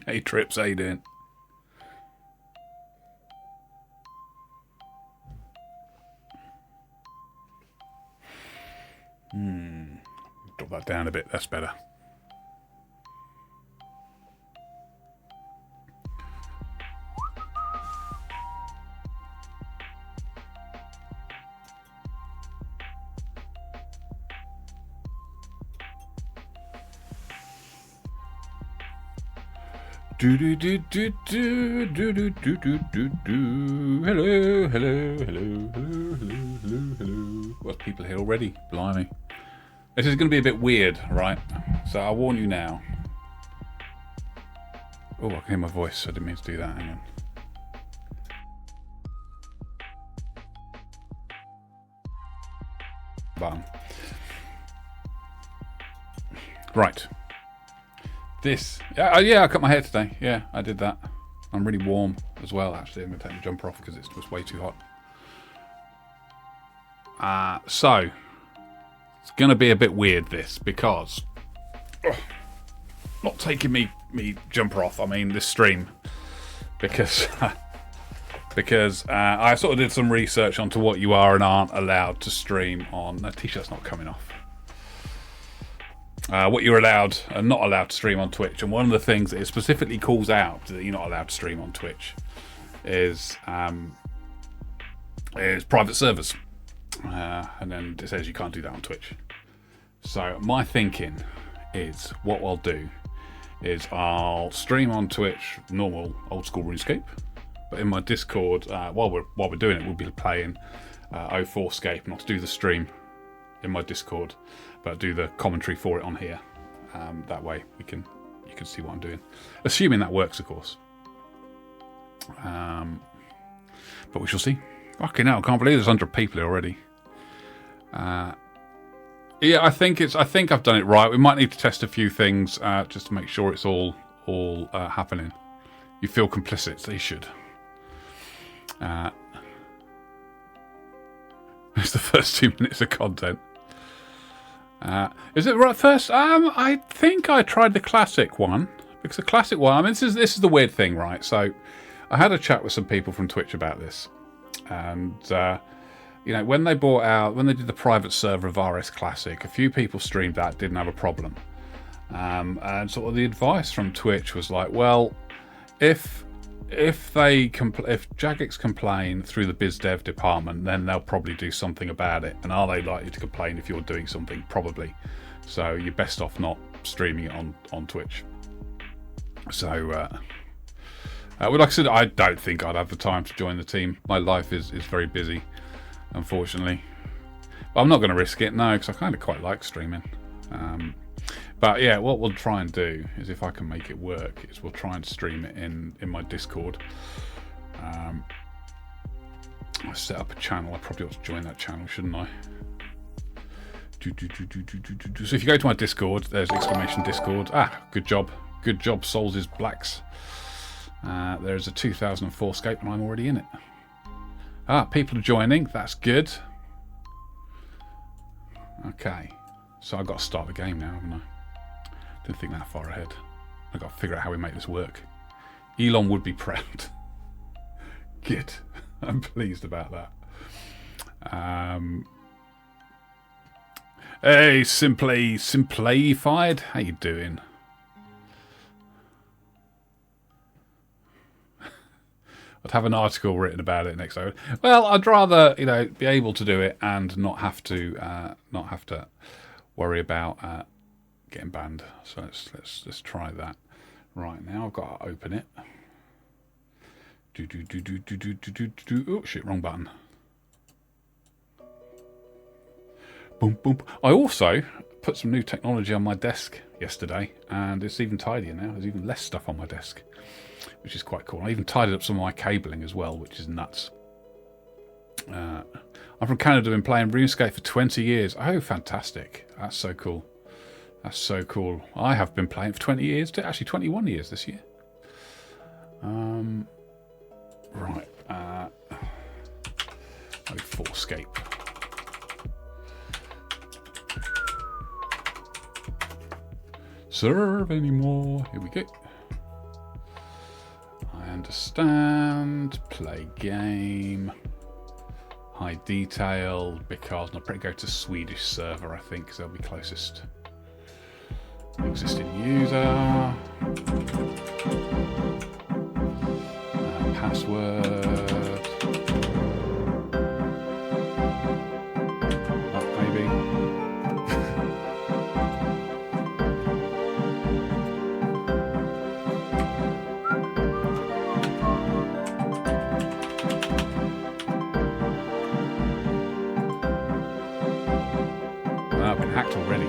Hey Trips, how you doing? Drop that down a bit, that's better. Do do do do do do do do do do do. Hello, hello, hello, hello, hello, hello, hello. Well, people here already. Blimey. This is going to be a bit weird, right? So I'll warn you now. Oh, I can hear my voice. I didn't mean to do that. Hang on. Button. Right. This. Yeah, I cut my hair today. Yeah, I did that. I'm really warm as well, actually. I'm going to take the jumper off because it's just way too hot. So, it's going to be a bit weird, this, because... not taking me jumper off, I mean this stream. Because... because I sort of did some research onto what you are and aren't allowed to stream on... No, t-shirt's not coming off. What you're allowed and not allowed to stream on Twitch, and one of the things that it specifically calls out that you're not allowed to stream on Twitch is private servers, and then it says you can't do that on Twitch. So my thinking is, what I'll do is I'll stream on Twitch normal Oldschool Runescape, but in my Discord while we're doing it, we'll be playing 2004Scape, and I'll do the stream in my Discord, but do the commentary for it on here. That way you can see what I'm doing, assuming that works, of course. But we shall see. Fucking hell, I can't believe there's 100 people here already. Yeah, I think I've done it right. We might need to test a few things just to make sure it's all happening. You feel complicit, so you should. It's the first 2 minutes of content. Is it right first? I think I tried the classic one, because the classic one, I mean, this is the weird thing, right? So I had a chat with some people from Twitch about this, and you know, when they did the private server of RS Classic, a few people streamed that, didn't have a problem, and sort of the advice from Twitch was like, well, if Jagex complain through the biz dev department, then they'll probably do something about it. And are they likely to complain if you're doing something? Probably. So you're best off not streaming it on Twitch. So, like I said, I don't think I'd have the time to join the team. My life is very busy, unfortunately. But I'm not going to risk it, no, because I kind of quite like streaming. But yeah, what we'll try and do is, if I can make it work, is we'll try and stream it in my Discord. I set up a channel. I probably ought to join that channel, shouldn't I? So if you go to my Discord, there's exclamation Discord. Good job. Good job, Souls' Blacks. There's a 2004Scape and I'm already in it. People are joining. That's good. Okay. So I've got to start the game now, haven't I? Didn't think that far ahead. I've got to figure out how we make this work. Elon would be proud. Good. I'm pleased about that. Hey, Simplified. How you doing? I'd have an article written about it next time. Well, I'd rather, be able to do it and not have to worry about getting banned. So let's try that. Right, now I've got to open it. Oh shit, wrong button. Boom, boom. I also put some new technology on my desk yesterday, and it's even tidier now. There's even less stuff on my desk, which is quite cool. I even tidied up some of my cabling as well, which is nuts. I'm from Canada, been playing RuneScape for 20 years. Oh, fantastic. That's so cool. That's so cool. I have been playing for 20 years, actually 21 years this year. Right. 2004Scape. Serve anymore. Here we go. understand, play game, high detail, because I'll probably go to Swedish server, I think, because they'll be closest. Existing user, password, maybe. I've been hacked already.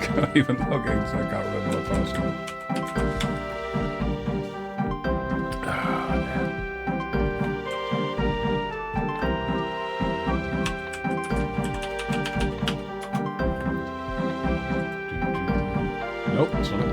Can't even log in, so I can't remember my password. Nope, that's not it.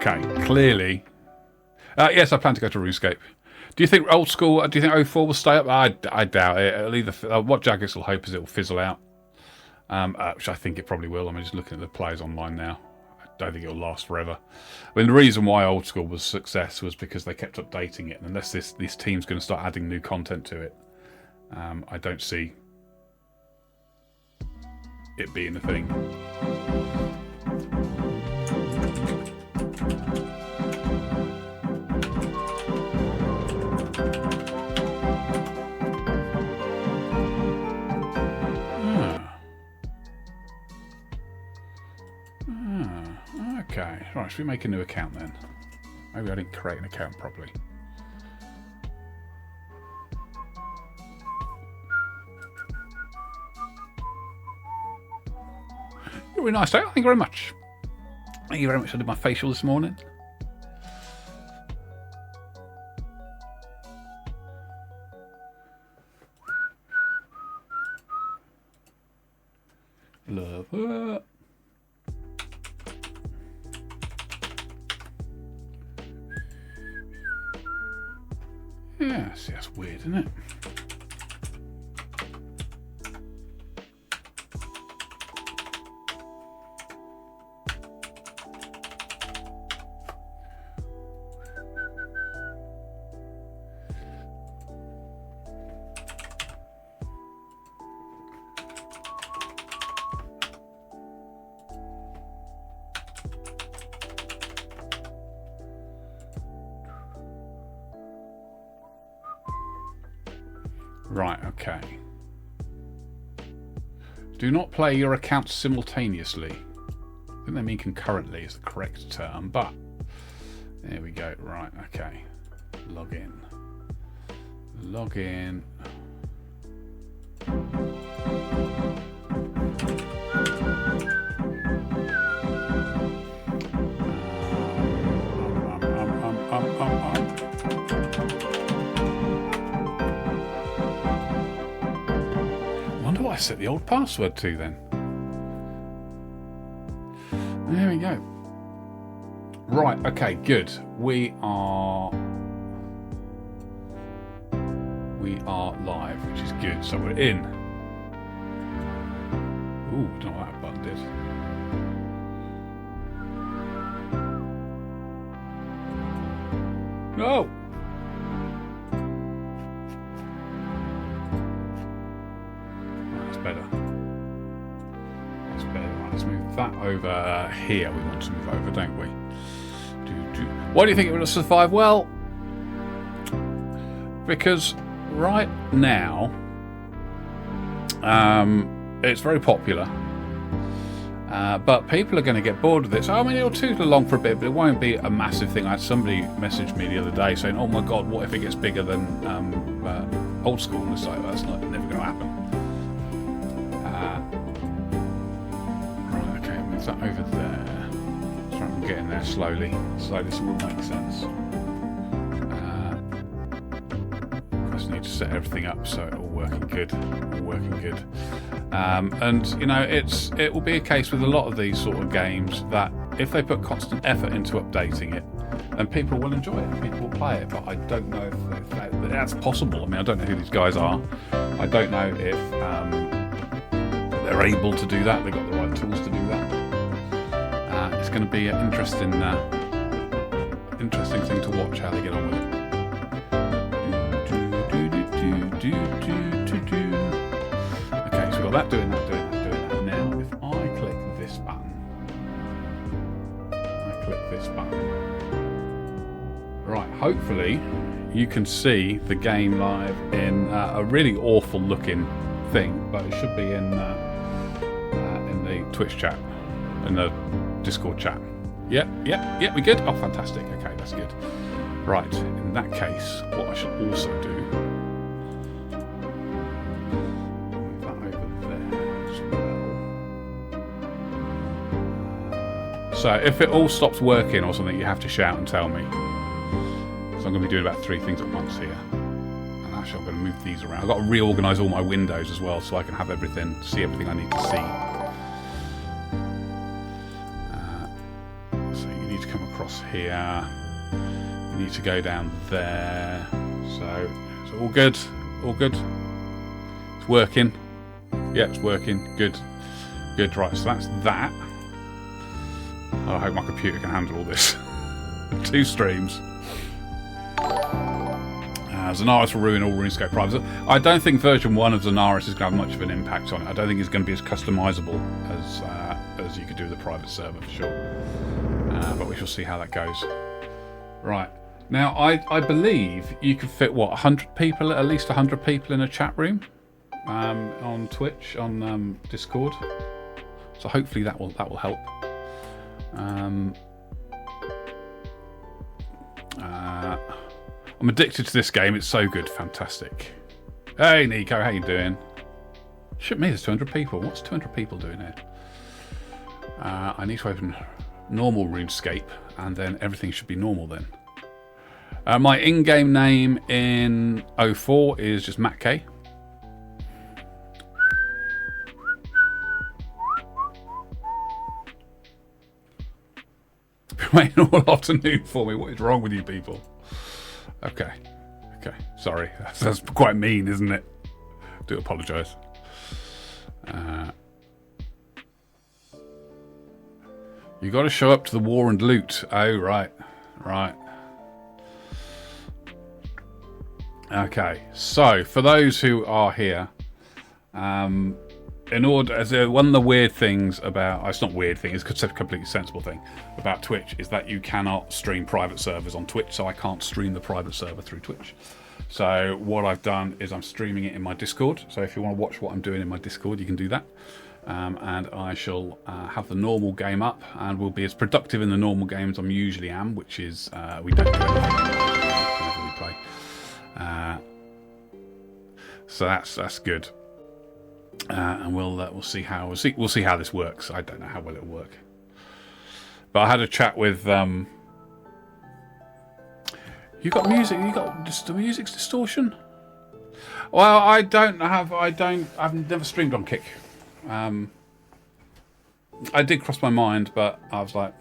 Okay, clearly. Yes, I plan to go to RuneScape. Do you think old school? Do you think 04 will stay up? I doubt it. It'll either, what Jaggers will hope is it will fizzle out, which I think it probably will. I'm just looking at the players online now. I don't think it'll last forever. I mean, the reason why old school was a success was because they kept updating it, and unless this team's going to start adding new content to it, I don't see it being a thing. Okay, right, should we make a new account then? Maybe I didn't create an account properly. You're really nice, thank you very much. Thank you very much. I did my facial this morning. Love her. Yeah, see, that's weird, isn't it? Right, okay. Do not play your accounts simultaneously. I think they mean concurrently is the correct term, but there we go. Right, okay. Log in. Log in. I set the old password to then. There we go. Right, okay, good. We are live, which is good. So we're in. Ooh, I don't know what that button did. No! That's better. That's better. Right, let's move that over here. We want to move over, don't we? Why do you think it will survive? Well, because right now it's very popular, but people are going to get bored with it. So I mean, it'll toot along for a bit, but it won't be a massive thing. I had somebody message me the other day saying, "Oh my God, what if it gets bigger than old school?" And it's like, that's never going to happen. Right, okay, move that over there. So I'm getting there slowly. This will make sense. Need to set everything up so it's all working good. And you know, it will be a case with a lot of these sort of games that if they put constant effort into updating it, then people will enjoy it, people will play it. But I don't know if that's possible. I mean, I don't know who these guys are. I don't know if they're able to do that. They've got the right tools to do that. It's going to be an interesting thing to watch how they get on with it. Okay, so we've got that doing that. Now, if I click this button, right, hopefully you can see the game live in a really awful looking thing, but it should be in the Twitch chat, in the Discord chat. Yep, we good? Oh, fantastic. Okay, that's good. Right, in that case, what I should also do, so if it all stops working or something, you have to shout and tell me. So I'm going to be doing about 3 things at once here. And actually I'm going to move these around. I've got to reorganise all my windows as well so I can have everything, see everything I need to see. So you need to come across here. You need to go down there. So it's all good. It's working. Yeah, it's working. Good. Right, so that's that. I hope my computer can handle all this. 2 streams. Xanaris will ruin all RuneScape privates. I don't think version 1 of Xanaris is going to have much of an impact on it. I don't think it's going to be as customizable as you could do with the private server for sure. But we shall see how that goes. Right. Now, I believe you could fit, what, 100 people, at least 100 people in a chat room on Twitch, on Discord. So hopefully that will help. I'm addicted to this game. It's so good. Fantastic. Hey, Nico. How you doing? Shit me, there's 200 people. What's 200 people doing here? I need to open normal RuneScape, and then everything should be normal then. My in-game name in 04 is just Matt K. Been waiting all afternoon for me. What is wrong with you people? Okay. Sorry. That's quite mean, isn't it? Do apologise. You got to show up to the war and loot. Oh, right. Okay. So, for those who are here, in order, as one of the weird things about, it's not weird thing, it's a completely sensible thing about Twitch is that you cannot stream private servers on Twitch, so I can't stream the private server through Twitch. So what I've done is I'm streaming it in my Discord. So if you want to watch what I'm doing in my Discord, you can do that. And I shall have the normal game up, and will be as productive in the normal game as I usually am, which is we don't do anything whenever we play. So that's good. And we'll see how this works. I don't know how well it'll work, but I had a chat with you got music. You got the music's distortion. Well, I've never streamed on Kick. I did cross my mind, but I was like,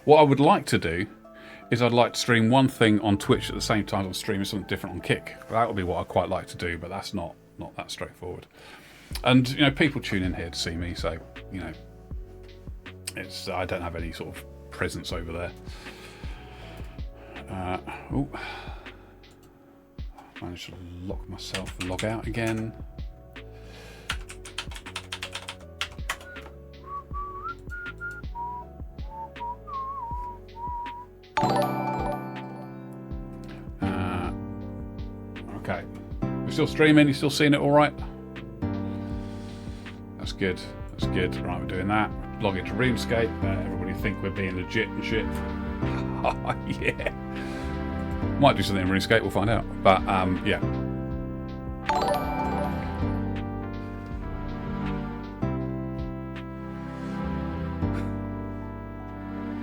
what I would like to do is I'd like to stream one thing on Twitch at the same time as I'm streaming something different on Kick. That would be what I'd quite like to do, but that's not that straightforward. And you know, people tune in here to see me, so you know, I don't have any sort of presence over there. Oh, managed to lock myself and log out again. Okay, we're still streaming. You still seeing it all right? That's good. That's good. Right, we're doing that. Log into RuneScape. Everybody think we're being legit and shit. Oh, yeah. Might do something in RuneScape. We'll find out. But yeah.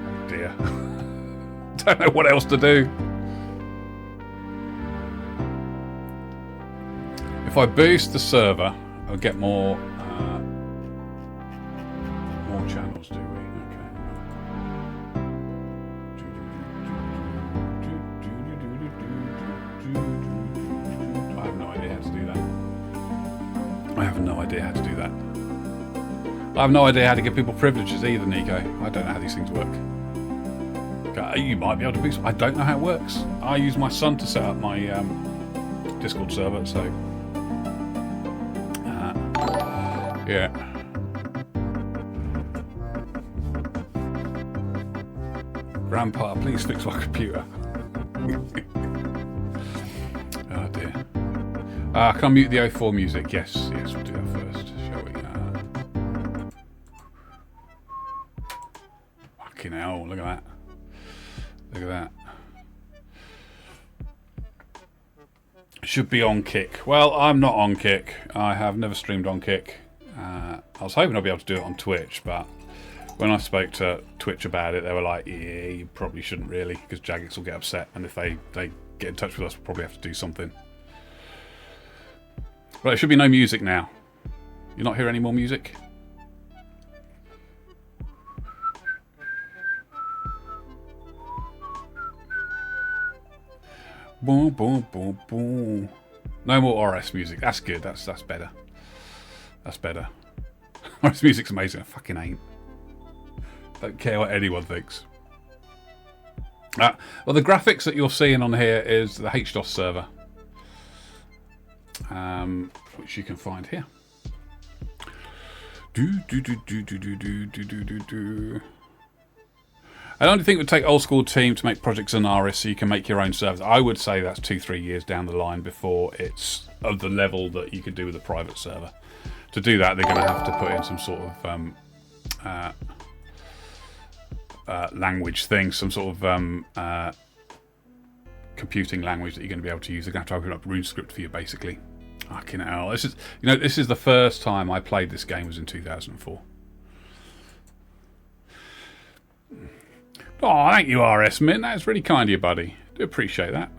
Oh dear. Don't know what else to do. If I boost the server, I'll get more channels, do we? Okay. I have no idea how to do that. I have no idea how to do that. I have no idea how to give people privileges either, Nico. I don't know how these things work. Okay, you might be able to boost. I don't know how it works. I use my son to set up my Discord server, so yeah. Grandpa, please fix my computer. Oh dear. Can I mute the 04 music? Yes, yes, we'll do that first, shall we? Fucking hell, look at that. Look at that. Should be on Kick. Well, I'm not on Kick. I have never streamed on Kick. I was hoping I'd be able to do it on Twitch, but when I spoke to Twitch about it, they were like, yeah, you probably shouldn't really, because Jagex will get upset, and if they get in touch with us, we'll probably have to do something. Right, there should be no music now. You not hear any more music? Boom, boom, boom, boom. No more RS music. That's good. That's better. That's better. RS music's amazing. I fucking ain't. Don't care what anyone thinks. Well, the graphics that you're seeing on here is the HDOS server, which you can find here. I don't think it would take old school team to make projects in RS so you can make your own servers. I would say that's 2-3 years down the line before it's of the level that you could do with a private server. To do that, they're going to have to put in some sort of language thing, some sort of computing language that you're going to be able to use. They're going to have to open up RuneScript for you, basically. Fucking hell. This is, you know, this is the first time I played this game was in 2004. Oh, thank you, RS Mint. That's really kind of you, buddy. Do appreciate that.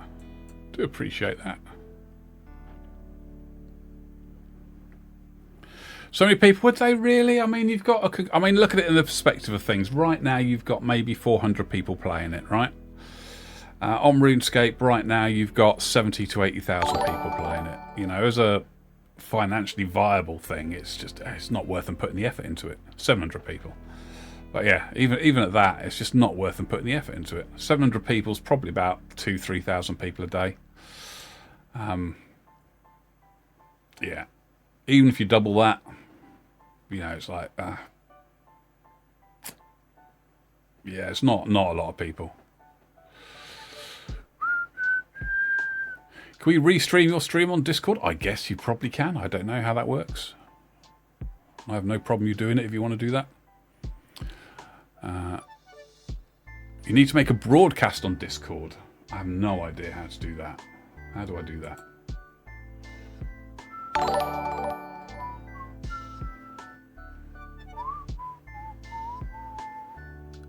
Do appreciate that. So many people, would they really? I mean, you've got I mean, look at it in the perspective of things. Right now, you've got maybe 400 people playing it, right? On RuneScape, right now, you've got 70 to 80,000 people playing it. You know, as a financially viable thing, it's not worth them putting the effort into it. 700 people. But yeah, even at that, it's just not worth them putting the effort into it. 700 people is probably about 2,000-3,000 people a day. Yeah. Even if you double that, you know, it's like, yeah, it's not a lot of people. Can we restream your stream on Discord? I guess you probably can. I don't know how that works. I have no problem you doing it if you want to do that. You need to make a broadcast on Discord. I have no idea how to do that. How do I do that?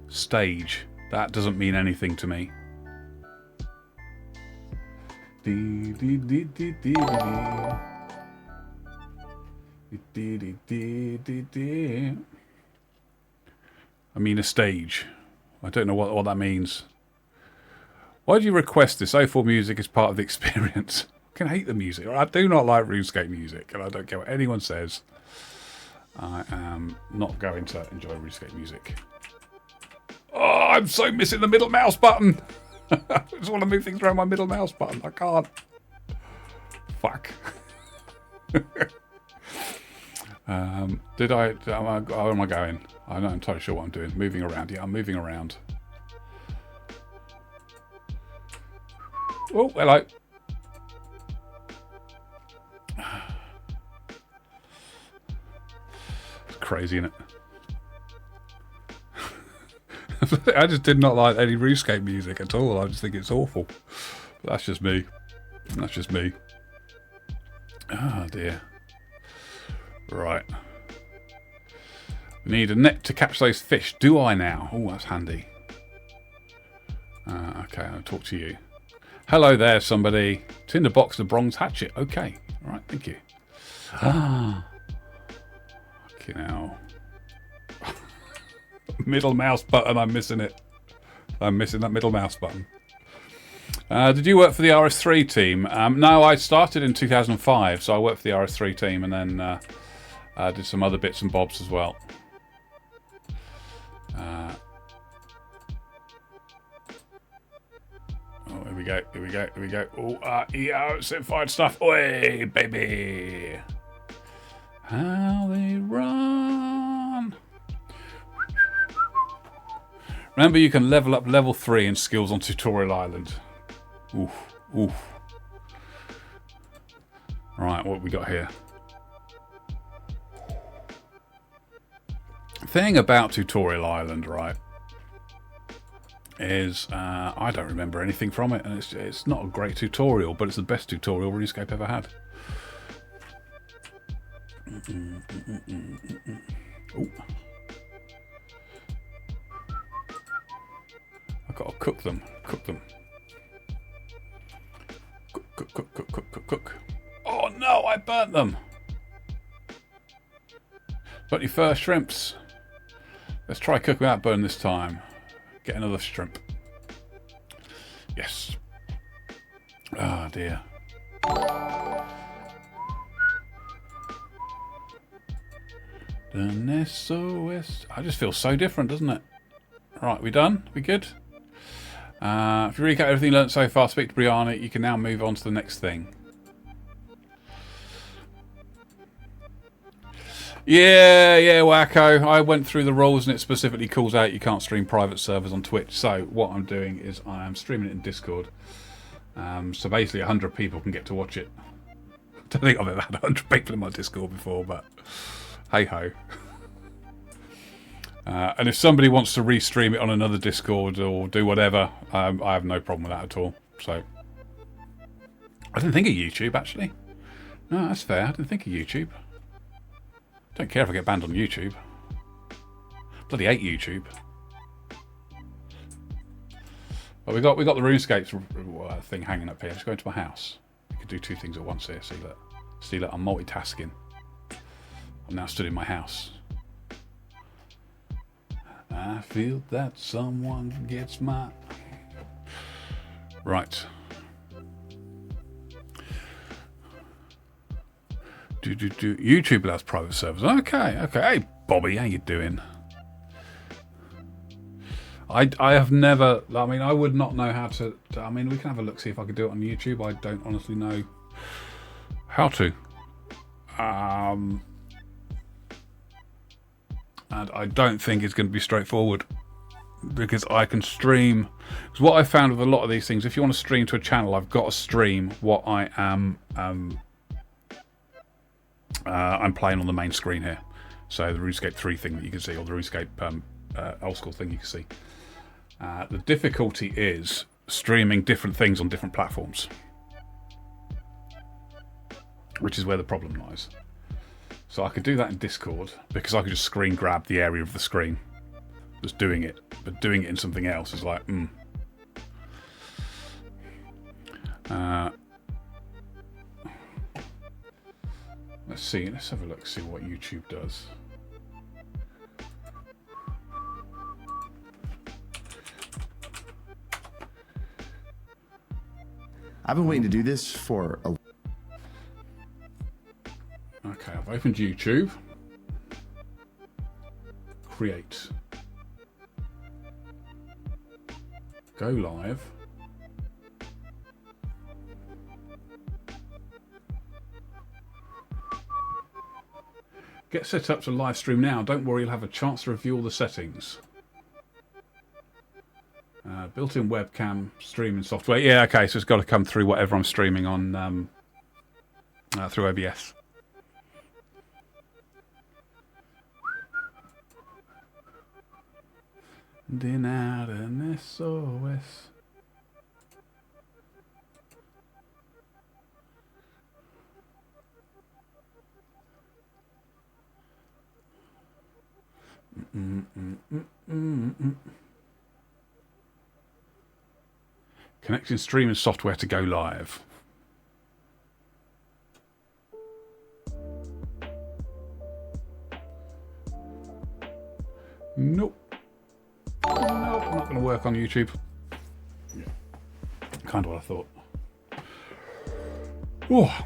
Stage. That doesn't mean anything to me. I mean a stage. I don't know what that means. Why do you request this? 04 music is part of the experience. fucking hate the music. I do not like RuneScape music, and I don't care what anyone says. I am not going to enjoy RuneScape music. Oh, I'm so missing the middle mouse button. I just want to move things around my middle mouse button. I can't. Fuck. Where am I going? I'm not entirely sure what I'm doing. Moving around. Yeah, I'm moving around. Oh, hello. It's crazy, isn't it? I just did not like any RuneScape music at all. I just think it's awful. But that's just me. That's just me. Oh dear. Right. We need a net to catch those fish. Do I now? Oh, that's handy. Okay, I'll talk to you. Hello there, somebody. Tinderbox the bronze hatchet. Okay. All right, thank you. Okay, now. Middle mouse button, I'm missing it. I'm missing that middle mouse button. Did you work for the RS3 team? No, I started in 2005, so I worked for the RS3 team and then did some other bits and bobs as well. Oh, here we go, here we go, here we go. Oh, EO, simplified stuff. Oi, baby. How they run. Remember, you can level up level 3 in skills on Tutorial Island. Oof, oof. Right, what have we got here? Thing about Tutorial Island, right, is I don't remember anything from it, and it's not a great tutorial, but it's the best tutorial RuneScape ever had. Ooh. I've got to cook them. Cook them. Cook, cook, cook, cook, cook, cook. Oh no, I burnt them. Got your first shrimps. Let's try cook without burn this time. Get another shrimp. Yes. Oh dear. An SOS. I just feel so different, doesn't it? Right, we done? We good? If you recap everything learnt so far, speak to Brianna. You can now move on to the next thing. Yeah, wacko. I went through the rules and it specifically calls out you can't stream private servers on Twitch. So what I'm doing is I am streaming it in Discord. So basically 100 people can get to watch it. I don't think I've ever had 100 people in my Discord before, but hey ho. And if somebody wants to restream it on another Discord or do whatever, I have no problem with that at all. So I didn't think of YouTube actually. No, that's fair. I didn't think of YouTube. Don't care if I get banned on YouTube. Bloody hate YouTube. But we got the RuneScape thing hanging up here. Let's go into my house. I can do two things at once here. See that? See that? I'm multitasking. I'm now stood in my house. I feel that someone gets my... Right. YouTube allows private servers. Okay. Hey, Bobby, how you doing? I have never... I mean, I would not know how to... I mean, we can have a look, see if I could do it on YouTube. I don't honestly know how to. And I don't think it's going to be straightforward. Because I can stream... Because what I found with a lot of these things, if you want to stream to a channel, I've got to stream what I am... I'm playing on the main screen here. So the RuneScape 3 thing that you can see, or the RuneScape old school thing you can see. The difficulty is streaming different things on different platforms. Which is where the problem lies. So I could do that in Discord, because I could just screen grab the area of the screen. Just doing it. But doing it in something else is like, Let's see, let's have a look, see what YouTube does. I've been waiting to do this for a... I've opened YouTube. Create. Go live. Get set up to live stream now. Don't worry, you'll have a chance to review all the settings. Built-in webcam, streaming software. Yeah, okay, so it's got to come through whatever I'm streaming on through OBS. Din out an SOS. Connecting streaming software to go live. Nope. Nope, not going to work on YouTube. Yeah. Kind of what I thought. Oh,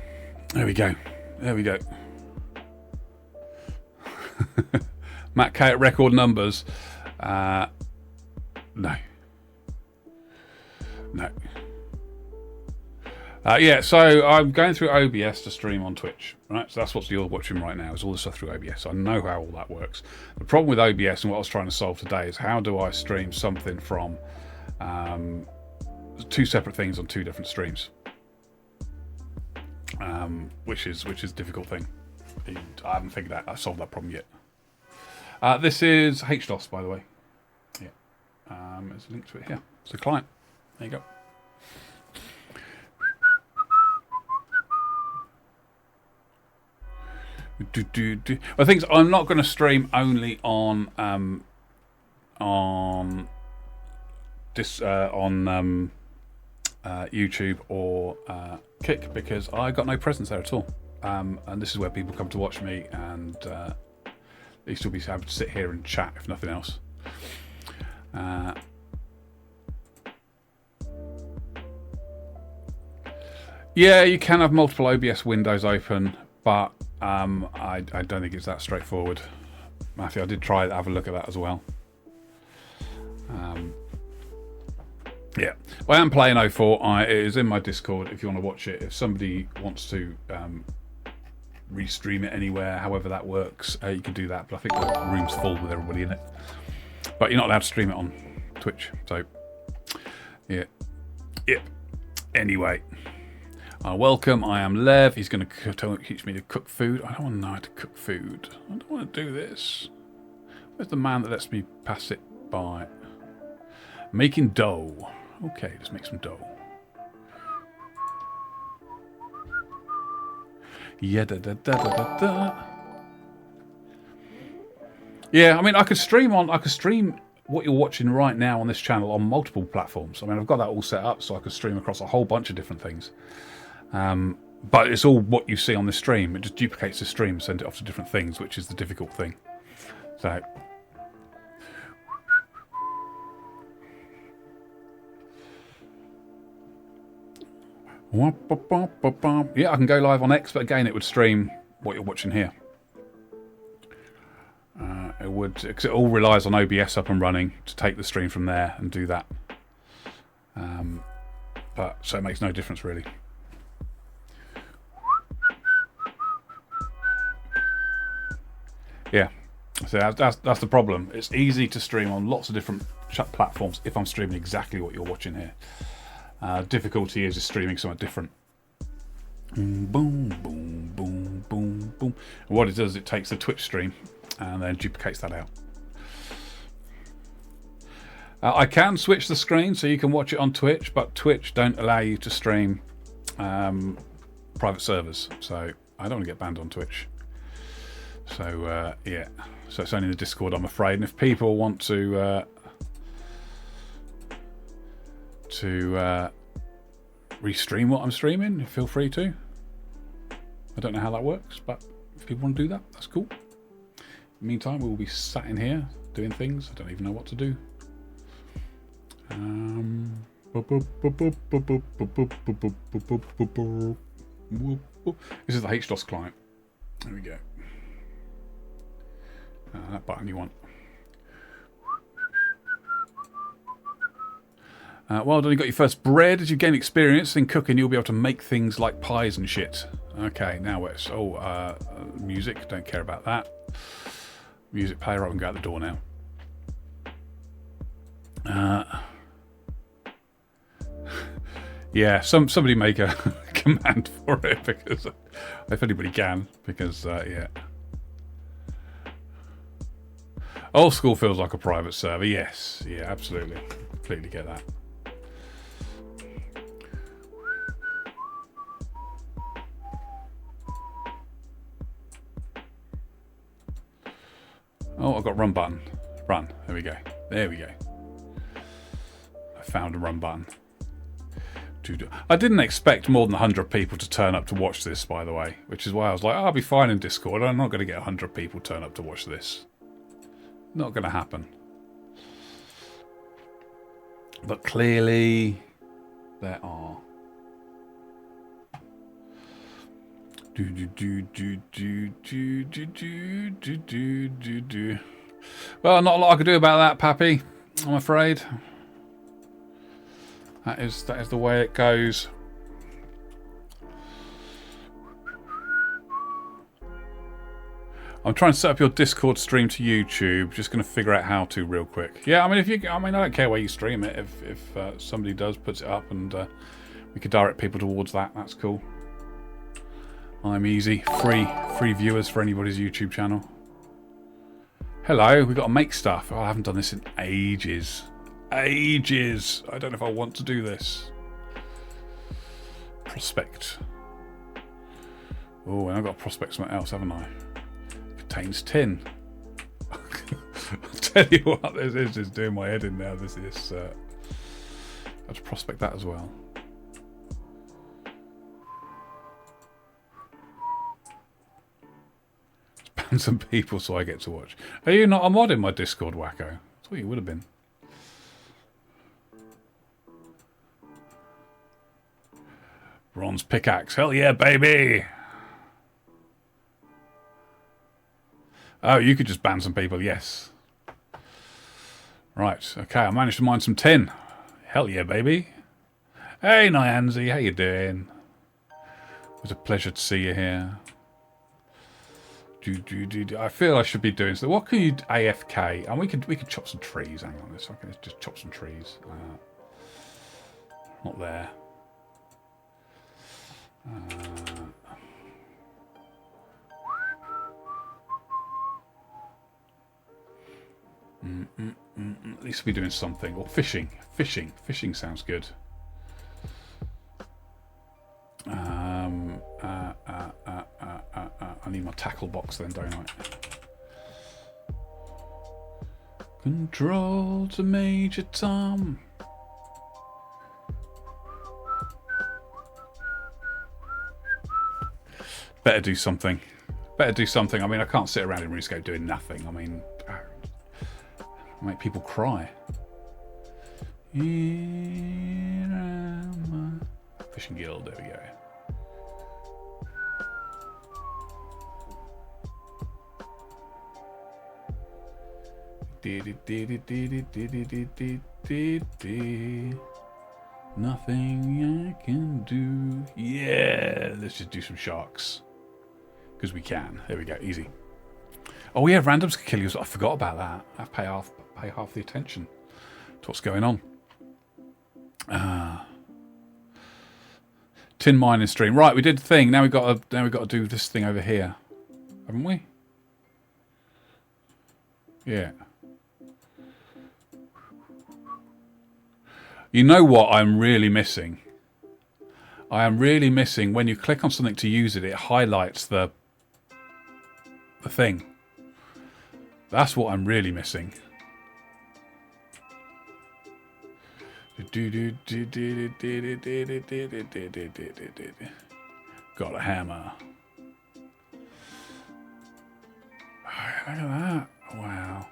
there we go. There we go. Matt K at record numbers. No. No. Yeah, so I'm going through OBS to stream on Twitch, right? So that's what you're watching right now, is all the stuff through OBS. I know how all that works. The problem with OBS and what I was trying to solve today is how do I stream something from two separate things on two different streams, which is a difficult thing. I haven't figured out. I've solved that problem yet. This is HDOS, by the way. Yeah, there's a link to it here. It's the client. There you go. Well, things I'm not going to stream only on YouTube or Kick, because I got no presence there at all. And this is where people come to watch me, and they still be able to sit here and chat if nothing else. Yeah, you can have multiple OBS windows open, but I don't think it's that straightforward. Matthew, I did try to have a look at that as well. Yeah, well, I am playing 04. It is in my Discord if you want to watch it. If somebody wants to restream it anywhere, however that works, you can do that. But I think the room's full with everybody in it. But you're not allowed to stream it on Twitch. So, yeah. Yep. Anyway. Welcome, I am Lev. He's going to teach me to cook food. I don't want to know how to cook food. I don't want to do this. Where's the man that lets me pass it by? Making dough. Okay, let's make some dough. Yeah, Yeah, I mean, I could stream what you're watching right now on this channel on multiple platforms. I mean, I've got that all set up so I could stream across a whole bunch of different things. But it's all what you see on the stream. It just duplicates the stream, send it off to different things, which is the difficult thing. So, yeah, I can go live on X, but again, it would stream what you're watching here. It would, because it all relies on OBS up and running to take the stream from there and do that. But so it makes no difference really. Yeah, so that's the problem. It's easy to stream on lots of different platforms if I'm streaming exactly what you're watching here. Difficulty is just streaming something different. Boom, boom, boom, boom, boom. And what it does, it takes the Twitch stream and then duplicates that out. I can switch the screen so you can watch it on Twitch, but Twitch don't allow you to stream private servers, so I don't want to get banned on Twitch. So yeah, so it's only in the Discord, I'm afraid. And if people want to restream what I'm streaming, feel free to. I don't know how that works, but if people want to do that, that's cool. In the meantime, we will be sat in here doing things. I don't even know what to do. This is the HDOS client. There we go. That button you want. Well done, you got your first bread. As you gain experience in cooking, you'll be able to make things like pies and shit. Okay, now it's... Oh, music. Don't care about that. Music player, I can go out the door now. Yeah, somebody make a command for it, because... if anybody can, because, yeah. Old School feels like a private server, yes. Yeah, absolutely. Completely get that. Oh, I've got run button. Run. There we go. There we go. I found a run button. I didn't expect more than 100 people to turn up to watch this, by the way. Which is why I was like, oh, I'll be fine in Discord. I'm not going to get 100 people turn up to watch this. Not going to happen. But clearly, there are. Well, not a lot I could do about that, Pappy, I'm afraid. That is the way it goes. I'm trying to set up your Discord stream to YouTube. Just going to figure out how to real quick. Yeah, I mean, I don't care where you stream it. If somebody puts it up, and we could direct people towards that. That's cool. I'm easy. Free viewers for anybody's YouTube channel. Hello, we've got to make stuff. Oh, I haven't done this in ages. Ages. I don't know if I want to do this. Prospect. Oh, and I've got to prospect something else, haven't I? Contains tin. I'll tell you what, this is just doing my head in now. I have to prospect that as well. Ban some people so I get to watch. Are you not a mod in my Discord, wacko? I thought you would have been. Bronze pickaxe. Hell yeah, baby! Oh, you could just ban some people, yes. Right, okay, I managed to mine some tin. Hell yeah, baby. Hey, Nyanzi, how you doing? It was a pleasure to see you here. I feel I should be doing so. What can you do? AFK? And we could chop some trees. Hang on a second. Let's just chop some trees. Not there. At least we'll be doing something. Or fishing. Fishing sounds good. I need my tackle box then, don't I? Control to Major Tom. Better do something. I mean, I can't sit around in RuneScape doing nothing. I mean, make people cry. Fishing Guild, there we go. Nothing I can do. Yeah, let's just do some sharks. Because we can. There we go, easy. Oh yeah, randoms can kill you. I forgot about that. I pay half the attention to what's going on. Tin mining stream. Right, we did the thing. Now we got to do this thing over here, haven't we? Yeah. You know what I'm really missing? I am really missing when you click on something to use it, it highlights the thing. That's what I'm really missing. Got a hammer. Look at that. Wow.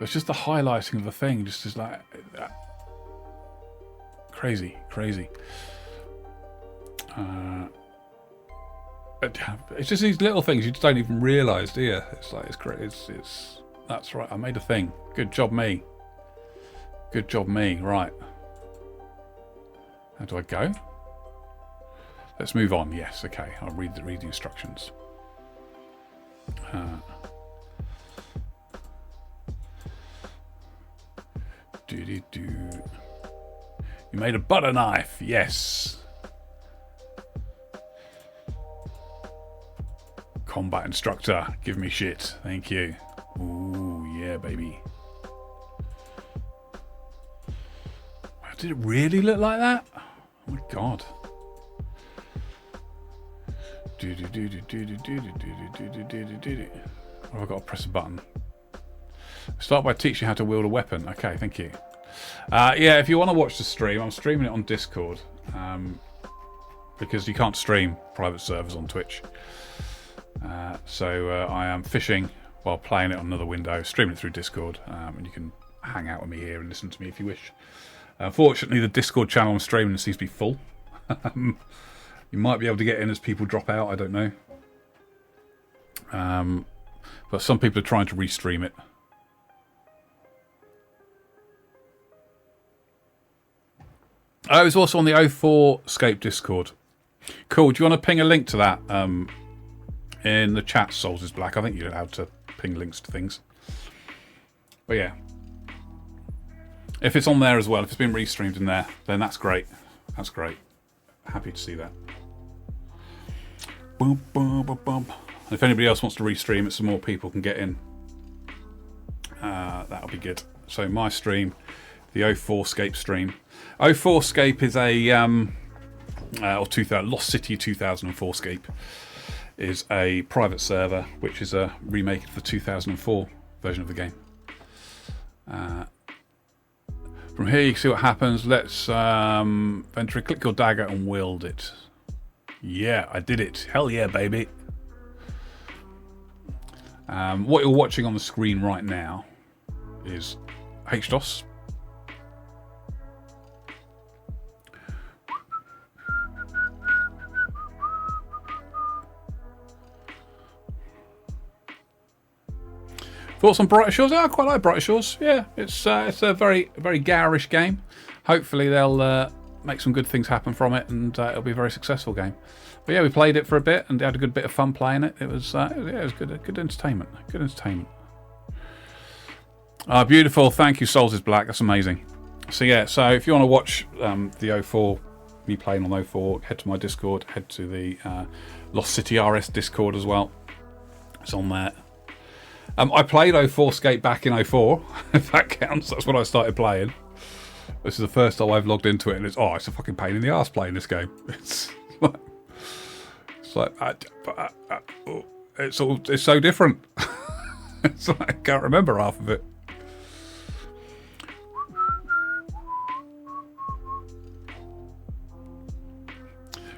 It's just the highlighting of the thing, just like that. Crazy. It's just these little things you just don't even realise, do you? It's like, it's great. It's that's right. I made a thing. Good job, me. Good job, me. Right. How do I go? Let's move on. Yes. Okay. I'll read the instructions. You made a butter knife. Yes. Combat instructor. Give me shit. Thank you. Ooh, yeah, baby. Did it really look like that? Oh my god. Oh, I've got to press a button. Start by teaching you how to wield a weapon. Okay, thank you. Yeah, if you want to watch the stream, I'm streaming it on Discord. Because you can't stream private servers on Twitch. So I am fishing while playing it on another window, streaming it through Discord. And you can hang out with me here and listen to me if you wish. Unfortunately, the Discord channel I'm streaming seems to be full. You might be able to get in as people drop out, I don't know. But some people are trying to restream it. Oh, it's also on the 2004Scape Discord. Cool, do you want to ping a link to that in the chat, Souls is Black? I think you're allowed to ping links to things. But yeah. If it's on there as well, if it's been restreamed in there, then that's great. That's great. Happy to see that. Boom, boom, boom, boom. And if anybody else wants to restream it so more people can get in, that'll be good. So my stream, the 2004Scape stream. 2004Scape is a Lost City 2004Scape is a private server which is a remake of the 2004 version of the game. From here you can see what happens. Let's enter, click your dagger and wield it. Yeah, I did it. Hell yeah, baby. What you're watching on the screen right now is HDOS. Thoughts on Brighter Shores? Oh, I quite like Brighter Shores. Yeah, it's a very garish game. Hopefully they'll make some good things happen from it, and it'll be a very successful game. But yeah, we played it for a bit and had a good bit of fun playing it. It was good entertainment. Good entertainment. Beautiful. Thank you, Souls is Black. That's amazing. So yeah, so if you want to watch the 04, me playing on 04, head to my Discord. Head to the Lost City RS Discord as well. It's on there. I played 2004Scape back in 04, if that counts. That's when I started playing. This is the first time I've logged into it, and it's a fucking pain in the arse playing this game. It's so different. It's like, I can't remember half of it.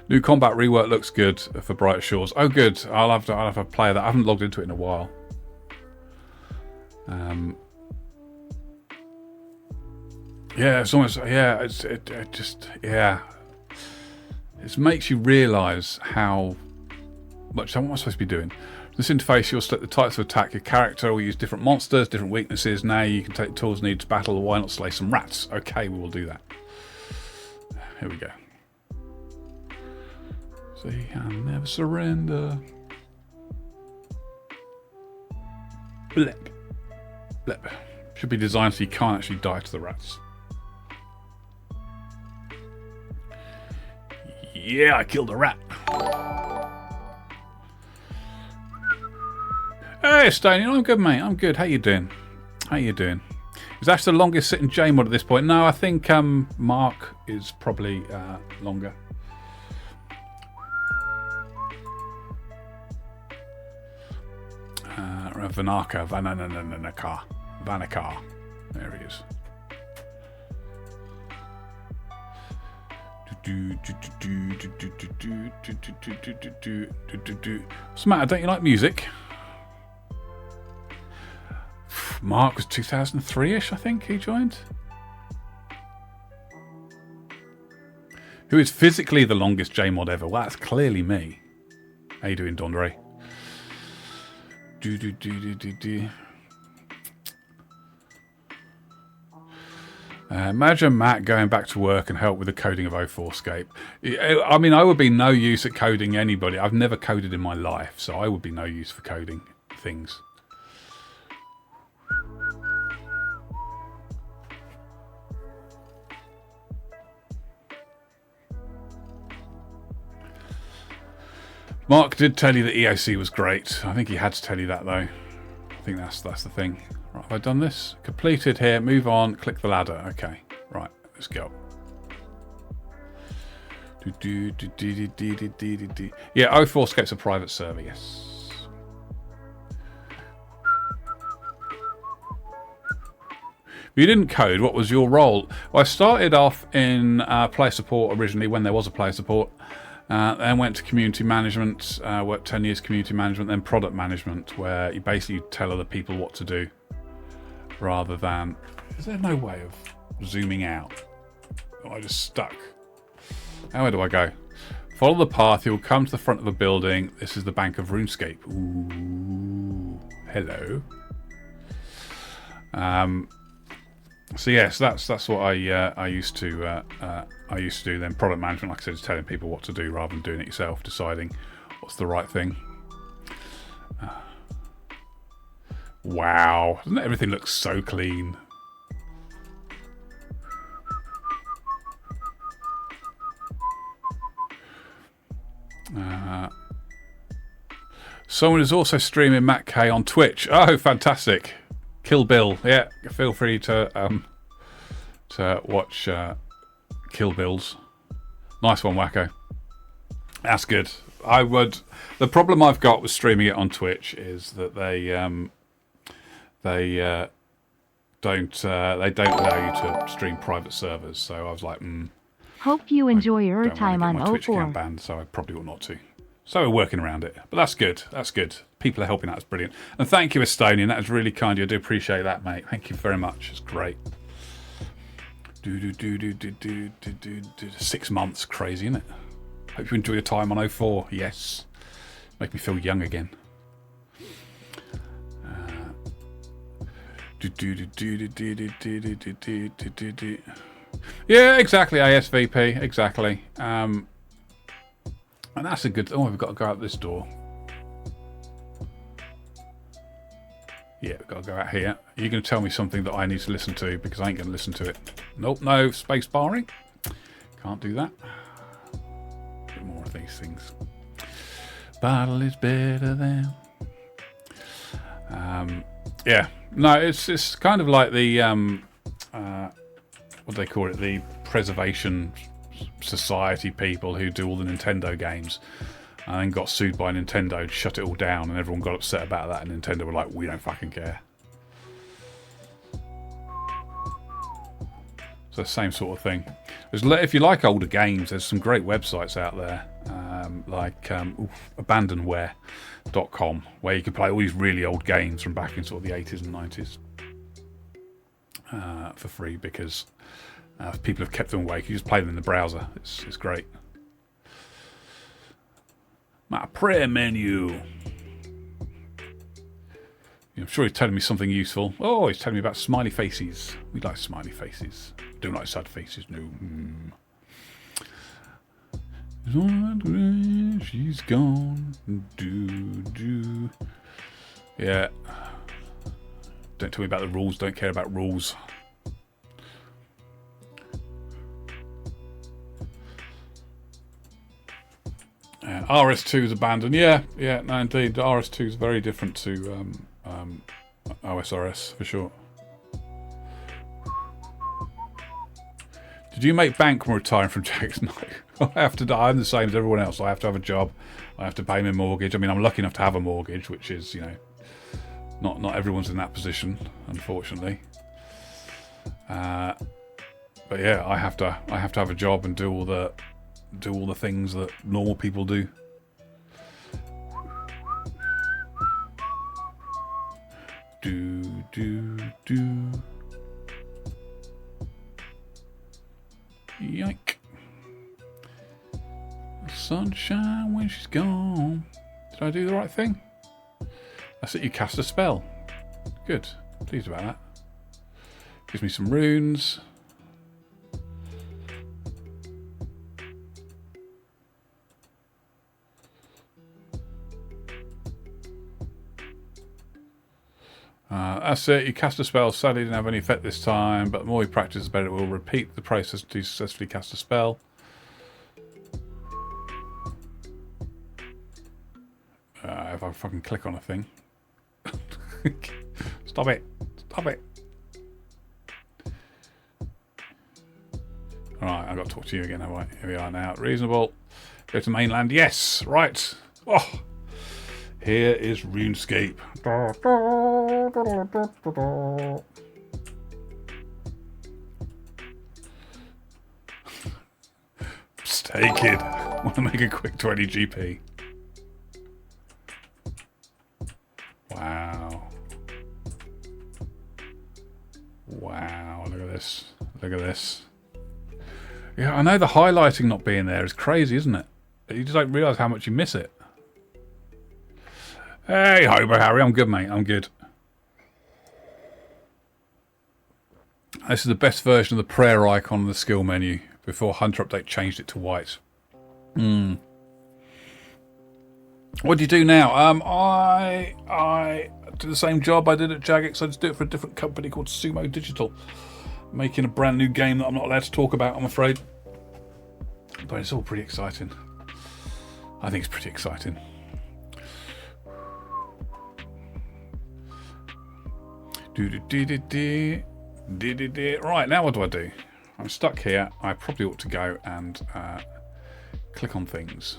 New combat rework looks good for Brighter Shores. Oh, good. I'll have to play that. I haven't logged into it in a while. Yeah, it's almost, yeah, it just, yeah. It makes you realise how much, what am I supposed to be doing? This interface, you'll select the types of attack. Your character will use different monsters, different weaknesses. Now you can take the tools needed to battle. Why not slay some rats? Okay, we will do that. Here we go. See, I'll never surrender. Blip. Blip. Should be designed so you can't actually die to the rats. Yeah, I killed a rat. Hey, Stony, I'm good, mate. I'm good. How you doing? How you doing? Is that the longest sitting JMod at this point? No, I think Mark is probably longer. Vanakar. There he is. What's the matter? Don't you like music? Mark was 2003-ish, I think he joined. Who is physically the longest JMod ever? Well, that's clearly me. How you doing, Dondre? Imagine Matt going back to work and help with the coding of 2004Scape. I mean, I would be no use at coding anybody. I've never coded in my life, so I would be no use for coding things. Mark did tell you that EOC was great. I think he had to tell you that, though. I think that's the thing. Right, have I done this? Completed here. Move on. Click the ladder. Okay. Right. Let's go. Yeah, 2004Scape's a private server, yes. You didn't code. What was your role? Well, I started off in player support originally when there was a player support. Then went to community management, worked 10 years community management, then product management, where you basically tell other people what to do rather than... Is there no way of zooming out? Oh, I just stuck. Now where do I go? Follow the path, you'll come to the front of a building. This is the Bank of RuneScape. Ooh, hello. So yes, that's what I used to do. Then product management, like I said, is telling people what to do rather than doing it yourself, deciding what's the right thing. Wow, doesn't everything look so clean? Someone is also streaming Matt K on Twitch. Oh, fantastic! Kill Bill. Yeah, feel free to watch Kill Bills. Nice one, Wacko. That's good. I would. The problem I've got with streaming it on Twitch is that they don't allow you to stream private servers. So I was like, hope you enjoy your time on my Twitch 04. account banned, so I probably ought not to. So we're working around it, but that's good. That's good. People are helping out. That's brilliant. And thank you, Estonian. That was really kind of you. I do appreciate that, mate. Thank you very much. It's great. 6 months, crazy, isn't it? Hope you enjoy your time on 04. Yes, make me feel young again. Yeah, exactly. ASVP, exactly. And that's a good... Oh, we've got to go out this door. Yeah, we've got to go out here. You're going to tell me something that I need to listen to because I ain't going to listen to it. Nope, no space barring. Can't do that. A bit more of these things. Battle is better than... yeah. No, it's kind of like the... what do they call it? The Preservation Society people who do all the Nintendo games and then got sued by Nintendo to shut it all down, and everyone got upset about that, and Nintendo were like, we don't fucking care. So the same sort of thing. If you like older games, there's some great websites out there, like abandonware.com, where you can play all these really old games from back in sort of the 80s and 90s for free, because people have kept them awake. You just play them in the browser. It's great. My prayer menu. I'm sure he's telling me something useful. Oh, he's telling me about smiley faces. We like smiley faces. Don't like sad faces, no. She's gone. Do. Yeah. Don't tell me about the rules. Don't care about rules. RS2 is abandoned. Yeah, no, indeed. RS2 is very different to OSRS for sure. Did you make bank from retiring from Jack's? No. I have to. I'm the same as everyone else. I have to have a job. I have to pay my mortgage. I mean, I'm lucky enough to have a mortgage, which is, not everyone's in that position, unfortunately. But yeah, I have to have a job and do all the things that normal people do. Do. Yike. Sunshine when she's gone. Did I do the right thing? That's it, you cast a spell. Good. Pleased about that. Gives me some runes. That's it, you cast a spell. Sadly didn't have any effect this time, but the more you practice the better it will repeat the process to successfully cast a spell. If I fucking click on a thing. Stop it. Stop it. Alright, I've got to talk to you again, have I? Here we are now. Reasonable. Go to mainland. Yes! Right. Oh! Here is RuneScape. Stay, kid. Want to make a quick 20 GP. Wow. Wow, look at this. Look at this. Yeah, I know the highlighting not being there is crazy, isn't it? You just don't realise how much you miss it. Hey, Hobo Harry, I'm good, mate. I'm good. This is the best version of the prayer icon on the skill menu before Hunter Update changed it to white. What do you do now? I do the same job I did at Jagex. I just do it for a different company called Sumo Digital, making a brand new game that I'm not allowed to talk about, I'm afraid. But it's all pretty exciting. I think it's pretty exciting. Right, now what do I do? I'm stuck here. I probably ought to go and click on things.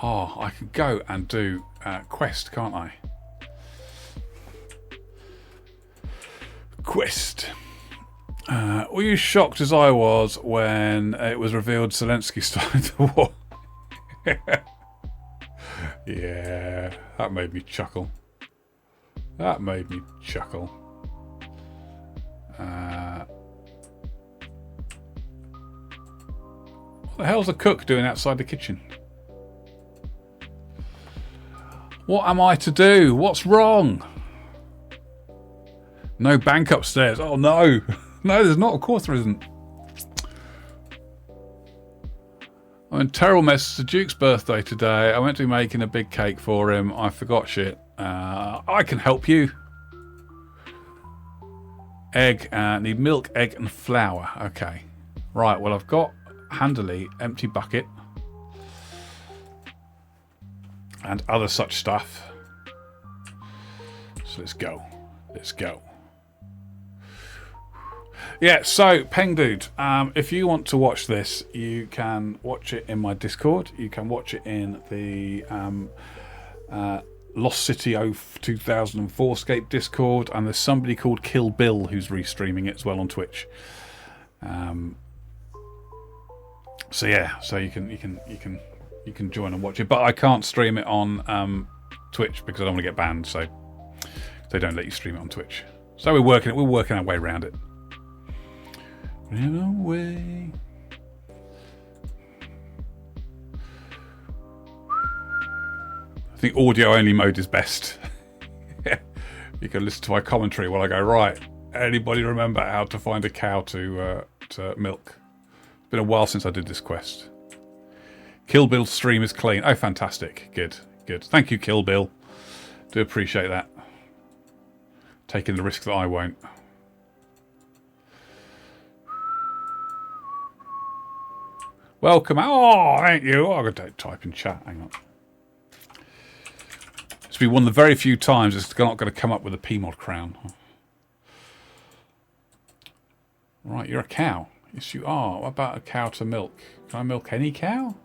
Oh, I can go and do quest, can't I? Quest. Were you shocked as I was when it was revealed Zelensky started the war? Yeah, that made me chuckle. That made me chuckle. What the hell's the cook doing outside the kitchen? What am I to do? What's wrong? No bank upstairs. Oh no. No, there's not. Of course there isn't. I'm in terrible mess. It's the Duke's birthday today. I went to be making a big cake for him. I forgot shit. I can help you. Egg. Need milk, egg and flour. Okay. Right, well I've got handily empty bucket. And other such stuff. So let's go. Let's go. Yeah, so Peng Dude, if you want to watch this, you can watch it in my Discord. You can watch it in the Lost City 2004Scape Discord, and there's somebody called Kill Bill who's restreaming it as well on Twitch. So yeah, so you can join and watch it, but I can't stream it on Twitch because I don't want to get banned. So they don't let you stream it on Twitch. So we're working our way around it. Away. I think audio only mode is best. You can listen to my commentary while I go, right, anybody remember how to find a cow to milk? It's been a while since I did this quest. Kill Bill's stream is clean. Oh, fantastic. Good, good. Thank you, Kill Bill. Do appreciate that. Taking the risk that I won't. Welcome. Oh, thank you. Oh, I've got to type in chat. Hang on. It's been one of the very few times it's not going to come up with a PMod crown. Right, you're a cow. Yes, you are. What about a cow to milk? Can I milk any cow?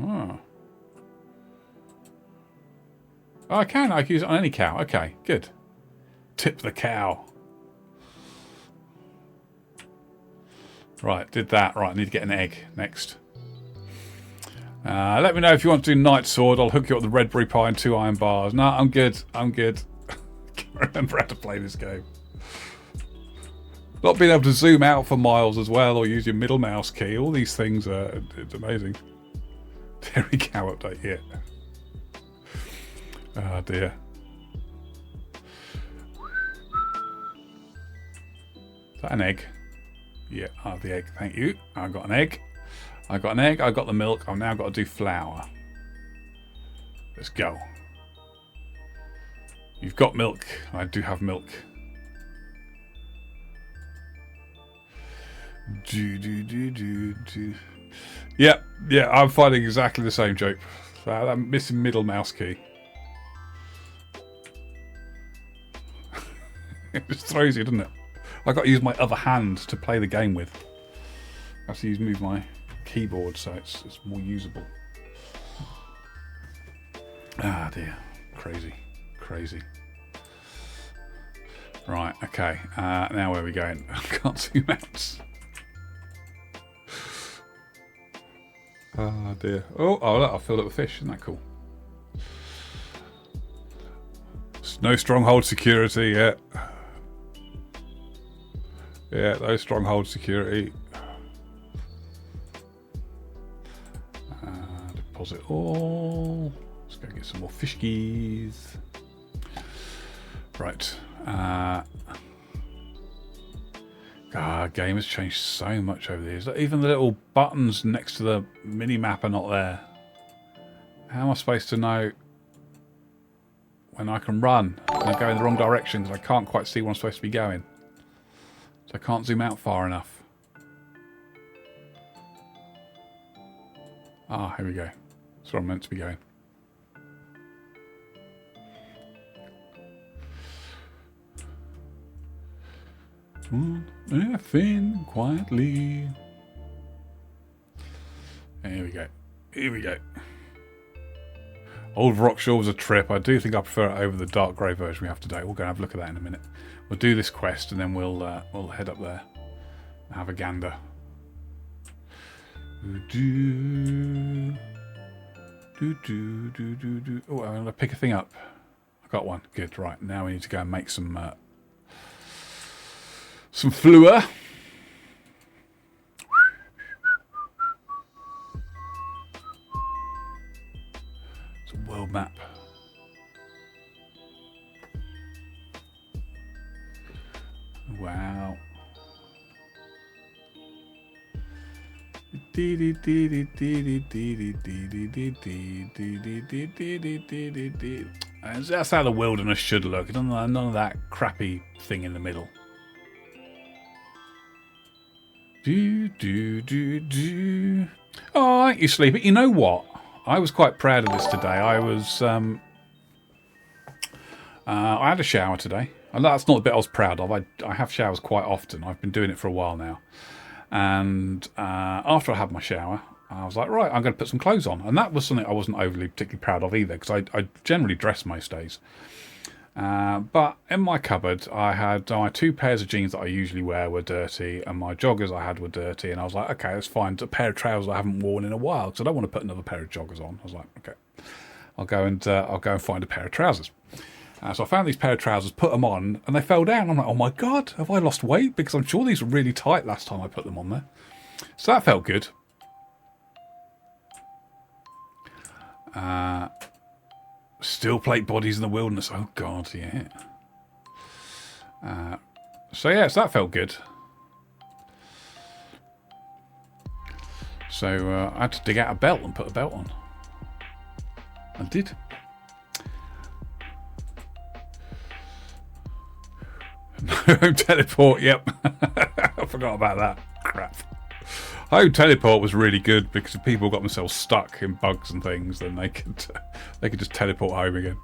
Oh. Oh, I can. I can use it on any cow. Okay, good. Tip the cow. Right, did that. Right, I need to get an egg next. Let me know if you want to do Night Sword. I'll hook you up with the red berry pie and 2 iron bars. No, I'm good. I'm good. Can't remember how to play this game. Not being able to zoom out for miles as well, or use your middle mouse key. All these things are, it's amazing. Dairy cow update, yeah. Oh dear. Is that an egg? Yeah, I have the egg, thank you. I got an egg. I got an egg, I got the milk. I've now got to do flour. Let's go. You've got milk. I do have milk. Yeah, I'm finding exactly the same joke. I'm missing middle mouse key. It just throws you, doesn't it? I've got to use my other hand to play the game with. I have to move my keyboard so it's more usable. Ah dear. Crazy. Crazy. Right, okay. Now where are we going? I can't zoom out. Oh dear. Oh, look, I filled up with fish. Isn't that cool? No stronghold security yet. Yeah, no stronghold security. Deposit all. Let's go get some more fish keys. Right. Game has changed so much over the years. Even the little buttons next to the mini-map are not there. How am I supposed to know when I can run and I go in the wrong direction because I can't quite see where I'm supposed to be going? So I can't zoom out far enough. Ah, here we go. That's where I'm meant to be going. Laughing quietly. Here we go. Here we go. Old Varrock was a trip. I do think I prefer it over the dark grey version we have today. We'll go and have a look at that in a minute. We'll do this quest and then we'll head up there and have a gander. Oh, I'm going to pick a thing up. I got one. Good. Right. Now we need to go and make some fleur. It's a world map. Wow. And that's how the wilderness should look. None of that crappy thing in the middle. Oh, aren't you sleepy? You know what? I was quite proud of this today. I had a shower today. And that's not the bit I was proud of. I have showers quite often. I've been doing it for a while now. And after I had my shower, I was like, right, I'm going to put some clothes on. And that was something I wasn't overly particularly proud of either, because I generally dress most days. But in my cupboard, I had my 2 pairs of jeans that I usually wear were dirty, and my joggers I had were dirty. And I was like, okay, that's fine. It's a pair of trousers I haven't worn in a while, because I don't want to put another pair of joggers on. I was like, okay, I'll go and find a pair of trousers. So I found these pair of trousers, put them on, and they fell down. I'm like, oh my god, have I lost weight? Because I'm sure these were really tight last time I put them on there. So that felt good. Steel plate bodies in the wilderness. Oh god, yeah. So that felt good. So I had to dig out a belt and put a belt on. I did. Home teleport, yep. I forgot about that. Crap. Home teleport was really good because if people got themselves stuck in bugs and things, then they could just teleport home again.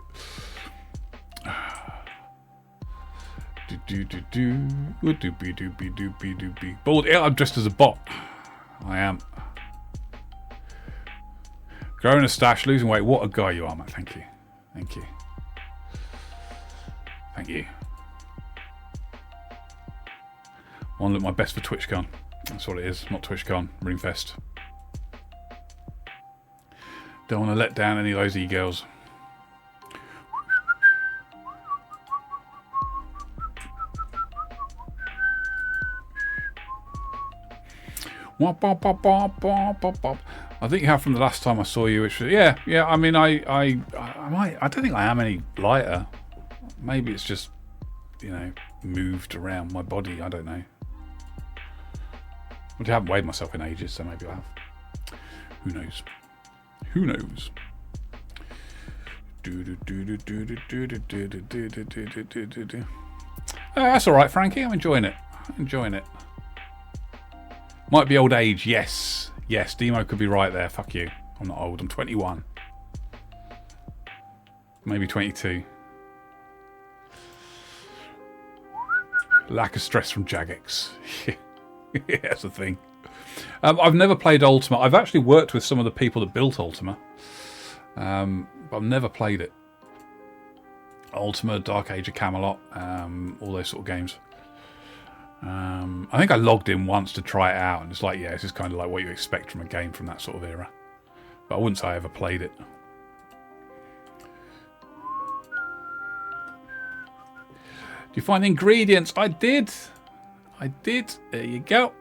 Bald. Yeah, I'm dressed as a bot. I am. Growing a stash, losing weight. What a guy you are, Matt. Thank you. Thank you. Thank you. One look my best for TwitchCon. That's what it is, not TwitchCon, Ringfest. Don't want to let down any of those e-girls. I think you have from the last time I saw you, which was, yeah. I mean, I don't think I am any lighter. Maybe it's just, you know, moved around my body. I don't know. But I haven't weighed myself in ages, so maybe I have. Who knows? Who knows? That's all right, Frankie. I'm enjoying it. Might be old age. Yes. Demo could be right there. Fuck you. I'm not old. I'm 21. Maybe 22. Lack of stress from Jagex. Yeah, that's the thing. I've never played Ultima. I've actually worked with some of the people that built Ultima. But I've never played it. Ultima, Dark Age of Camelot, all those sort of games. I think I logged in once to try it out, and it's like, yeah, this is kind of like what you expect from a game from that sort of era. But I wouldn't say I ever played it. Do you find ingredients? I did. There you go.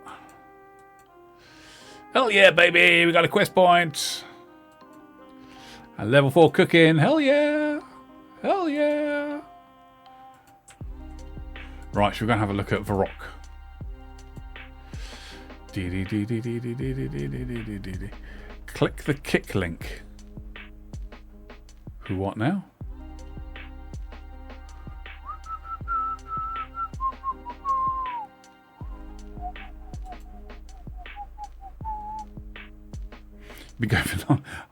Hell yeah, baby. We got a quest point. And level 4 cooking. Hell yeah. Right, should we go and have a look at Varrock? Click the kick link. Who what now?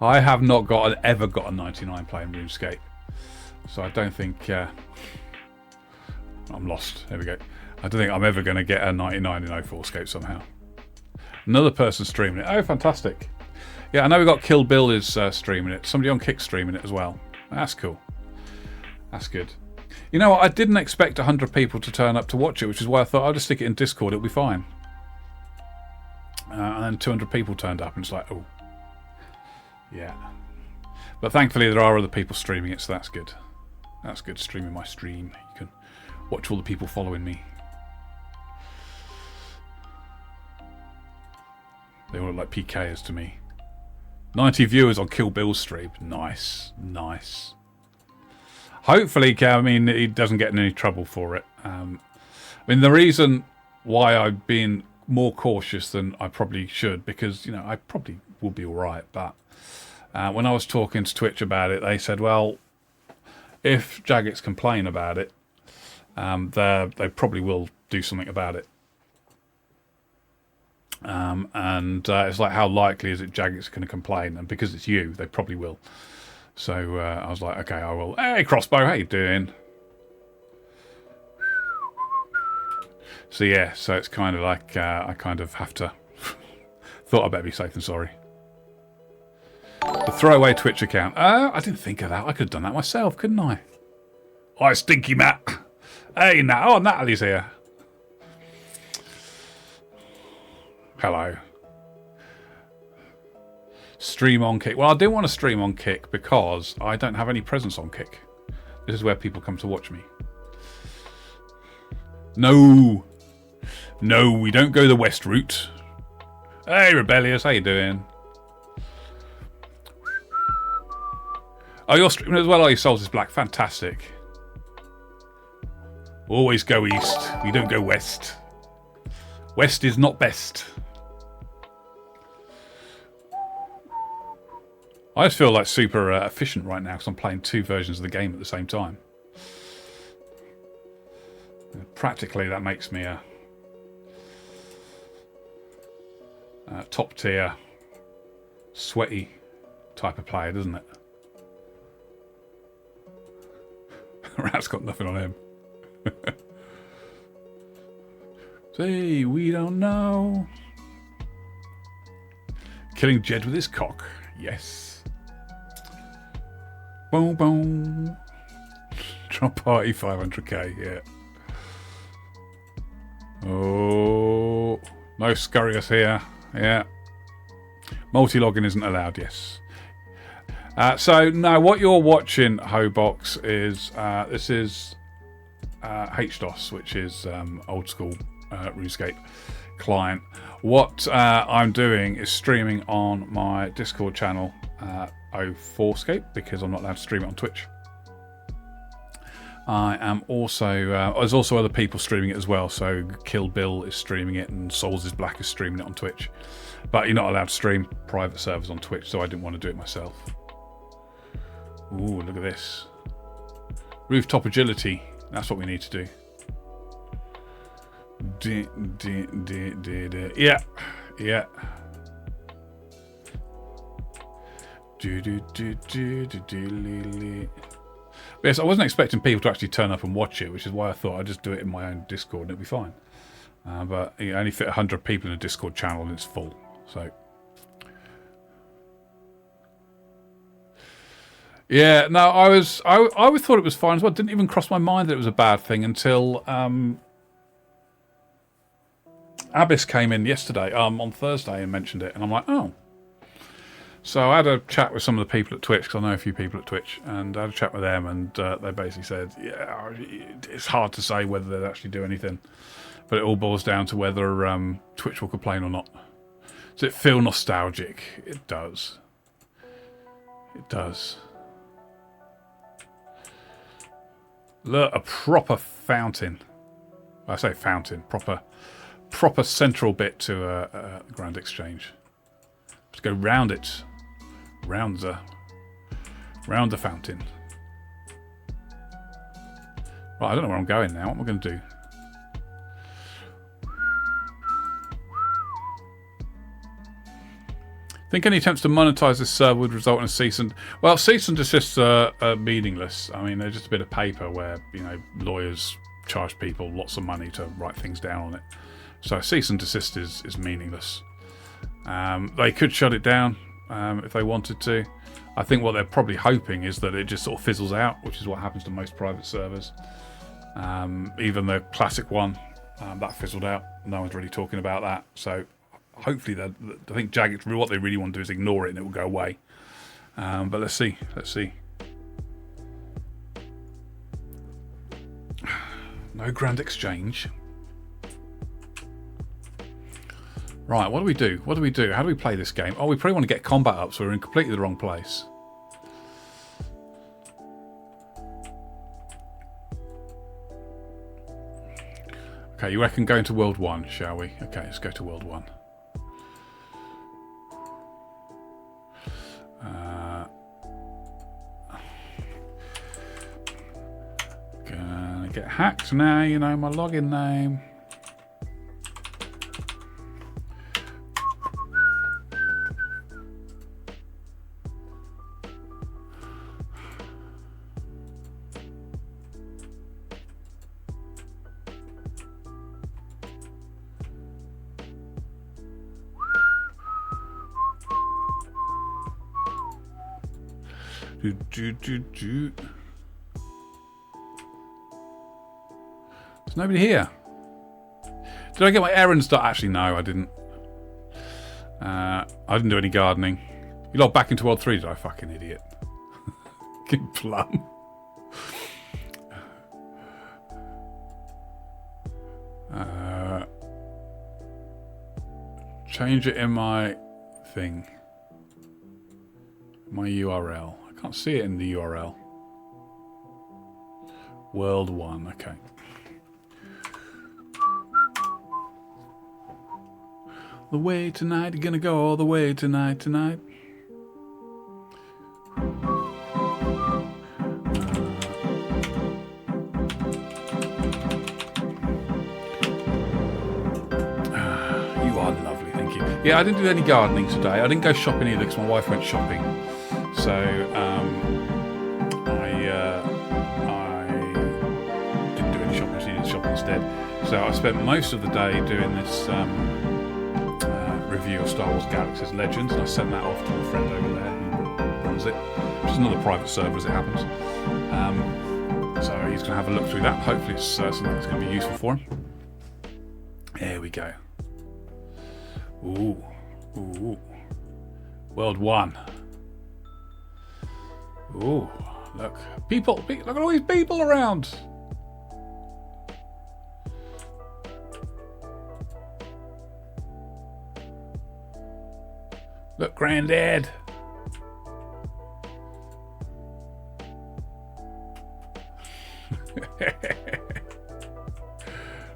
I have not ever got a 99 playing RuneScape, so I don't think I'm lost. There we go. I don't think I'm ever going to get a 99 in 04Scape somehow. Another person streaming it. Oh, fantastic! Yeah, I know we got Kill Bill is streaming it. Somebody on Kick streaming it as well. That's cool. That's good. You know what? I didn't expect 100 people to turn up to watch it, which is why I thought I'll just stick it in Discord. It'll be fine. And then 200 people turned up, and it's like, oh. Yeah. But thankfully there are other people streaming it, so that's good. That's good, streaming my stream. You can watch all the people following me. They all look like PKers to me. 90 viewers on Kill Bill's stream. Nice. Hopefully, I mean, he doesn't get in any trouble for it. I mean, the reason why I've been more cautious than I probably should, because, you know, I probably will be alright, but when I was talking to Twitch about it, they said, well, if Jagex complain about it, they probably will do something about it. And it's like, how likely is it Jagex going to complain? And because it's you, they probably will. So I was like, okay, I will. Hey, Crossbow, how you doing? So yeah, so it's kind of like I kind of have to. Thought I'd better be safe than sorry. The throwaway Twitch account. Oh, I didn't think of that. I could have done that myself, couldn't I? Hi, Stinky Matt. Hey, Nat. Oh, Natalie's here. Hello. Stream on Kick. Well, I didn't want to stream on Kick because I don't have any presence on Kick. This is where people come to watch me. No, we don't go the west route. Hey, Rebellious, how you doing? Oh, you're streaming as well? Oh, your Souls is Black. Fantastic. Always go east. We don't go west. West is not best. I just feel like super efficient right now because I'm playing 2 versions of the game at the same time. Practically, that makes me a top tier, sweaty type of player, doesn't it? Rat's got nothing on him. Say, we don't know. Killing Jed with his cock. Yes. Boom, boom. Drop party 500k, yeah. Oh, no scurriers here. Yeah. Multi-logging isn't allowed, yes. So, now what you're watching, Hobox, is this is HDOS, which is old school RuneScape. client. What I'm doing is streaming on my Discord channel, 2004Scape, because I'm not allowed to stream it on Twitch. I am also, there's also other people streaming it as well, so Kill Bill is streaming it and Souls is Black is streaming it on Twitch. But you're not allowed to stream private servers on Twitch, so I didn't want to do it myself. Ooh, look at this. Rooftop agility, that's what we need to do. Yeah, yeah. Yes, I wasn't expecting people to actually turn up and watch it, which is why I thought I'd just do it in my own Discord and it'll be fine. But you only fit 100 people in a Discord channel and it's full. So, yeah, no, I always thought it was fine as well. It didn't even cross my mind that it was a bad thing until Abyss came in yesterday, on Thursday, and mentioned it, and I'm like, oh. So I had a chat with some of the people at Twitch, because I know a few people at Twitch, and I had a chat with them, and they basically said, yeah, it's hard to say whether they'd actually do anything, but it all boils down to whether Twitch will complain or not. Does it feel nostalgic? It does. It does. Look, a proper fountain. I say fountain, proper central bit to a Grand Exchange. Let's go round it. Round the fountain. Right, I don't know where I'm going now. What am I going to do? Think any attempts to monetize this server would result in a cease and... Well, cease and desist are meaningless. I mean, they're just a bit of paper where, you know, lawyers charge people lots of money to write things down on it. So cease and desist is meaningless. They could shut it down if they wanted to. I think what they're probably hoping is that it just sort of fizzles out, which is what happens to most private servers. Even the classic one, that fizzled out. No one's really talking about that. So hopefully, I think Jagex, what they really want to do is ignore it and it will go away. But let's see. Let's see. No Grand Exchange. Right, what do we do? What do we do? How do we play this game? Oh, we probably want to get combat up, so we're in completely the wrong place. Okay, you reckon going to World 1, shall we? Okay, let's go to World 1. Gonna get hacked now, you know my login name. There's nobody here. Did I get my errands done? Actually, no, I didn't. I didn't do any gardening. You logged back into World 3, did I? Fucking idiot. Fucking plum. Change it in my thing. My URL. I can't see it in the URL. World 1, okay. The way tonight, you're gonna go all the way tonight. You are lovely, thank you. Yeah, I didn't do any gardening today. I didn't go shopping either because my wife went shopping. So I didn't do any shopping. She did shopping instead. So I spent most of the day doing this review of Star Wars Galaxy's Legends, and I sent that off to a friend over there who runs it, which is another private server as it happens. So he's going to have a look through that. Hopefully it's something that's going to be useful for him. There we go. Ooh. World 1. Ooh, look. People, look at all these people around. Look, Grandad.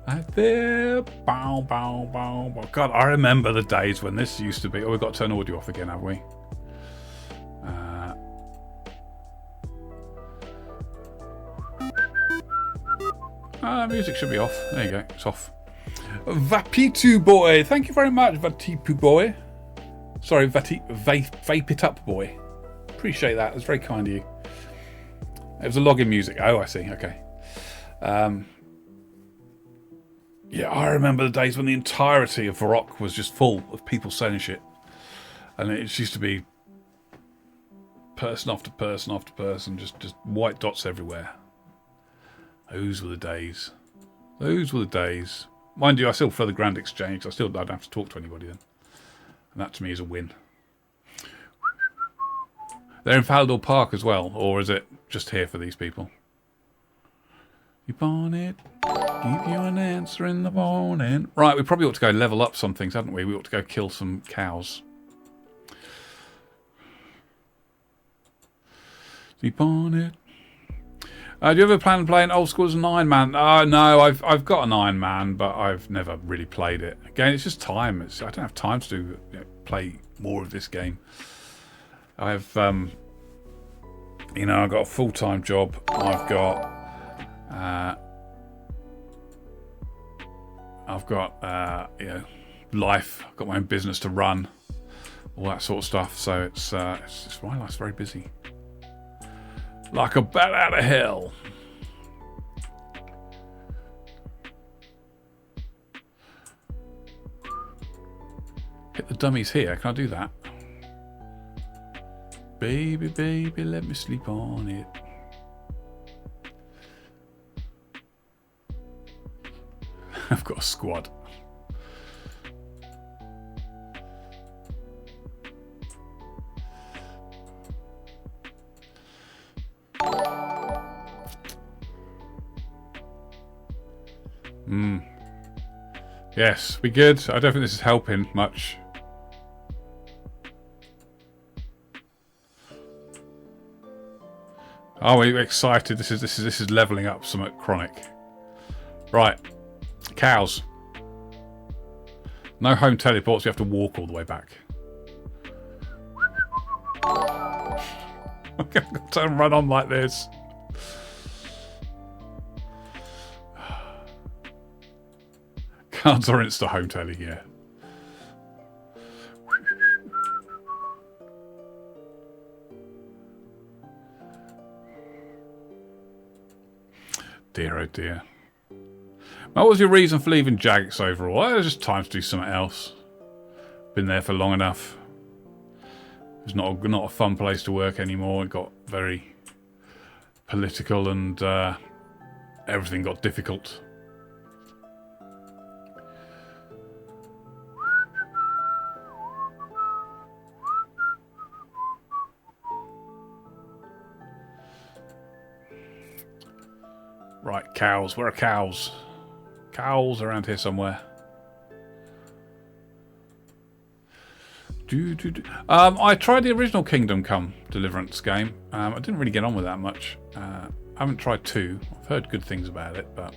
Right there. Bow, bow, bow, bow. God, I remember the days when this used to be. Oh, we've got to turn audio off again, have we? Music should be off. There you go. It's off. Vapitu boy. Thank you very much, Vatipu boy. Sorry, Vape it up boy. Appreciate that. It's very kind of you. It was a login music. Oh, I see. Okay. Yeah, I remember the days when the entirety of Varrock was just full of people selling shit. And it used to be person after person after person, just white dots everywhere. Those were the days. Those were the days. Mind you, I still prefer the Grand Exchange. I don't have to talk to anybody then. And that to me is a win. They're in Falador Park as well, or is it just here for these people? You born it, give you an answer in the morning. Right, we probably ought to go level up some things, haven't we? We ought to go kill some cows. You born it. Do you ever plan on playing Old School as an Iron Man? No, I've got an Iron Man, but I've never really played it. Again, it's just time. I don't have time to play more of this game. I've got a full-time job. I've got life. I've got my own business to run, all that sort of stuff. So it's my life's very busy. Like a bat out of hell. Hit the dummies here. Can I do that? Baby, baby, let me sleep on it. I've got a squad. Yes, we good. I don't think this is helping much. Are we excited? This is leveling up somewhat chronic. Right, cows. No home teleports. You have to walk all the way back. I'm going to run on like this. Cards are insta home telly, yeah. Dear, oh dear. What was your reason for leaving Jagex overall? It was just time to do something else. Been there for long enough. It's not a fun place to work anymore. It got very political and everything got difficult. Right, cows. Where are cows? Cows around here somewhere. I tried the original Kingdom Come Deliverance game. I didn't really get on with that much. I haven't tried 2. I've heard good things about it, but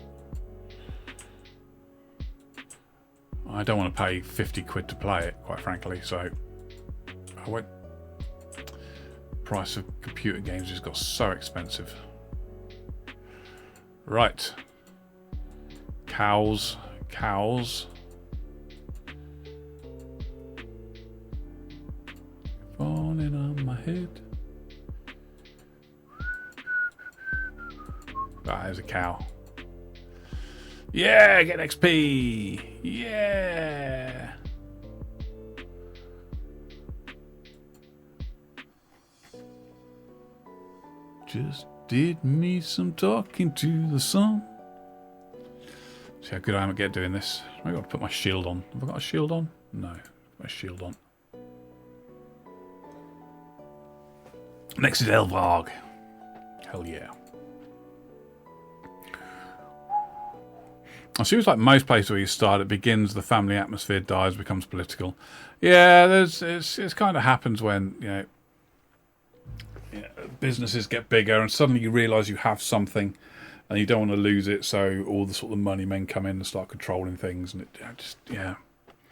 I don't want to pay 50 quid to play it, quite frankly, so I won't. Price of computer games just got so expensive. Right. Cows. Cows. Falling on my head. Ah, there's a cow. Yeah, get XP. Yeah. Just did me some talking to the sun. See how good I am at doing this. Maybe I'll put my shield on. Have I got a shield on? No. Put my shield on. Next is Elvarg. Hell yeah. I see it's like most places where you start, it begins, the family atmosphere dies, becomes political. Yeah, it kind of happens when, you know, businesses get bigger and suddenly you realise you have something and you don't want to lose it, so all the sort of money men come in and start controlling things, and it just, yeah.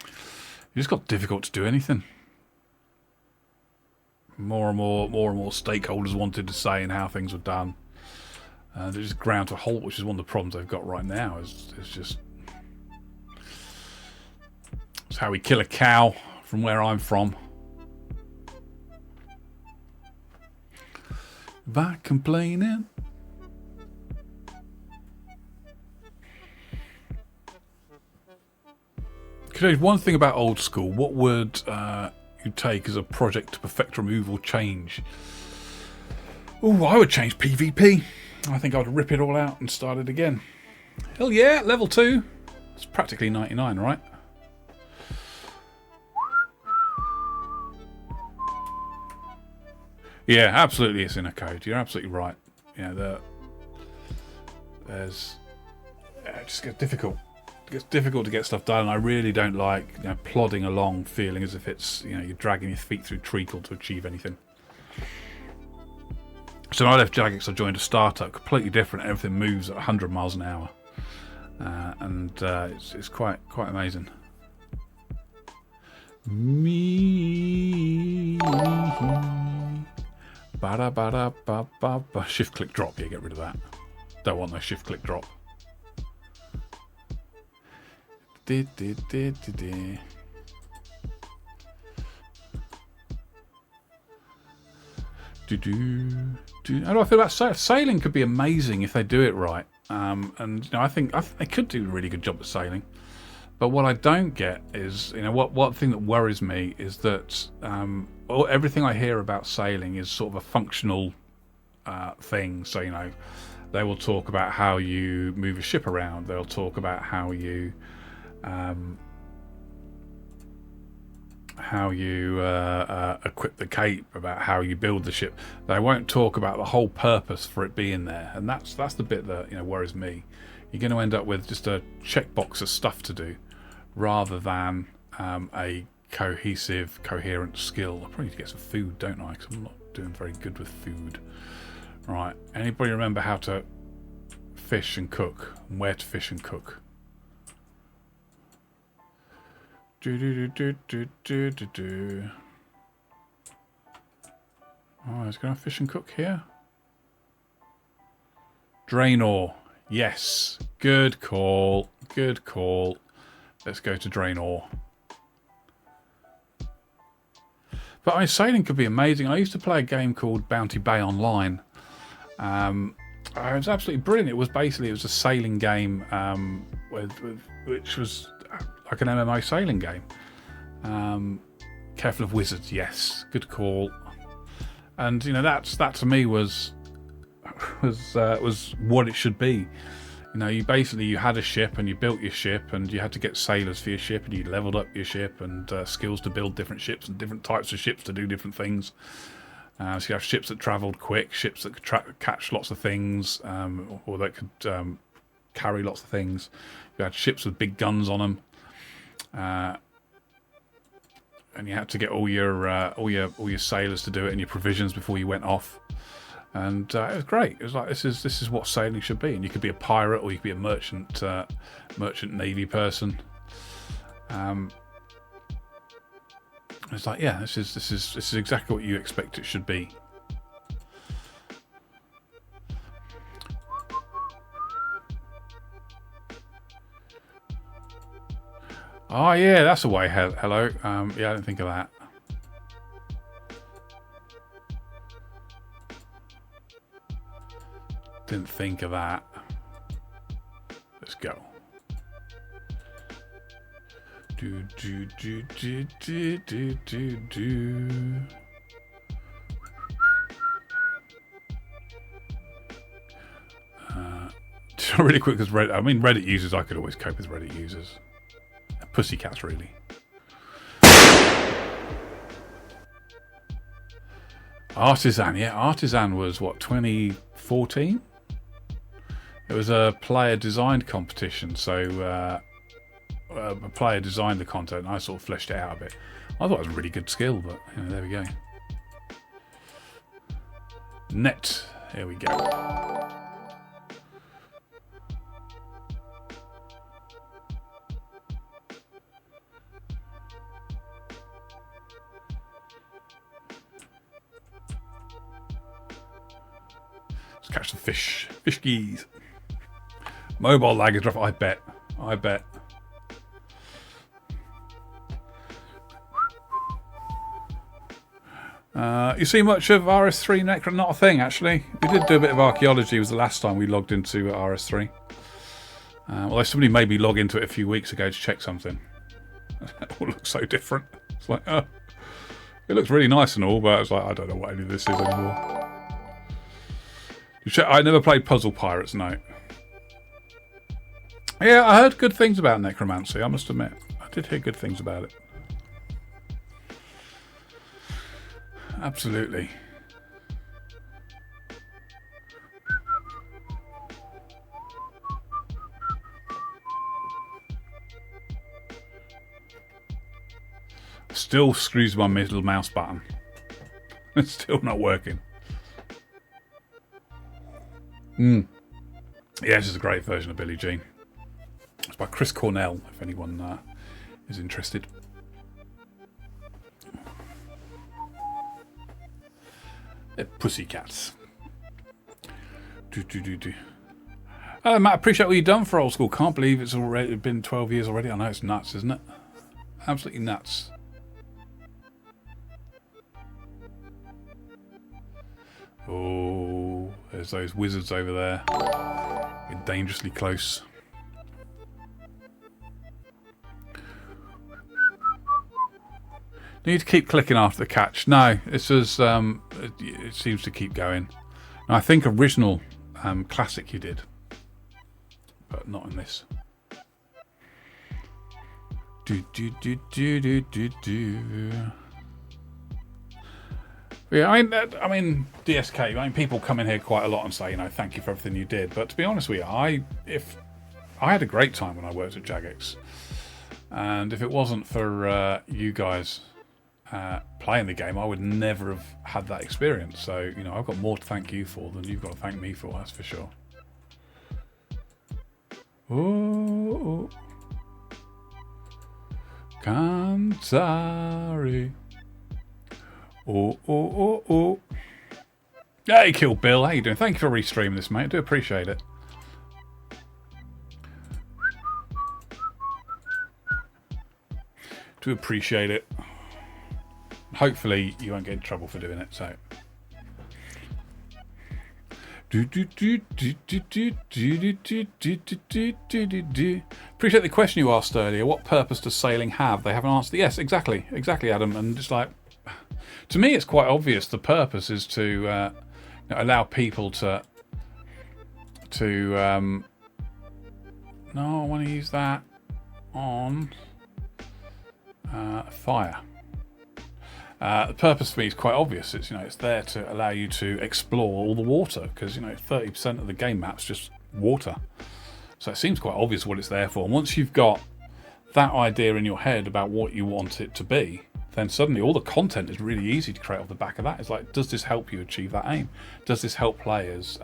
It just got difficult to do anything. More and more stakeholders wanted to say in how things were done. They just ground to a halt, which is one of the problems they've got right now. It's just... It's how we kill a cow from where I'm from. Back complaining. Could one thing about old school, what would you take as a project to perfect, remove, or change? Oh, I would change PvP. I think I'd rip it all out and start it again. Hell yeah, level 2. It's practically 99, right? Yeah, absolutely, it's in a code. You're absolutely right. You know, it just gets difficult. It gets difficult to get stuff done. I really don't like, you know, plodding along, feeling as if it's, you know, you're dragging your feet through treacle to achieve anything. So when I left Jagex, I joined a startup, completely different. Everything moves at 100 miles an hour, and it's quite amazing. Me. Ba-da-ba-da-ba-ba-ba. Shift click drop, yeah, get rid of that. Don't want no shift click drop. How do I feel about sailing? Could be amazing if they do it right. And you know, I think they could do a really good job at sailing. But what I don't get is, you know, what thing that worries me is that everything I hear about sailing is sort of a functional thing. So, you know, they will talk about how you move a ship around. They'll talk about how you equip the cape, about how you build the ship. They won't talk about the whole purpose for it being there, and that's the bit that, you know, worries me. You're going to end up with just a checkbox of stuff to do, rather than a cohesive, coherent skill. I probably need to get some food, don't I? Because I'm not doing very good with food. Right. Anybody remember how to fish and cook, and where to fish and cook? Oh, is going to fish and cook here? Draenor. Yes. Good call. Good call. Let's go to Draenor. But I mean, sailing could be amazing. I used to play a game called Bounty Bay Online. It was absolutely brilliant. It was a sailing game which was like an MMO sailing game. Careful of Wizards, yes, good call. And you know, that to me was what it should be. You know, you had a ship and you built your ship and you had to get sailors for your ship and you leveled up your ship and skills to build different ships and different types of ships to do different things. So you have ships that travelled quick, ships that could catch lots of things, or that could carry lots of things. You had ships with big guns on them. And you had to get all your sailors to do it and your provisions before you went off, and it was great. It was like this is what sailing should be. And you could be a pirate or you could be a merchant navy person. It's like, yeah, this is exactly what you expect it should be. Oh yeah, that's a way. Hello. Yeah, I didn't think of that. Didn't think of that. Let's go. Do. Really quick, because Reddit users, I could always cope with Reddit users. Pussycats, really. Artisan, yeah. Artisan was, what, 2014? It was a player designed competition, so a player designed the content and I sort of fleshed it out a bit. I thought it was a really good skill, but you know, there we go. Net, here we go. Let's catch the fish. Fish geese. Mobile lag is rough, I bet. I bet. You see much of RS3 Necro? Not a thing, actually. We did do a bit of archaeology. It was the last time we logged into RS3. Although somebody made me log into it a few weeks ago to check something. It all looks so different. It's like, it looks really nice and all, but it's like, I don't know what any of this is anymore. I never played Puzzle Pirates, no. Yeah, I heard good things about Necromancy, I must admit. I did hear good things about it. Absolutely. Still screws my middle mouse button. It's still not working. Yeah, this is a great version of Billie Jean. It's by Chris Cornell, if anyone is interested. Pussycats. Matt, I appreciate what you've done for Old School. Can't believe it's already been 12 years already. I know it's nuts, isn't it? Absolutely nuts. Oh, there's those wizards over there. Getting dangerously close. Need to keep clicking after the catch. No, this is it seems to keep going. And I think original classic you did, but not in this. Yeah, I mean DSK. I mean, people come in here quite a lot and say, you know, thank you for everything you did. But to be honest with you, I had a great time when I worked at Jagex, and if it wasn't for you guys playing the game, I would never have had that experience. So, you know, I've got more to thank you for than you've got to thank me for, that's for sure. Oh, Cantari. Oh. Hey, Kill Bill, how you doing? Thank you for restreaming this, mate. I do appreciate it. Do appreciate it. Hopefully you won't get in trouble for doing it, so. Appreciate the question you asked earlier. What purpose does sailing have? They haven't answered. Yes, exactly, Adam. And just like, to me, it's quite obvious. The purpose is to you know, allow people to. No, I want to use that on fire. The purpose for me is quite obvious. It's, you know, it's there to allow you to explore all the water, because, you know, 30% of the game map's just water. So it seems quite obvious what it's there for. And once you've got that idea in your head about what you want it to be, then suddenly all the content is really easy to create off the back of that. It's like, does this help you achieve that aim? Does this help players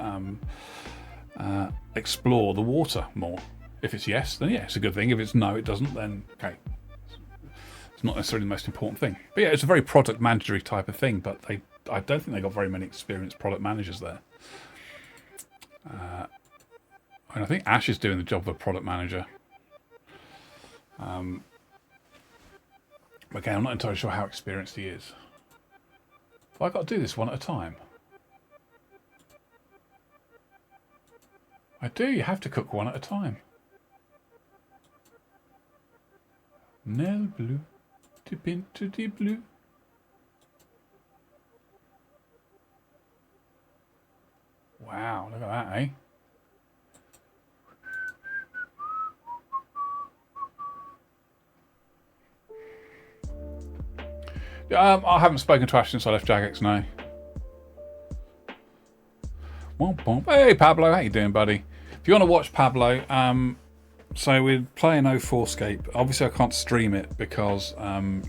explore the water more? If it's yes, then yeah, it's a good thing. If it's no, it doesn't, then okay. It's not necessarily the most important thing. But yeah, it's a very product managery type of thing, but I don't think they got very many experienced product managers there. And I think Ash is doing the job of a product manager. Okay, I'm not entirely sure how experienced he is. But I've got to do this one at a time. I do, you have to cook one at a time. Nel blue. Dip into the blue. Wow, look at that, eh? I haven't spoken to Ash since I left Jagex, no. Hey, Pablo, how you doing, buddy? If you want to watch Pablo, so we're playing 2004Scape. Obviously, I can't stream it because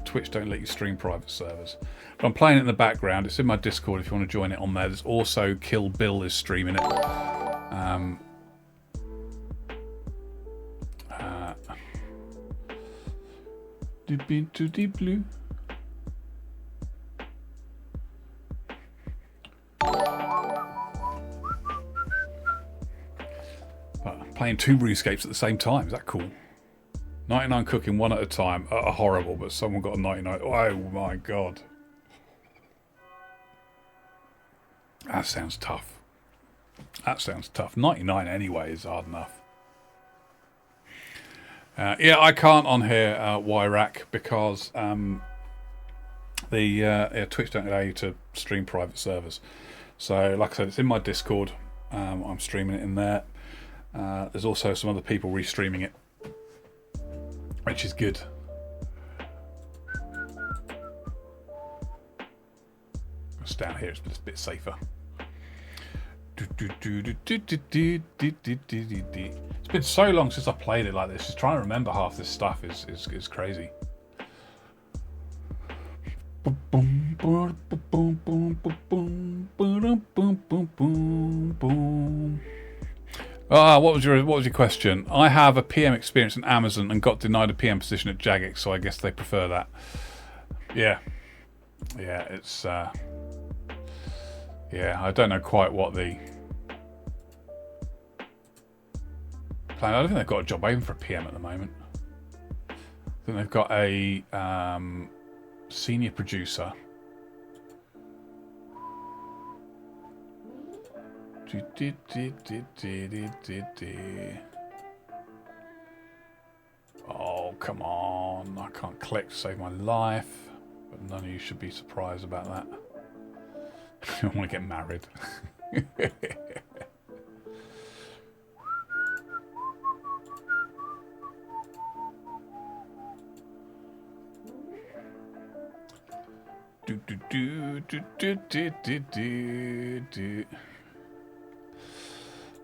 Twitch don't let you stream private servers. But I'm playing it in the background. It's in my Discord if you want to join it on there. There's also Kill Bill is streaming it. Deep into deep blue. Playing 2 RuneScapes at the same time. Is that cool? 99 cooking one at a time are horrible, but someone got a 99. Oh my god. That sounds tough. That sounds tough. 99 anyway is hard enough. Yeah, I can't on here Varrock because Twitch don't allow you to stream private servers. So, like I said, it's in my Discord. I'm streaming it in there. There's also some other people restreaming it, which is good. It's down here, it's a bit safer. It's been so long since I played it like this. Just trying to remember half this stuff is crazy. What was your question? I have a PM experience in Amazon and got denied a PM position at Jagex, so I guess they prefer that. Yeah, it's I don't know quite what the plan. I don't think they've got a job open for a PM at the moment. I think they've got a senior producer. Oh, come on. I can't click to save my life. But none of you should be surprised about that. I want to get married.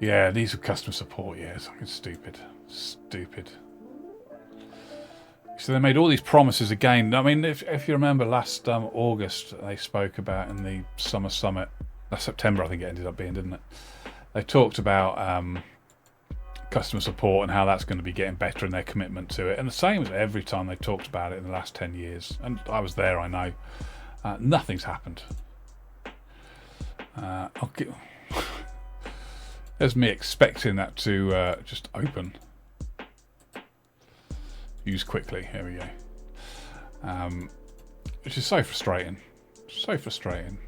Yeah, these are customer support. Yeah, it's fucking stupid. Stupid. So they made all these promises again. I mean, if you remember last August, they spoke about in the Summer Summit. September, I think it ended up being, didn't it? They talked about customer support and how that's going to be getting better and their commitment to it. And the same as every time they talked about it in the last 10 years. And I was there, I know. Nothing's happened. There's me expecting that to just open. Use quickly. Here we go. Which is so frustrating. So frustrating.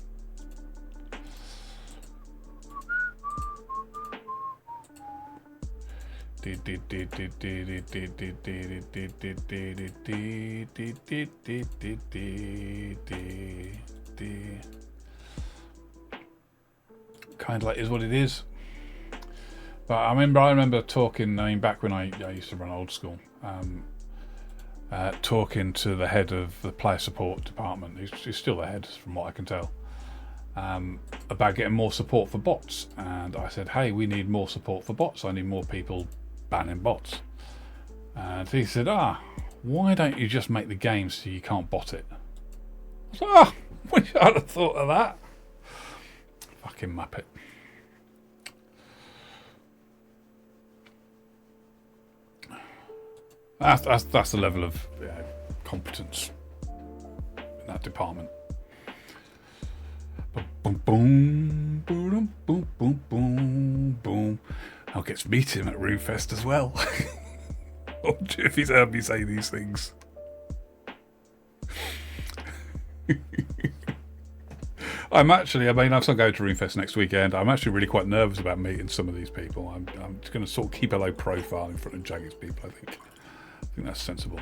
Kind of like is what it is. But I remember talking. I mean, back when I used to run Oldschool, talking to the head of the player support department, who's still the head, from what I can tell, about getting more support for bots. And I said, "Hey, we need more support for bots. I need more people banning bots." And he said, "Why don't you just make the game so you can't bot it?" I was like, wish I'd have thought of that. Fucking muppet. That's the level of competence in that department. Boom, boom, boom, boom, boom, boom, boom. I'll get to meet him at RuneFest as well. I wonder if he's heard me say these things. I'm going to go to RuneFest next weekend. I'm actually really quite nervous about meeting some of these people. I'm just going to sort of keep a low profile in front of Jagex people, I think. I think that's sensible.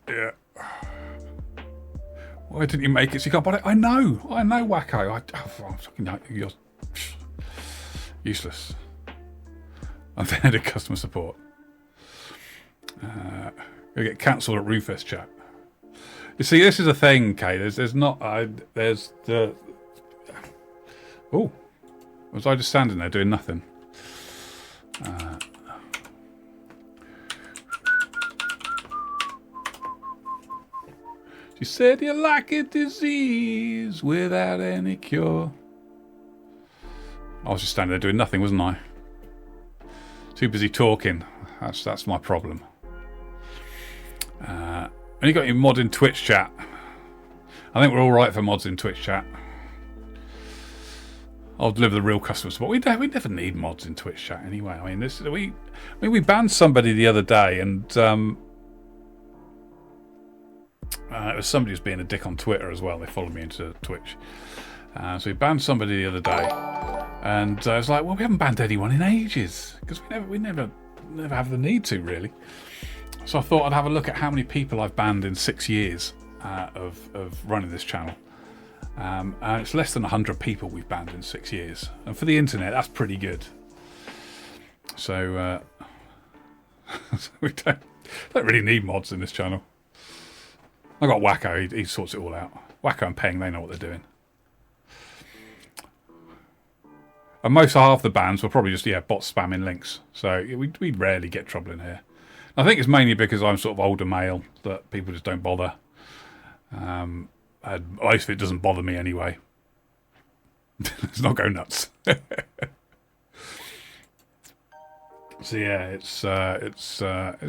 Yeah. Why didn't you make it so you can't buy it? I know, Wacko. You're useless. I'm the head of customer support. You'll get cancelled at RuneFest chat. You see, this is a thing, Kay. There's Oh, was I just standing there doing nothing? She said you're like a disease without any cure. I was just standing there doing nothing, wasn't I? Too busy talking. That's my problem. And you got your mod in Twitch chat. I think we're all right for mods in Twitch chat. I'll deliver the real customer support. We never need mods in Twitch chat anyway. I mean, we banned somebody the other day, and it was somebody who's being a dick on Twitter as well. They followed me into Twitch. So we banned somebody the other day, and I was like, well, we haven't banned anyone in ages because we never have the need to, really. So I thought I'd have a look at how many people I've banned in 6 years of running this channel. And it's less than 100 people we've banned in 6 years. And for the internet, that's pretty good. So we don't really need mods in this channel. I got Wacko, he sorts it all out. Wacko and Peng, they know what they're doing. And half the bans were probably just bots spamming links. So we rarely get trouble in here. I think it's mainly because I'm sort of older male that people just don't bother. And most of it doesn't bother me anyway. Let's not go nuts. So yeah, it's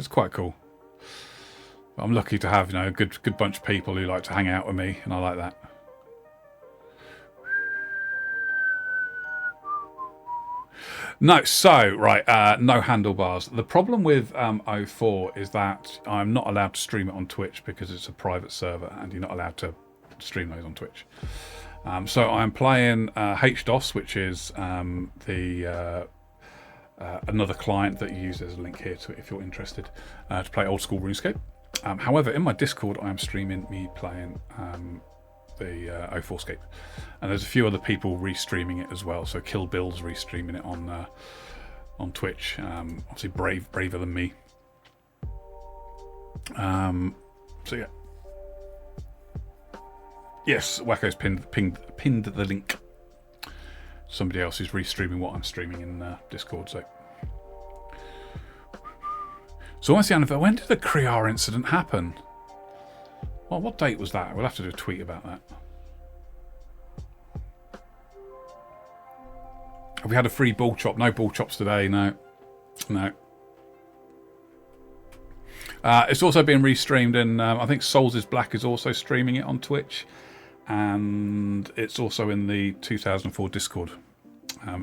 quite cool. I'm lucky to have a good bunch of people who like to hang out with me, and I like that. No, so right, no handlebars. The problem with 04 is that I'm not allowed to stream it on Twitch because it's a private server, and you're not allowed to stream those on Twitch. So I'm playing HDOS, which is another client that you use. There's a link here to it if you're interested to play Oldschool Runescape. However, in my Discord, I am streaming me playing the 2004Scape, and there's a few other people restreaming it as well. So Kill Bill's restreaming it on Twitch. Obviously, braver than me. So yeah. Yes, Wacko's pinned the link. Somebody else is restreaming what I'm streaming in Discord. So almost the end of it. When did the Kriar incident happen? Well, what date was that? We'll have to do a tweet about that. Have we had a free ball chop? No ball chops today. No. It's also being restreamed, and I think Souls is Black is also streaming it on Twitch. And it's also in the 2004 Discord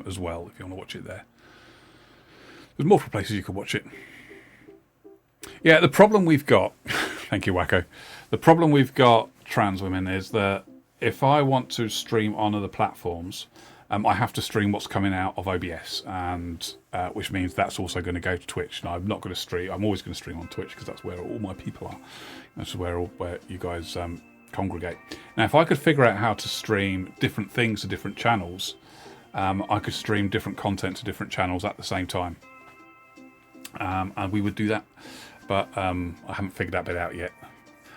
as well, if you want to watch it there. There's multiple places you can watch it. Yeah, the problem we've got... Thank you, Wacko. The problem we've got, trans women, is that if I want to stream on other platforms, I have to stream what's coming out of OBS, and which means that's also going to go to Twitch. And I'm not going to stream... I'm always going to stream on Twitch because that's where all my people are. That's where you guys... congregate. Now, if I could figure out how to stream different things to different channels, I could stream different content to different channels at the same time, and we would do that. But I haven't figured that bit out yet.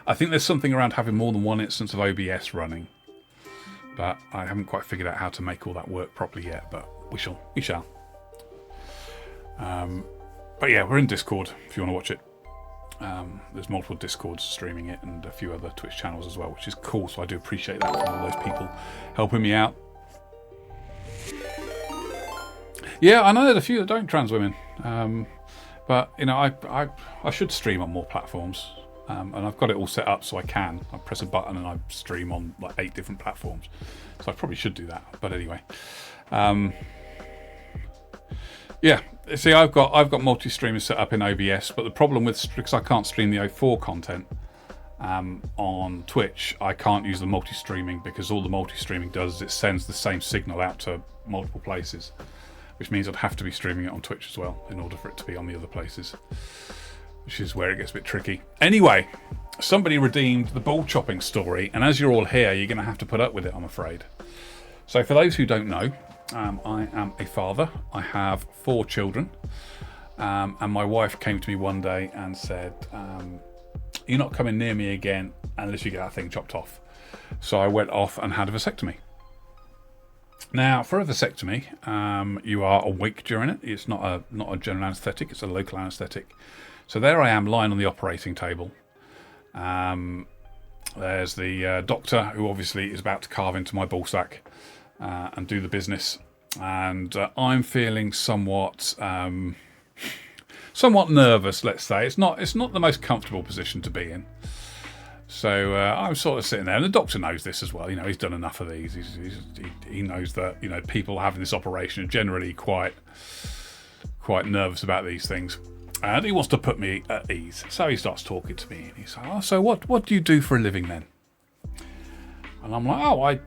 I think there's something around having more than one instance of OBS running, but I haven't quite figured out how to make all that work properly yet. But we shall. But yeah, we're in Discord if you want to watch it. There's multiple Discords streaming it and a few other Twitch channels as well, which is cool. So I do appreciate that from all those people helping me out. Yeah, I know there's a few that don't trans women, but I should stream on more platforms, and I've got it all set up so I can. I press a button and I stream on like 8 different platforms, so I probably should do that. But anyway, yeah. See, I've got multi-streamers set up in OBS, but the problem because I can't stream the 04 content on Twitch, I can't use the multi-streaming because all the multi-streaming does is it sends the same signal out to multiple places, which means I'd have to be streaming it on Twitch as well in order for it to be on the other places, which is where it gets a bit tricky. Anyway, somebody redeemed the ball chopping story, and as you're all here, you're going to have to put up with it, I'm afraid. So for those who don't know, I am a father. I have 4 children, and my wife came to me one day and said, "You're not coming near me again unless you get that thing chopped off." So I went off and had a vasectomy. Now, for a vasectomy, you are awake during it. It's not a general anaesthetic; it's a local anaesthetic. So there I am, lying on the operating table. There's the doctor, who obviously is about to carve into my ballsack and do the business, and I'm feeling somewhat nervous. Let's say it's not the most comfortable position to be in. So I'm sort of sitting there, and the doctor knows this as well. You know, he's done enough of these. He knows that, you know, people having this operation are generally quite nervous about these things, and he wants to put me at ease. So he starts talking to me, and he's like, "Oh, so what do you do for a living then?" And I'm like, "Oh, I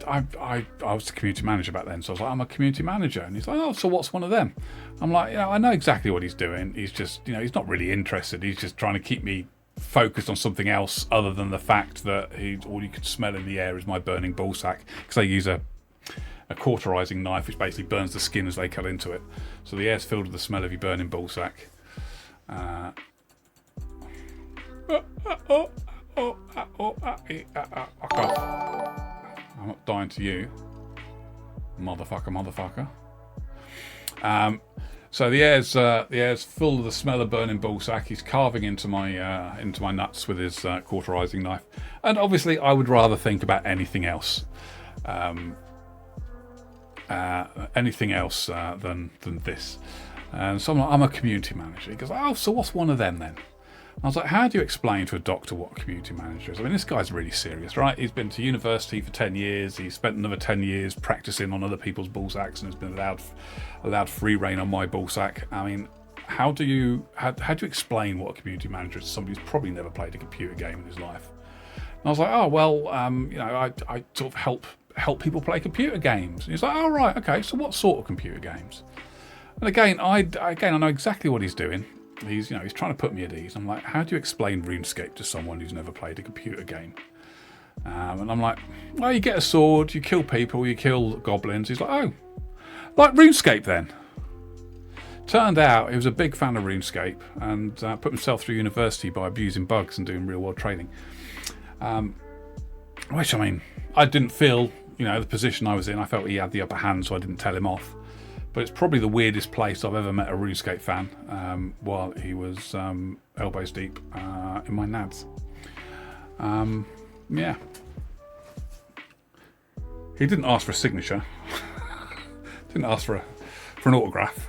was the community manager back then." So I was like, "I'm a community manager," and he's like, "Oh, so what's one of them?" I'm like, "Yeah, I know exactly what he's doing. He's just, you know, he's not really interested. He's just trying to keep me focused on something else other than the fact that all you could smell in the air is my burning ballsack, because they use a cauterizing knife which basically burns the skin as they cut into it. So the air's filled with the smell of your burning ballsack. I'm not dying to you, motherfucker. So the air's full of the smell of burning ballsack. He's carving into my nuts with his cauterizing knife, and obviously I would rather think about anything else, than this. And so I'm a community manager. He goes, "Oh, so what's one of them then?" I was like, "How do you explain to a doctor what a community manager is?" I mean, this guy's really serious, right? He's been to university for 10 years. He's spent another 10 years practicing on other people's ballsacks and has been allowed free reign on my ballsack. I mean, how do you explain what a community manager is to somebody who's probably never played a computer game in his life? And I was like, "Oh, well, you know, I sort of help people play computer games." And he's like, "Oh, right, okay, so what sort of computer games?" And again, I know exactly what he's doing. He's trying to put me at ease. I'm like, "How do you explain RuneScape to someone who's never played a computer game?" And I'm like, "Well, you get a sword, you kill people, you kill goblins." He's like, "Oh, like RuneScape then?" Turned out he was a big fan of RuneScape and put himself through university by abusing bugs and doing real world trading. Which, I mean, I didn't feel, you know, the position I was in. I felt he had the upper hand, so I didn't tell him off. But it's probably the weirdest place I've ever met a RuneScape fan, while he was elbows deep in my nads. Yeah. He didn't ask for a signature. Didn't ask for an autograph.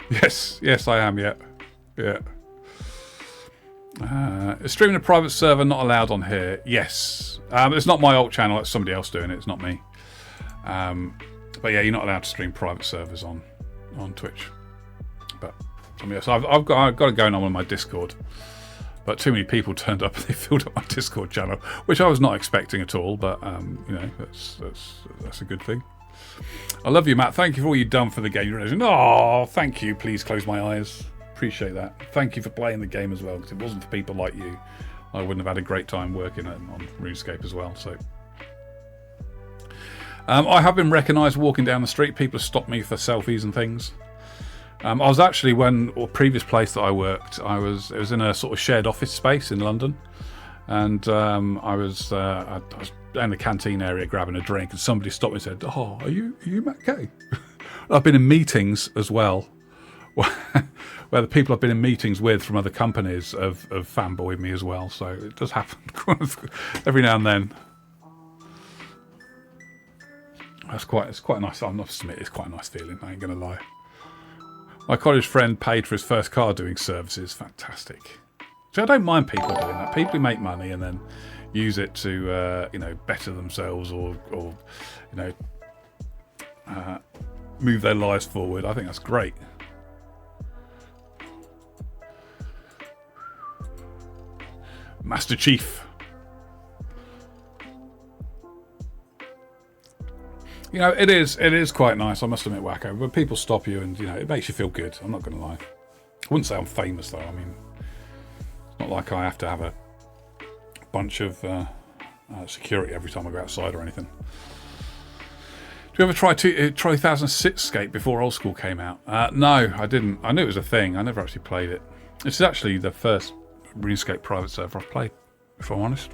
Yes, I am. Yeah. Streaming a private server not allowed on here. Yes. It's not my alt channel. It's somebody else doing it. It's not me. But yeah, you're not allowed to stream private servers on Twitch. But so I've got it going on my Discord. But too many people turned up and they filled up my Discord channel, which I was not expecting at all. But you know, that's a good thing. I love you, Matt. Thank you for all you've done for the game. Oh, thank you. Please close my eyes. Appreciate that. Thank you for playing the game as well, because if it wasn't for people like you, I wouldn't have had a great time working on RuneScape as well. So I have been recognised walking down the street. People have stopped me for selfies and things. I was actually, previous place that I worked, it was in a sort of shared office space in London, and I was in the canteen area grabbing a drink, and somebody stopped me and said, "Oh, are you Matt Kay?" I've been in meetings as well, where the people I've been in meetings with from other companies have fanboyed me as well. So it does happen every now and then. It's quite nice. I must admit, it's quite a nice feeling. I ain't gonna lie. My college friend paid for his first car doing services. Fantastic. So I don't mind people doing that. People who make money and then use it to better themselves or move their lives forward. I think that's great. Master Chief. You know, it is quite nice, I must admit, Wacko. When people stop you and, you know, it makes you feel good. I'm not going to lie. I wouldn't say I'm famous, though. I mean, it's not like I have to have a bunch of security every time I go outside or anything. Do you ever try 2006Scape before Oldschool came out? No, I didn't. I knew it was a thing. I never actually played it. This is actually the first RuneScape private server I've played, if I'm honest.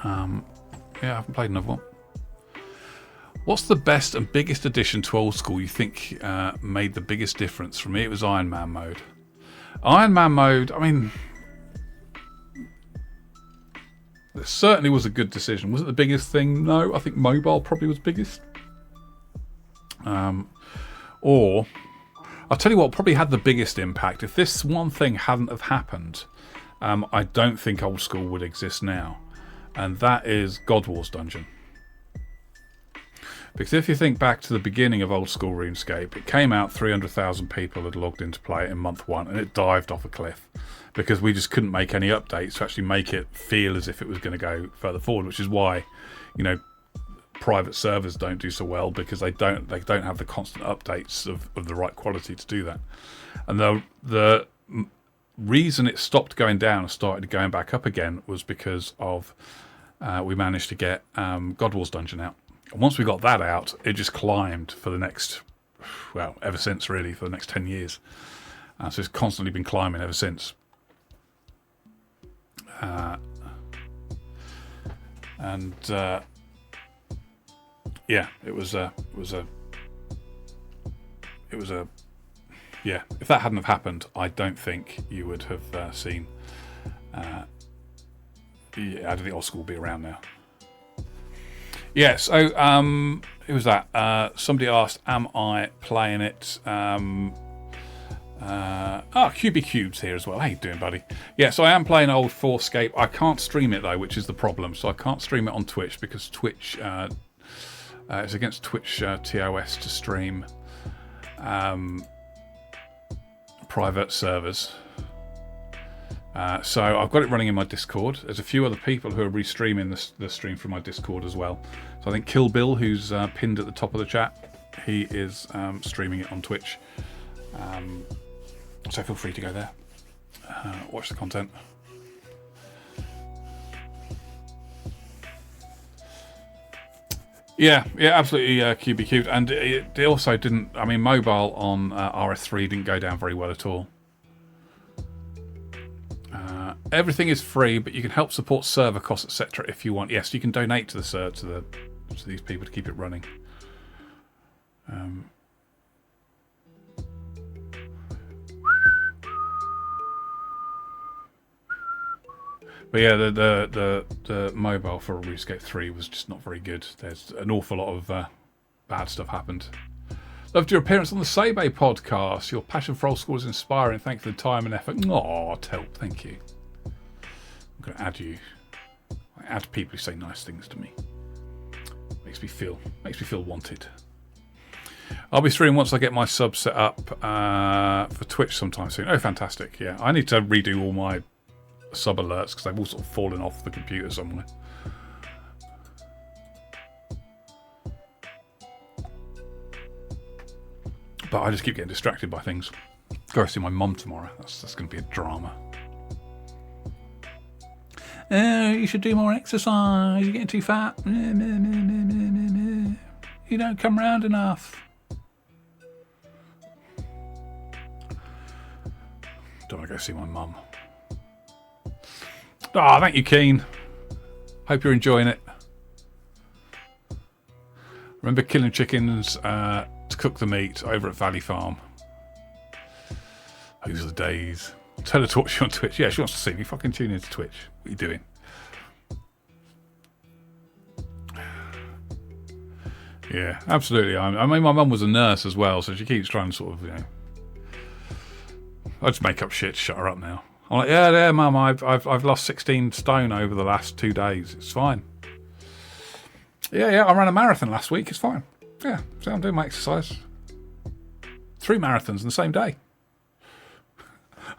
Yeah, I haven't played another one. What's the best and biggest addition to Old School you think made the biggest difference? For me, it was Iron Man mode. Iron Man mode, I mean, it certainly was a good decision. Was it the biggest thing? No, I think mobile probably was biggest. Or, I'll tell you what probably had the biggest impact. If this one thing hadn't have happened, I don't think Old School would exist now. And that is God Wars Dungeon. Because if you think back to the beginning of Oldschool Runescape, it came out, 300,000 people had logged in to play it in month 1, and it dived off a cliff because we just couldn't make any updates to actually make it feel as if it was going to go further forward, which is why, you know, private servers don't do so well, because they don't have the constant updates of the right quality to do that. And the reason it stopped going down and started going back up again was because of we managed to get God Wars Dungeon out. And once we got that out, it just climbed for the next, well, ever since really, for the next 10 years. So it's constantly been climbing ever since. Yeah, it was a yeah. If that hadn't have happened, I don't think you would have seen. I don't think Old School will be around now. Yeah, so who was that? Somebody asked, am I playing it? QB Cube's here as well. How you doing, buddy? Yeah, so I am playing old 4Scape. I can't stream it though, which is the problem. So I can't stream it on Twitch because Twitch it's against Twitch TOS to stream private servers. So I've got it running in my Discord. There's a few other people who are restreaming the stream from my Discord as well. So I think Kill Bill, who's pinned at the top of the chat, he is streaming it on Twitch. So feel free to go there, watch the content. Yeah, absolutely, QB Cubed. And it also didn't, I mean, mobile on RS3 didn't go down very well at all. Everything is free, but you can help support server costs, etc. if you want. Yes, you can donate to to these people to keep it running. But yeah, the mobile for RuneScape 3 was just not very good. There's an awful lot of bad stuff happened. Loved your appearance on the Sebe podcast. Your passion for Old School is inspiring. Thank you for the time and effort. Aw, Telp, thank you. I'm going to add you. I add people who say nice things to me. Makes me feel wanted. I'll be streaming once I get my sub set up for Twitch sometime soon. Oh, fantastic! Yeah, I need to redo all my sub alerts because they've all sort of fallen off the computer somewhere. But I just keep getting distracted by things. Go see my mum tomorrow. That's going to be a drama. You should do more exercise. You're getting too fat. You don't come round enough. Don't want to go see my mum. Ah, thank you, Keen. Hope you're enjoying it. Remember killing chickens to cook the meat over at Valley Farm. Those are the days. Tell her to watch you on Twitch. Yeah, she wants to see me. Fucking tune into Twitch. What are you doing? Yeah, absolutely. I mean, my mum was a nurse as well, so she keeps trying to sort of, you know. I just make up shit to shut her up now. I'm like, yeah, mum, I've lost 16 stone over the last 2 days. It's fine. Yeah, I ran a marathon last week. It's fine. Yeah, so I'm doing my exercise. 3 marathons in the same day.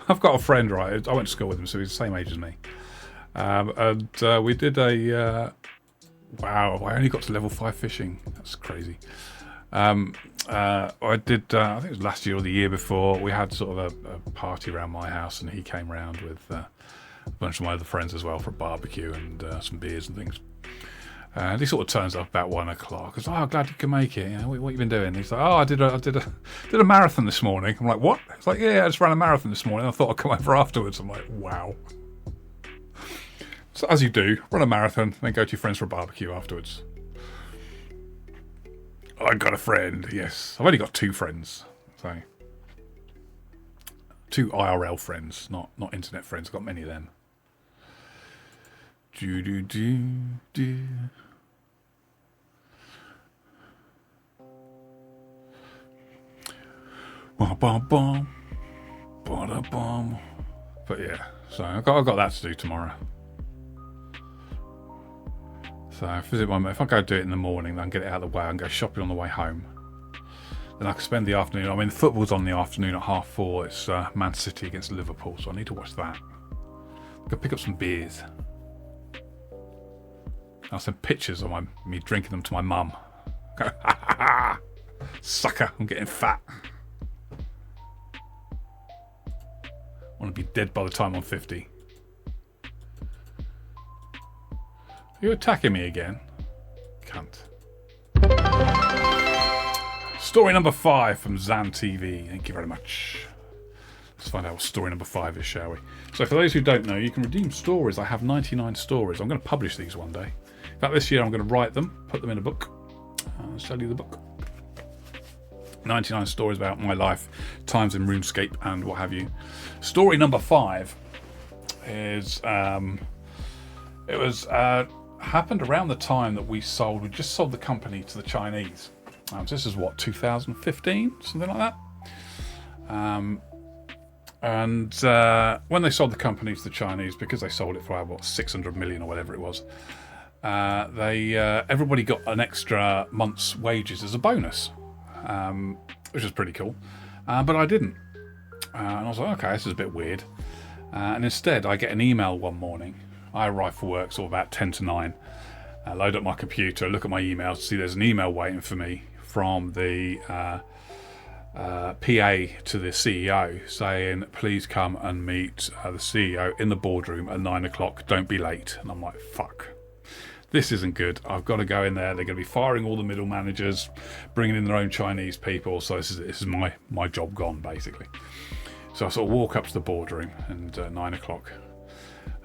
I've got a friend, right? I went to school with him, so he's the same age as me. And we did a... wow, I only got to level 5 fishing. That's crazy. I did, I think it was last year or the year before, we had sort of a party around my house, and he came round with a bunch of my other friends as well for a barbecue and some beers and things. And he sort of turns up about 1 o'clock. I was like, oh, glad you can make it. You know, what you been doing? He's like, oh, I did a marathon this morning. I'm like, what? He's like, yeah, I just ran a marathon this morning. I thought I'd come over afterwards. I'm like, wow. So as you do, run a marathon, then go to your friends for a barbecue afterwards. I've got a friend, yes. I've only got 2 friends. So 2 IRL friends, not internet friends. I've got many of them. Do. But yeah, so I've got that to do tomorrow. So if I go do it in the morning, then get it out of the way and go shopping on the way home. Then I can spend the afternoon. I mean, the football's on the afternoon at 4:30. It's Man City against Liverpool, so I need to watch that. Go pick up some beers. I'll send pictures of me drinking them to my mum. Go, ha ha ha! Sucker, I'm getting fat. I want to be dead by the time I'm 50. Are you attacking me again? Cunt. Story number 5 from Zan TV. Thank you very much. Let's find out what story number 5 is, shall we? So for those who don't know, you can redeem stories. I have 99 stories. I'm going to publish these one day. In fact, this year I'm going to write them, put them in a book. I'll show you the book. 99 stories about my life, times in RuneScape and what have you. Story number 5 is it was happened around the time that we just sold the company to the Chinese. So this is what, 2015, something like that. And when they sold the company to the Chinese, because they sold it for what, 600 million or whatever it was, everybody got an extra month's wages as a bonus. Which was pretty cool, but I didn't, and I was like, okay, this is a bit weird. And instead, I get an email one morning. I arrive for work sort of about 10 to 9. I load up my computer, look at my emails, see there's an email waiting for me from the PA to the CEO saying, please come and meet the CEO in the boardroom at 9 o'clock. Don't be late. And I'm like, fuck. This isn't good. I've got to go in there. They're going to be firing all the middle managers, bringing in their own Chinese people. So this is my job gone, basically. So I sort of walk up to the boardroom and 9 o'clock,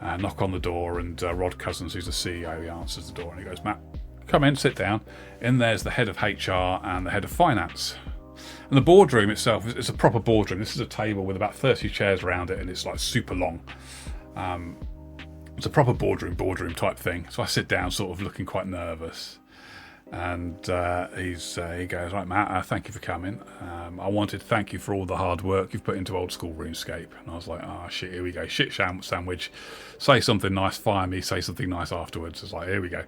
knock on the door, and Rod Cousins, who's the CEO, he answers the door and he goes, Matt, come in, sit down. In there's the head of HR and the head of finance. And the boardroom itself is a proper boardroom. This is a table with about 30 chairs around it, and it's like super long. It's a proper boardroom type thing. So I sit down sort of looking quite nervous. And he goes, right, Matt, thank you for coming. I wanted to thank you for all the hard work you've put into Oldschool Runescape. And I was like, oh, shit, here we go. Shit sandwich. Say something nice, fire me, say something nice afterwards. It's like, here we go.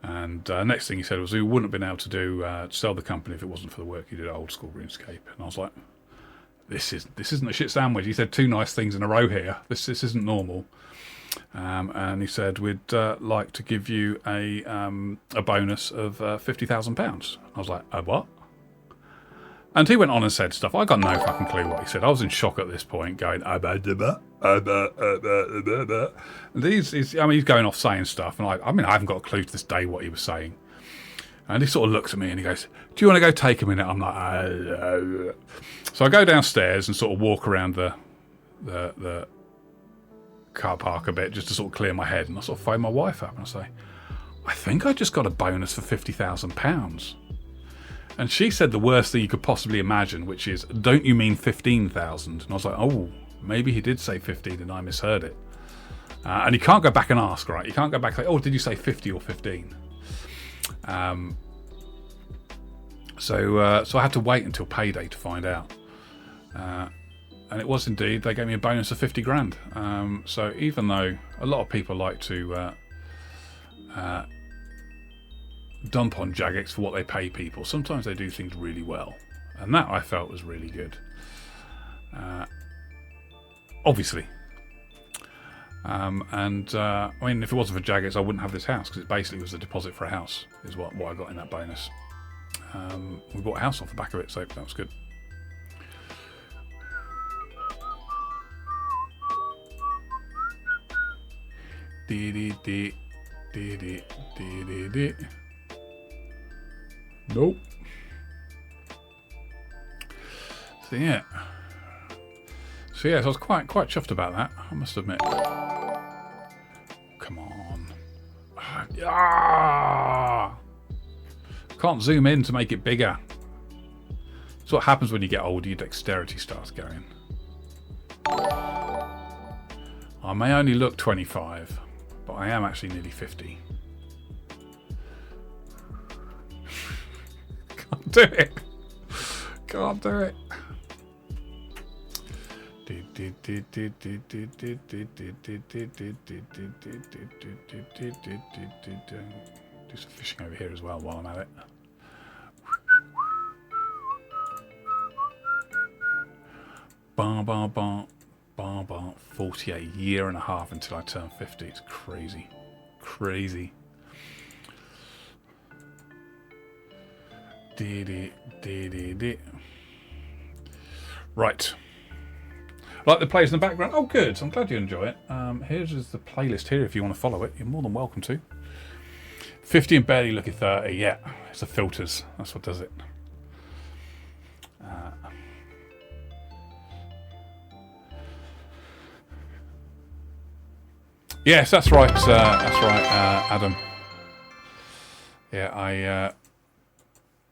And next thing he said was, we wouldn't have been able to sell the company if it wasn't for the work you did at Oldschool Runescape. And I was like, this isn't a shit sandwich. He said 2 nice things in a row here. This isn't normal. And he said, we'd like to give you a bonus of £50,000. I was like, what? And he went on and said stuff. I got no fucking clue what he said. I was in shock at this point, going, and he's going off saying stuff. And I haven't got a clue to this day what he was saying. And he sort of looks at me and he goes, do you want to go take a minute? I'm like, So I go downstairs and sort of walk around the car park a bit just to sort of clear my head, and I sort of phone my wife up and I say, I think I just got a bonus for £50,000. And she said the worst thing you could possibly imagine, which is, don't you mean 15,000? And I was like, oh, maybe he did say 15 and I misheard it. And you can't go back and ask, right? You can't go back and say, oh, did you say 50 or 15? So I had to wait until payday to find out. And it was indeed, they gave me a bonus of 50 grand. So even though a lot of people like to dump on Jagex for what they pay people, sometimes they do things really well. And that I felt was really good. Obviously. I mean, if it wasn't for Jagex, I wouldn't have this house, because it basically was a deposit for a house, is what I got in that bonus. We bought a house off the back of it, so that was good. Nope. So yeah, so I was quite chuffed about that, I must admit. Come on. Ah! Can't zoom in to make it bigger. That's what happens when you get older. Your dexterity starts going. I may only look 25, but I am actually nearly 50. Can't do it. Can't do it. Do some fishing over here as well while I'm at it. Bar, bar, bar, bar, bar. 48, year and a half until I turn 50. It's crazy. Crazy. Right. Like the plays in the background. Oh, good. I'm glad you enjoy it. Here's the playlist here if you want to follow it. You're more than welcome to. 50 and barely looking 30. Yeah, it's the filters. That's what does it. Yes, that's right. Adam. Yeah,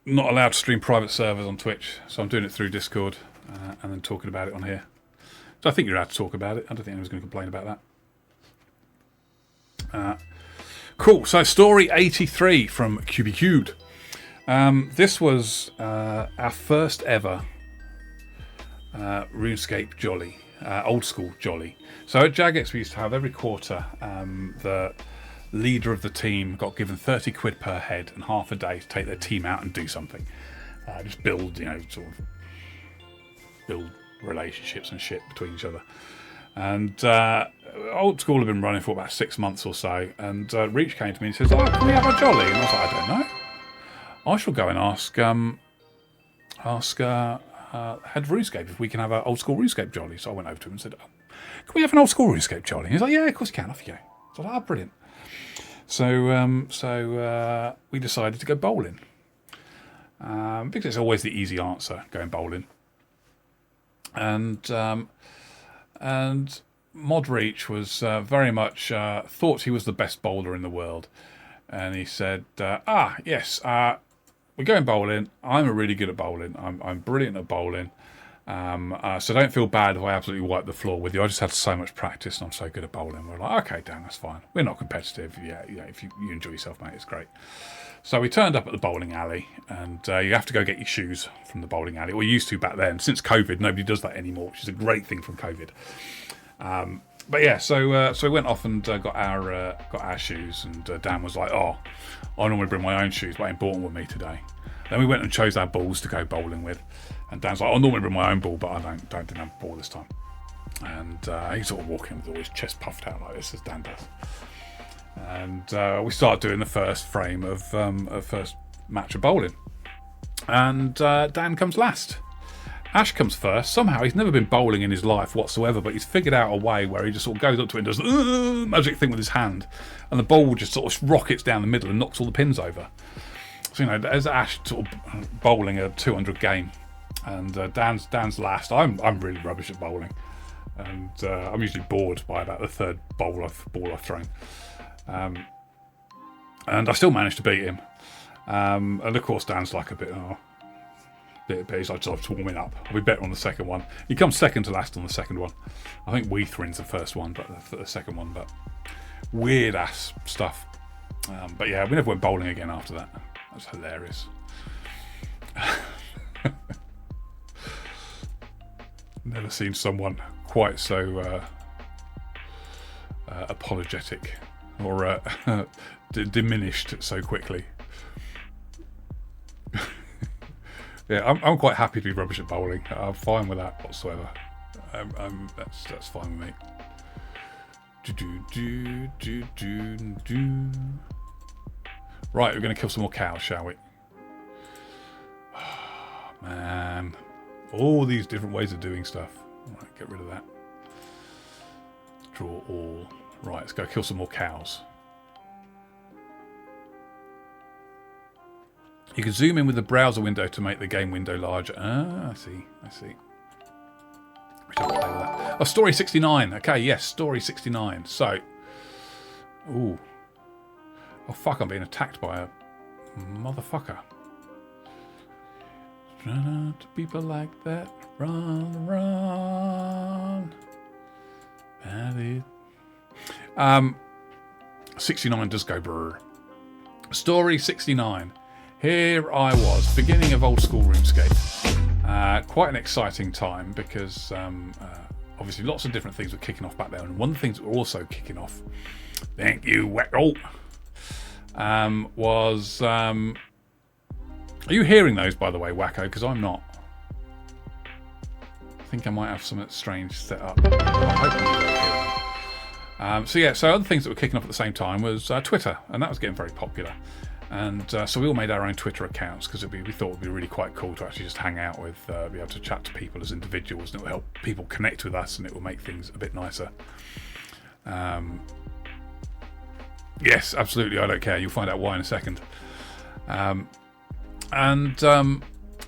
not allowed to stream private servers on Twitch, so I'm doing it through Discord and then talking about it on here. So I think you're allowed to talk about it. I don't think anyone's going to complain about that. Cool. So story 83 from QBQ'd. This was our first ever RuneScape jolly, old school jolly. So at Jagex we used to have every quarter the leader of the team got given 30 quid per head and half a day to take their team out and do something. Just build, sort of build relationships and shit between each other. And old school had been running for about 6 months or so, and Reach came to me and says, "Oh, can we have a jolly?" And I was like, "I don't know. I shall go and ask head of RuneScape if we can have an old school RuneScape jolly." So I went over to him and said, "Oh, can we have an old school RuneScape jolly?" And he's like, "Yeah, of course you can. Off you go." So I was like, "Oh, brilliant." So we decided to go bowling because it's always the easy answer, going bowling. And Mod Reach was very much thought he was the best bowler in the world, and he said, "Yes, we're going bowling. I'm really good at bowling. I'm brilliant at bowling. So don't feel bad if I absolutely wipe the floor with you. I just had so much practice and I'm so good at bowling." We're like, "Okay, Dan, that's fine. We're not competitive. Yeah, if you enjoy yourself, mate, it's great." So we turned up at the bowling alley, and you have to go get your shoes from the bowling alley. Or you used to back then. Since COVID, nobody does that anymore, which is a great thing from COVID. But yeah, so we went off and got our shoes, and Dan was like, "Oh, I normally bring my own shoes, but I ain't brought them with me today." Then we went and chose our balls to go bowling with, and Dan's like, "I normally bring my own ball, but I don't have a ball this time." And he's sort of walking with all his chest puffed out like this, as Dan does. And we start doing the first frame of first match of bowling, and Dan comes last. Ash comes first. Somehow he's never been bowling in his life whatsoever, but he's figured out a way where he just sort of goes up to it and does the magic thing with his hand, and the ball just sort of rockets down the middle and knocks all the pins over. So there's Ash sort of bowling a 200 game, and Dan's last. I'm really rubbish at bowling, and I'm usually bored by about the third ball I've thrown. And I still managed to beat him. And of course Dan's like a bit he's like just warming up. I'll be better on the second one. He comes second to last on the second one. I think Weath wins the first one, but the second one, but weird ass stuff. But yeah, we never went bowling again after that. That was hilarious. Never seen someone quite so apologetic or diminished so quickly. Yeah, I'm quite happy to be rubbish at bowling. I'm fine with that whatsoever. That's fine with me. Right, we're going to kill some more cows, shall we? Oh, man, all these different ways of doing stuff. Right, get rid of that. Draw all. Right, let's go kill some more cows. You can zoom in with the browser window to make the game window larger. Ah, I see. We shall play with that. Oh, story 69. Okay, yes, story 69. So, ooh. Oh fuck, I'm being attacked by a motherfucker. Try not to people like that. Run, run. That is. 69 does go brr. Story 69. Here I was, beginning of old school RuneScape. Quite an exciting time because obviously lots of different things were kicking off back there, and one of the things that were also kicking off, thank you, Wacko, was... are you hearing those, by the way, Wacko? Because I'm not. I think I might have something strange set up. I'm hoping you don't hear them. So other things that were kicking off at the same time was Twitter, and that was getting very popular. And so we all made our own Twitter accounts because we thought it would be really quite cool to actually just hang out with, be able to chat to people as individuals, and it will help people connect with us, and it will make things a bit nicer. Yes, absolutely, I don't care. You'll find out why in a second. So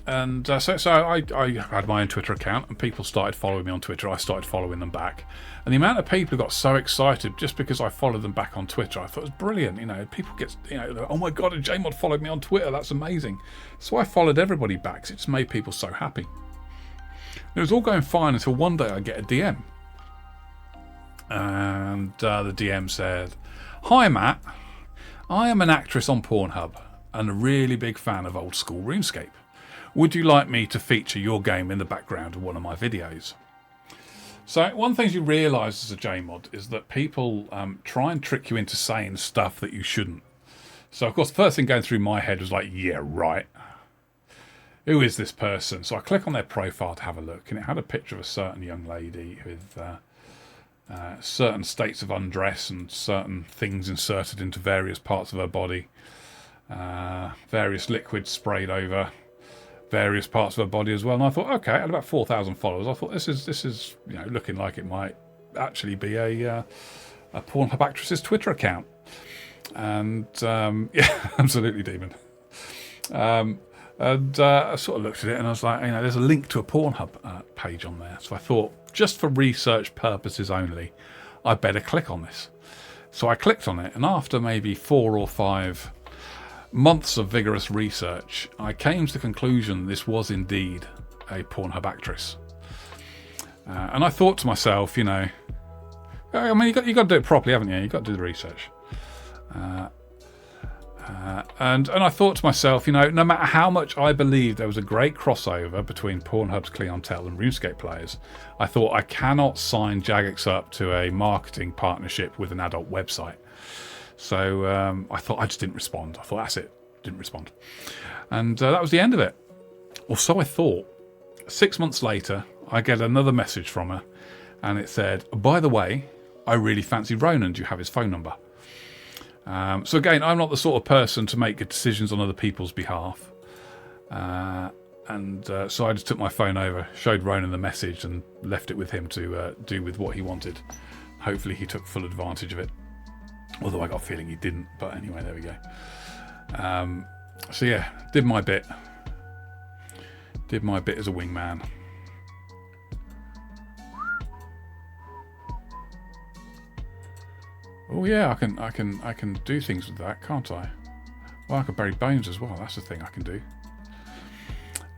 I had my own Twitter account, and people started following me on Twitter. I started following them back, and the amount of people who got so excited just because I followed them back on Twitter, I thought it was brilliant. You know, people get, oh my god, a JMod followed me on Twitter. That's amazing. So I followed everybody back. 'Cause it just made people so happy. It was all going fine until one day I get a DM, and the DM said, "Hi Matt, I am an actress on Pornhub and a really big fan of old school RuneScape. Would you like me to feature your game in the background of one of my videos?" So one of the things you realise as a JMod is that people try and trick you into saying stuff that you shouldn't. So of course the first thing going through my head was like, yeah, right. Who is this person? So I click on their profile to have a look, and it had a picture of a certain young lady with certain states of undress and certain things inserted into various parts of her body, various liquids sprayed over various parts of her body as well. And I thought, okay, I had about 4,000 followers. I thought this is looking like it might actually be a Pornhub actress's Twitter account. And yeah, absolutely, demon. And I sort of looked at it and I was like, there's a link to a Pornhub page on there. So I thought, just for research purposes only, I better click on this. So I clicked on it, and after maybe 4 or 5 months of vigorous research, I came to the conclusion this was indeed a Pornhub actress. And I thought to myself, you got to do it properly, haven't you? You've got to do the research. And I thought to myself, no matter how much I believed there was a great crossover between Pornhub's clientele and RuneScape players, I thought I cannot sign Jagex up to a marketing partnership with an adult website. So I thought, I just didn't respond. I thought, that's it. Didn't respond. And that was the end of it. Or so I thought. 6 months later, I get another message from her, and it said, by the way, I really fancy Ronan. Do you have his phone number? So again, I'm not the sort of person to make decisions on other people's behalf. So I just took my phone over, showed Ronan the message, and left it with him to do with what he wanted. Hopefully he took full advantage of it. Although I got a feeling he didn't. But anyway, there we go. So yeah, did my bit. Did my bit as a wingman. Oh yeah, I can do things with that, can't I? Well, I can bury bones as well. That's the thing I can do.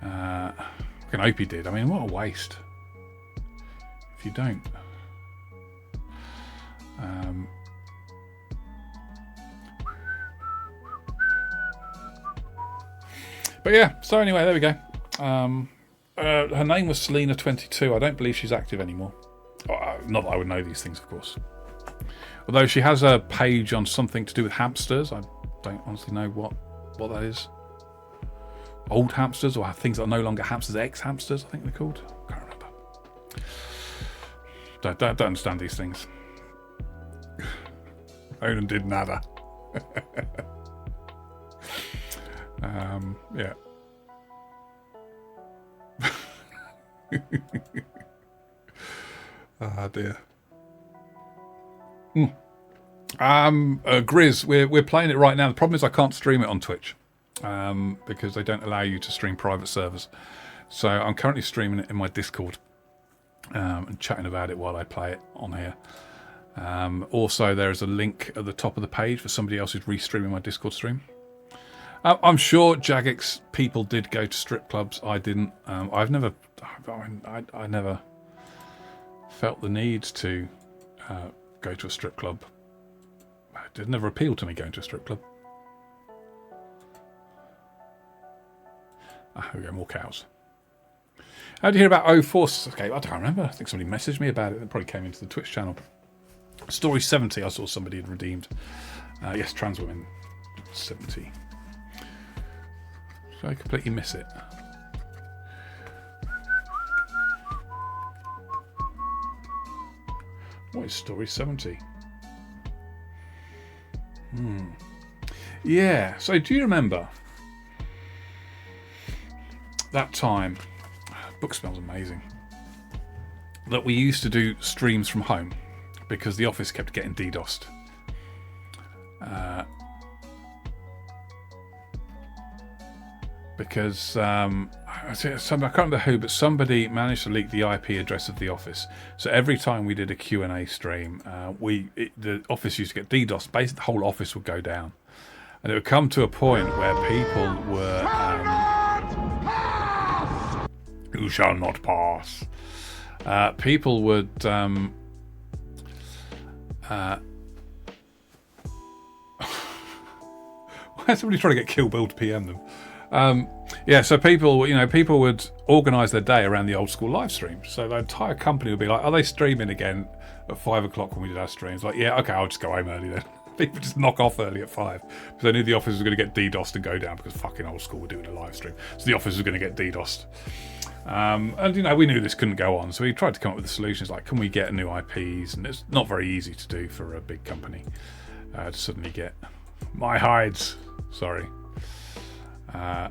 I can hope he did. I mean, what a waste if you don't. But yeah, so anyway, there we go. Her name was Selena22. I don't believe she's active anymore. Not that I would know these things, of course. Although she has a page on something to do with hamsters. I don't honestly know what that is. Old hamsters, or things that are no longer hamsters, ex-hamsters, I think they're called. Can't remember. Don't understand these things. Onan did nada. Yeah. Ah, dear. Grizz, we're playing it right now. The problem is I can't stream it on Twitch because they don't allow you to stream private servers. So I'm currently streaming it in my Discord and chatting about it while I play it on here. Also, there is a link at the top of the page for somebody else who's restreaming my Discord stream. I'm sure Jagex people did go to strip clubs. I didn't. I never felt the need to go to a strip club. It never appealed to me going to a strip club. Here we go, more cows. How did you hear about 2004Scape? I don't remember. I think somebody messaged me about it. It probably came into the Twitch channel. Story 70, I saw somebody had redeemed. Yes, trans women 70. So I completely miss it. What is Story 70? Yeah, so do you remember that time? Book smells amazing. That we used to do streams from home because the office kept getting DDoSed. Because I can't remember who, but somebody managed to leak the IP address of the office. So every time we did a Q&A stream, the office used to get DDoSed. Basically, the whole office would go down, and it would come to a point where people were "Who shall not pass?" People would why is somebody trying to get Kill Bill to PM them? Yeah, so people would organise their day around the old school live streams. So the entire company would be like, "Are they streaming again at 5 o'clock when we did our streams?" Like, yeah, okay, I'll just go home early then. People just knock off early at 5 because they knew the office was going to get DDoSed and go down because fucking old school were doing a live stream. So the office was going to get DDoSed. And we knew this couldn't go on, so we tried to come up with the solutions like, can we get new IPs? And it's not very easy to do for a big company to suddenly get my hides. Sorry. So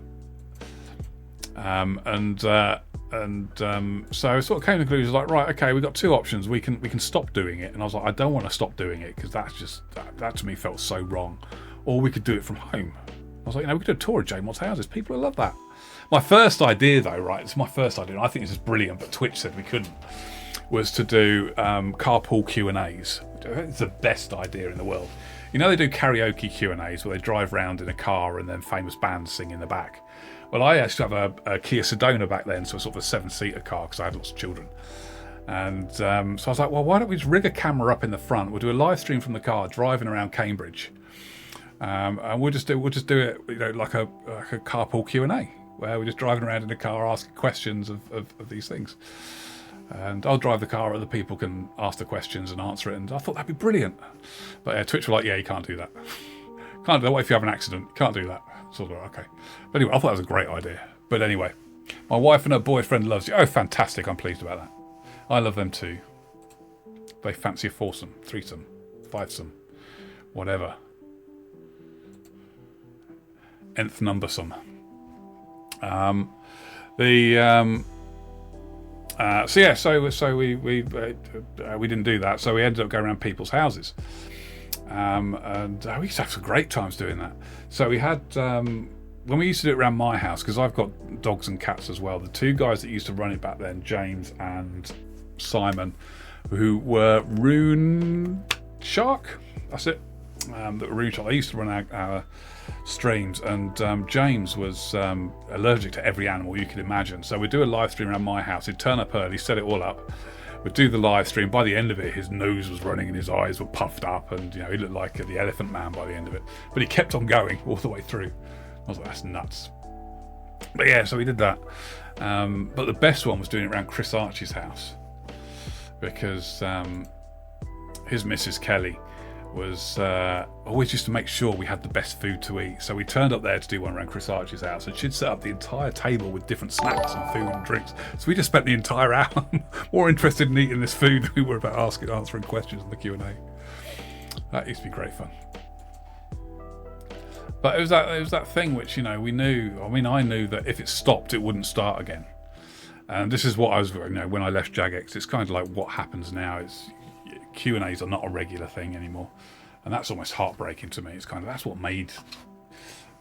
I sort of came to the conclusion like, right, okay, we've got two options. We can stop doing it, and I was like, I don't want to stop doing it because that's just that to me felt so wrong. Or we could do it from home. I was like, we could do a tour of JMod's houses. People will love that. My first idea, though, right? It's my first idea. And I think this is brilliant, but Twitch said we couldn't. Was to do carpool Q&As. It's the best idea in the world. You know, they do karaoke Q&As where they drive around in a car and then famous bands sing in the back. Well, I actually have a Kia Sedona back then, so sort of a 7-seater car because I had lots of children. And so I was like, well, why don't we just rig a camera up in the front? We'll do a live stream from the car driving around Cambridge, and we'll just do it, like a carpool Q&A where we're just driving around in the car asking questions of these things. And I'll drive the car, other people can ask the questions and answer it, and I thought that'd be brilliant. But Twitch were like, yeah, you can't do that. Can't do that. What if you have an accident? You can't do that. So I was like, okay. But anyway, I thought that was a great idea. But anyway, my wife and her boyfriend loves you. Oh, fantastic. I'm pleased about that. I love them too. They fancy a foursome, threesome, fivesome, whatever. Nth numbersome. So we didn't do that. So we ended up going around people's houses, and we used to have some great times doing that. So we had when we used to do it around my house, because I've got dogs and cats as well. The two guys that used to run it back then, James and Simon, who were Rune Shark. That's it. That were Rune Shark. They used to run our streams, and James was allergic to every animal you could imagine. So we'd do a live stream around my house. He'd turn up early, set it all up. We'd do the live stream. By the end of it, his nose was running and his eyes were puffed up, and he looked like the Elephant Man by the end of it. But he kept on going all the way through. I was like, that's nuts. But yeah, so we did that. But the best one was doing it around Chris Archie's house, because his Mrs. Kelly was always used to make sure we had the best food to eat. So we turned up there to do one around Chris Archie's house, and she'd set up the entire table with different snacks and food and drinks. So we just spent the entire hour more interested in eating this food than we were about answering questions in the Q&A. That used to be great fun. But it was that thing which, we knew. I mean, I knew that if it stopped, it wouldn't start again. And this is what I was, when I left Jagex. It's kind of like what happens now. It's Q&As are not a regular thing anymore, and that's almost heartbreaking to me. It's kind of that's what made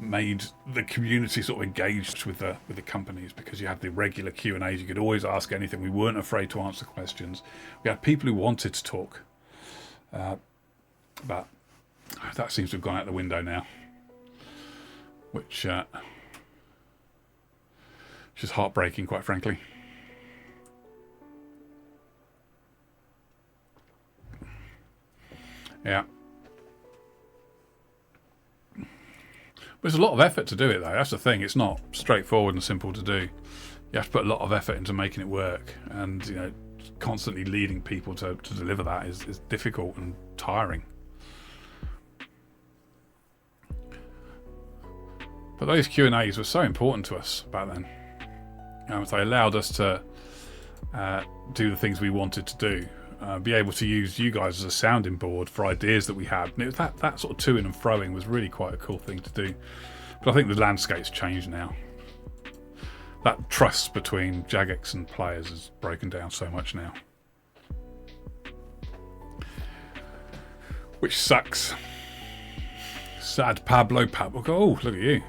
the community sort of engaged with the companies, because you had the regular Q&As. You could always ask anything. We weren't afraid to answer questions. We had people who wanted to talk. But that seems to have gone out the window now, which is heartbreaking, quite frankly. Yeah. There's a lot of effort to do it, though. That's the thing. It's not straightforward and simple to do. You have to put a lot of effort into making it work, and you know, constantly leading people to deliver that is difficult and tiring. But those Q&As were so important to us back then. They allowed us to do the things we wanted to do. Be able to use you guys as a sounding board for ideas that we had. And it was that sort of to-ing and fro-ing was really quite a cool thing to do. But I think the landscape's changed now. That trust between Jagex and players has broken down so much now. Which sucks. Sad Pablo. Oh, look at you.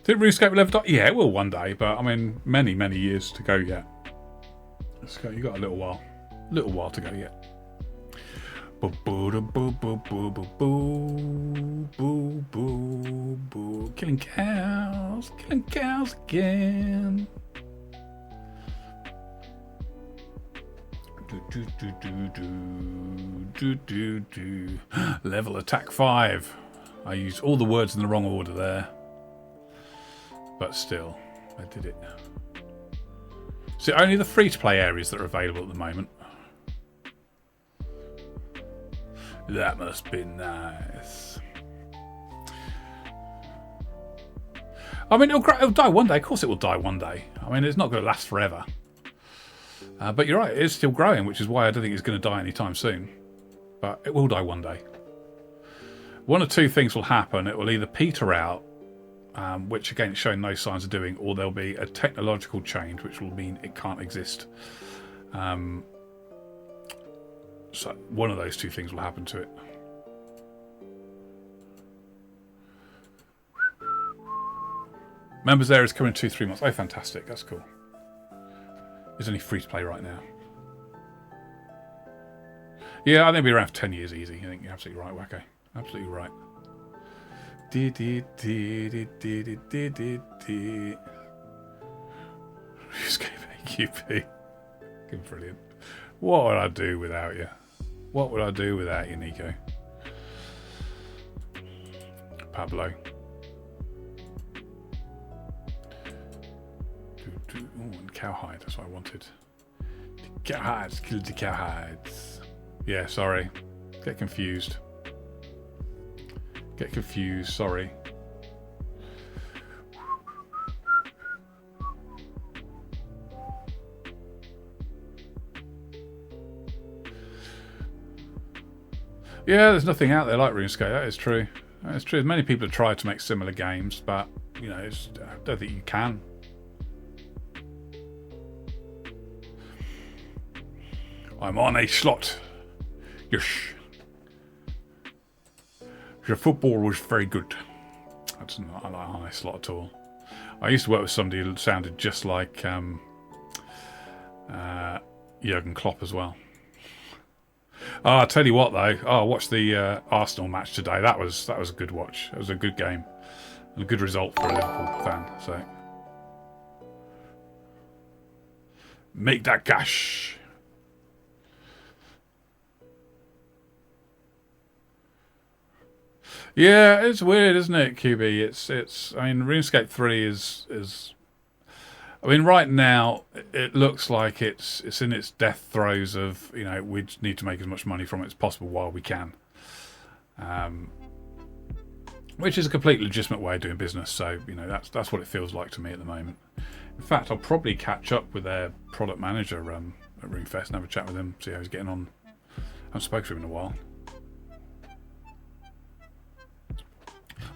Did RuneScape ever die? Yeah, it will one day, but I mean, many, many years to go yet. Let's go. You got a little while to go yet. Boo boo boo boo boo boo boo boo boo. Killing cows again. Do. Level attack 5. I used all the words in the wrong order there, but still, I did it. So only the free-to-play areas that are available at the moment. That must be nice. I mean, it'll die one day. Of course it will die one day. I mean, it's not going to last forever. But you're right, it is still growing, which is why I don't think it's going to die anytime soon. But it will die one day. One of two things will happen. It will either peter out, which again it's showing no signs of doing, or there'll be a technological change which will mean it can't exist. So one of those two things will happen to it. Members there is coming in 2-3 months. Oh, fantastic. That's cool. It's only free to play right now. Yeah, I think it'll be around for 10 years easy. I think you're absolutely right, Wacko. Absolutely right. Escape AQP. Brilliant. What would I do without you? What would I do without you, Nico? Pablo. Oh, and cowhide. That's what I wanted. The cowhides. Kill the cowhides. Yeah, sorry. Get confused. Sorry. Yeah, there's nothing out there like RuneScape. That is true. That is true. Many people have tried to make similar games, but you know, I don't think you can. I'm on a slot. Yes. Your football was very good. That's not a nice slot at all. I used to work with somebody who sounded just like Jurgen Klopp as well. Oh, I'll tell you what though. Oh, I watched the Arsenal match today. That was a good watch. It was a good game. And a good result for a Liverpool fan. So make that cash. Yeah, it's weird, isn't it, QB? It's. I mean, RuneScape 3 is. I mean, right now it looks like it's in its death throes of, you know, we just need to make as much money from it as possible while we can, which is a completely legitimate way of doing business. So, you know, that's what it feels like to me at the moment. In fact, I'll probably catch up with their product manager at RuneFest and have a chat with him, see how he's getting on. I haven't spoken to him in a while.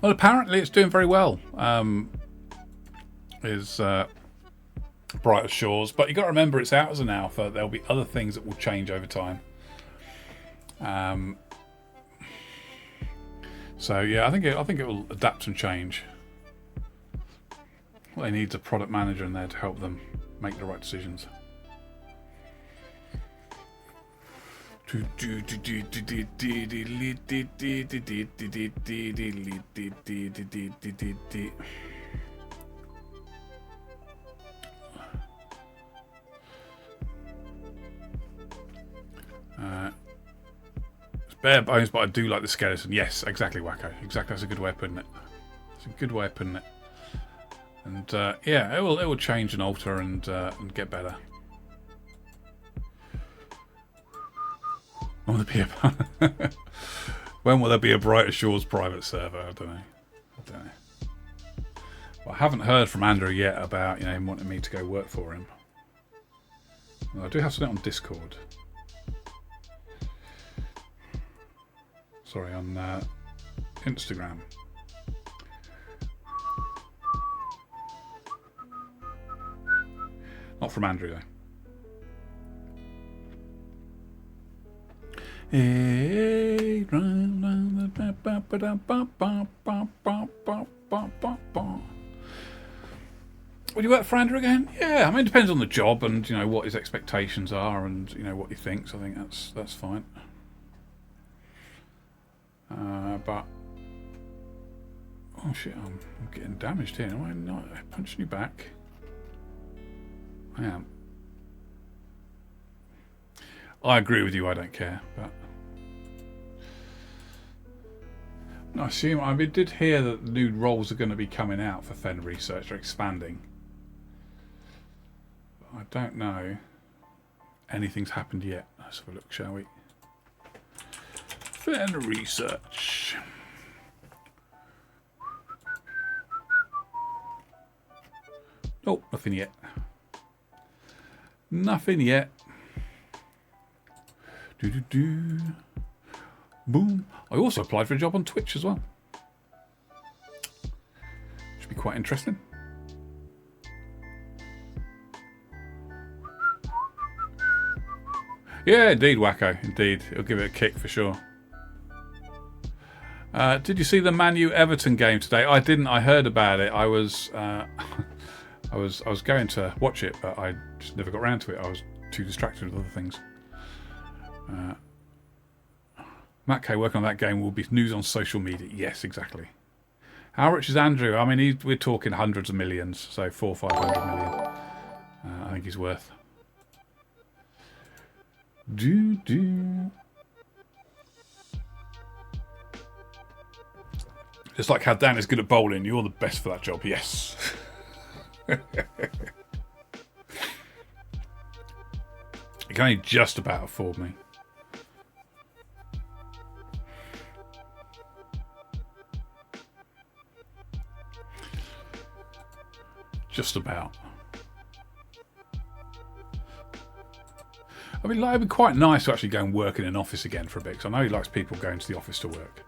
Well, apparently it's doing very well. Brighter Shores, but you got to remember it's out as an alpha. There'll be other things that will change over time. So yeah, I think it will adapt and change. What they need is a product manager in there to help them make the right decisions. It's bare bones, but I do like the skeleton. Yes, exactly, Wacko. Exactly, that's a good way of putting it. It's a good way of putting it. And yeah, it will change and alter and get better. When will there be a Brighter Shores private server? I don't know. Well, I haven't heard from Andrew yet about him wanting me to go work for him. Well, I do have something on Discord. Sorry, on Instagram. Not from Andrew though. Hey, would you work for Andrew again? Yeah, I mean, it depends on the job and what his expectations are and what he thinks. I think that's fine. But oh shit, I'm getting damaged here. Am I not punching you back? I am. I agree with you. I don't care, but no, I assume I did hear that the new roles are going to be coming out for Fen Research. They're expanding. I don't know. Anything's happened yet. Let's have a look, shall we? Fen Research. Oh, nothing yet. Nothing yet. Boom. I also applied for a job on Twitch as well. Should be quite interesting. Yeah, indeed, Wacko. Indeed. It'll give it a kick for sure. Did you see the Man U Everton game today? I didn't. I heard about it. I was I was going to watch it, but I just never got around to it. I was too distracted with other things. Matt K working on that game will be news on social media. Yes, exactly. How rich is Andrew? I mean, we're talking hundreds of millions, so 400 or 500 million. I think he's worth. It's like how Dan is good at bowling. You're the best for that job. Yes. You can only just about afford me. Just about. I mean, like, it'd be quite nice to actually go and work in an office again for a bit, because I know he likes people going to the office to work.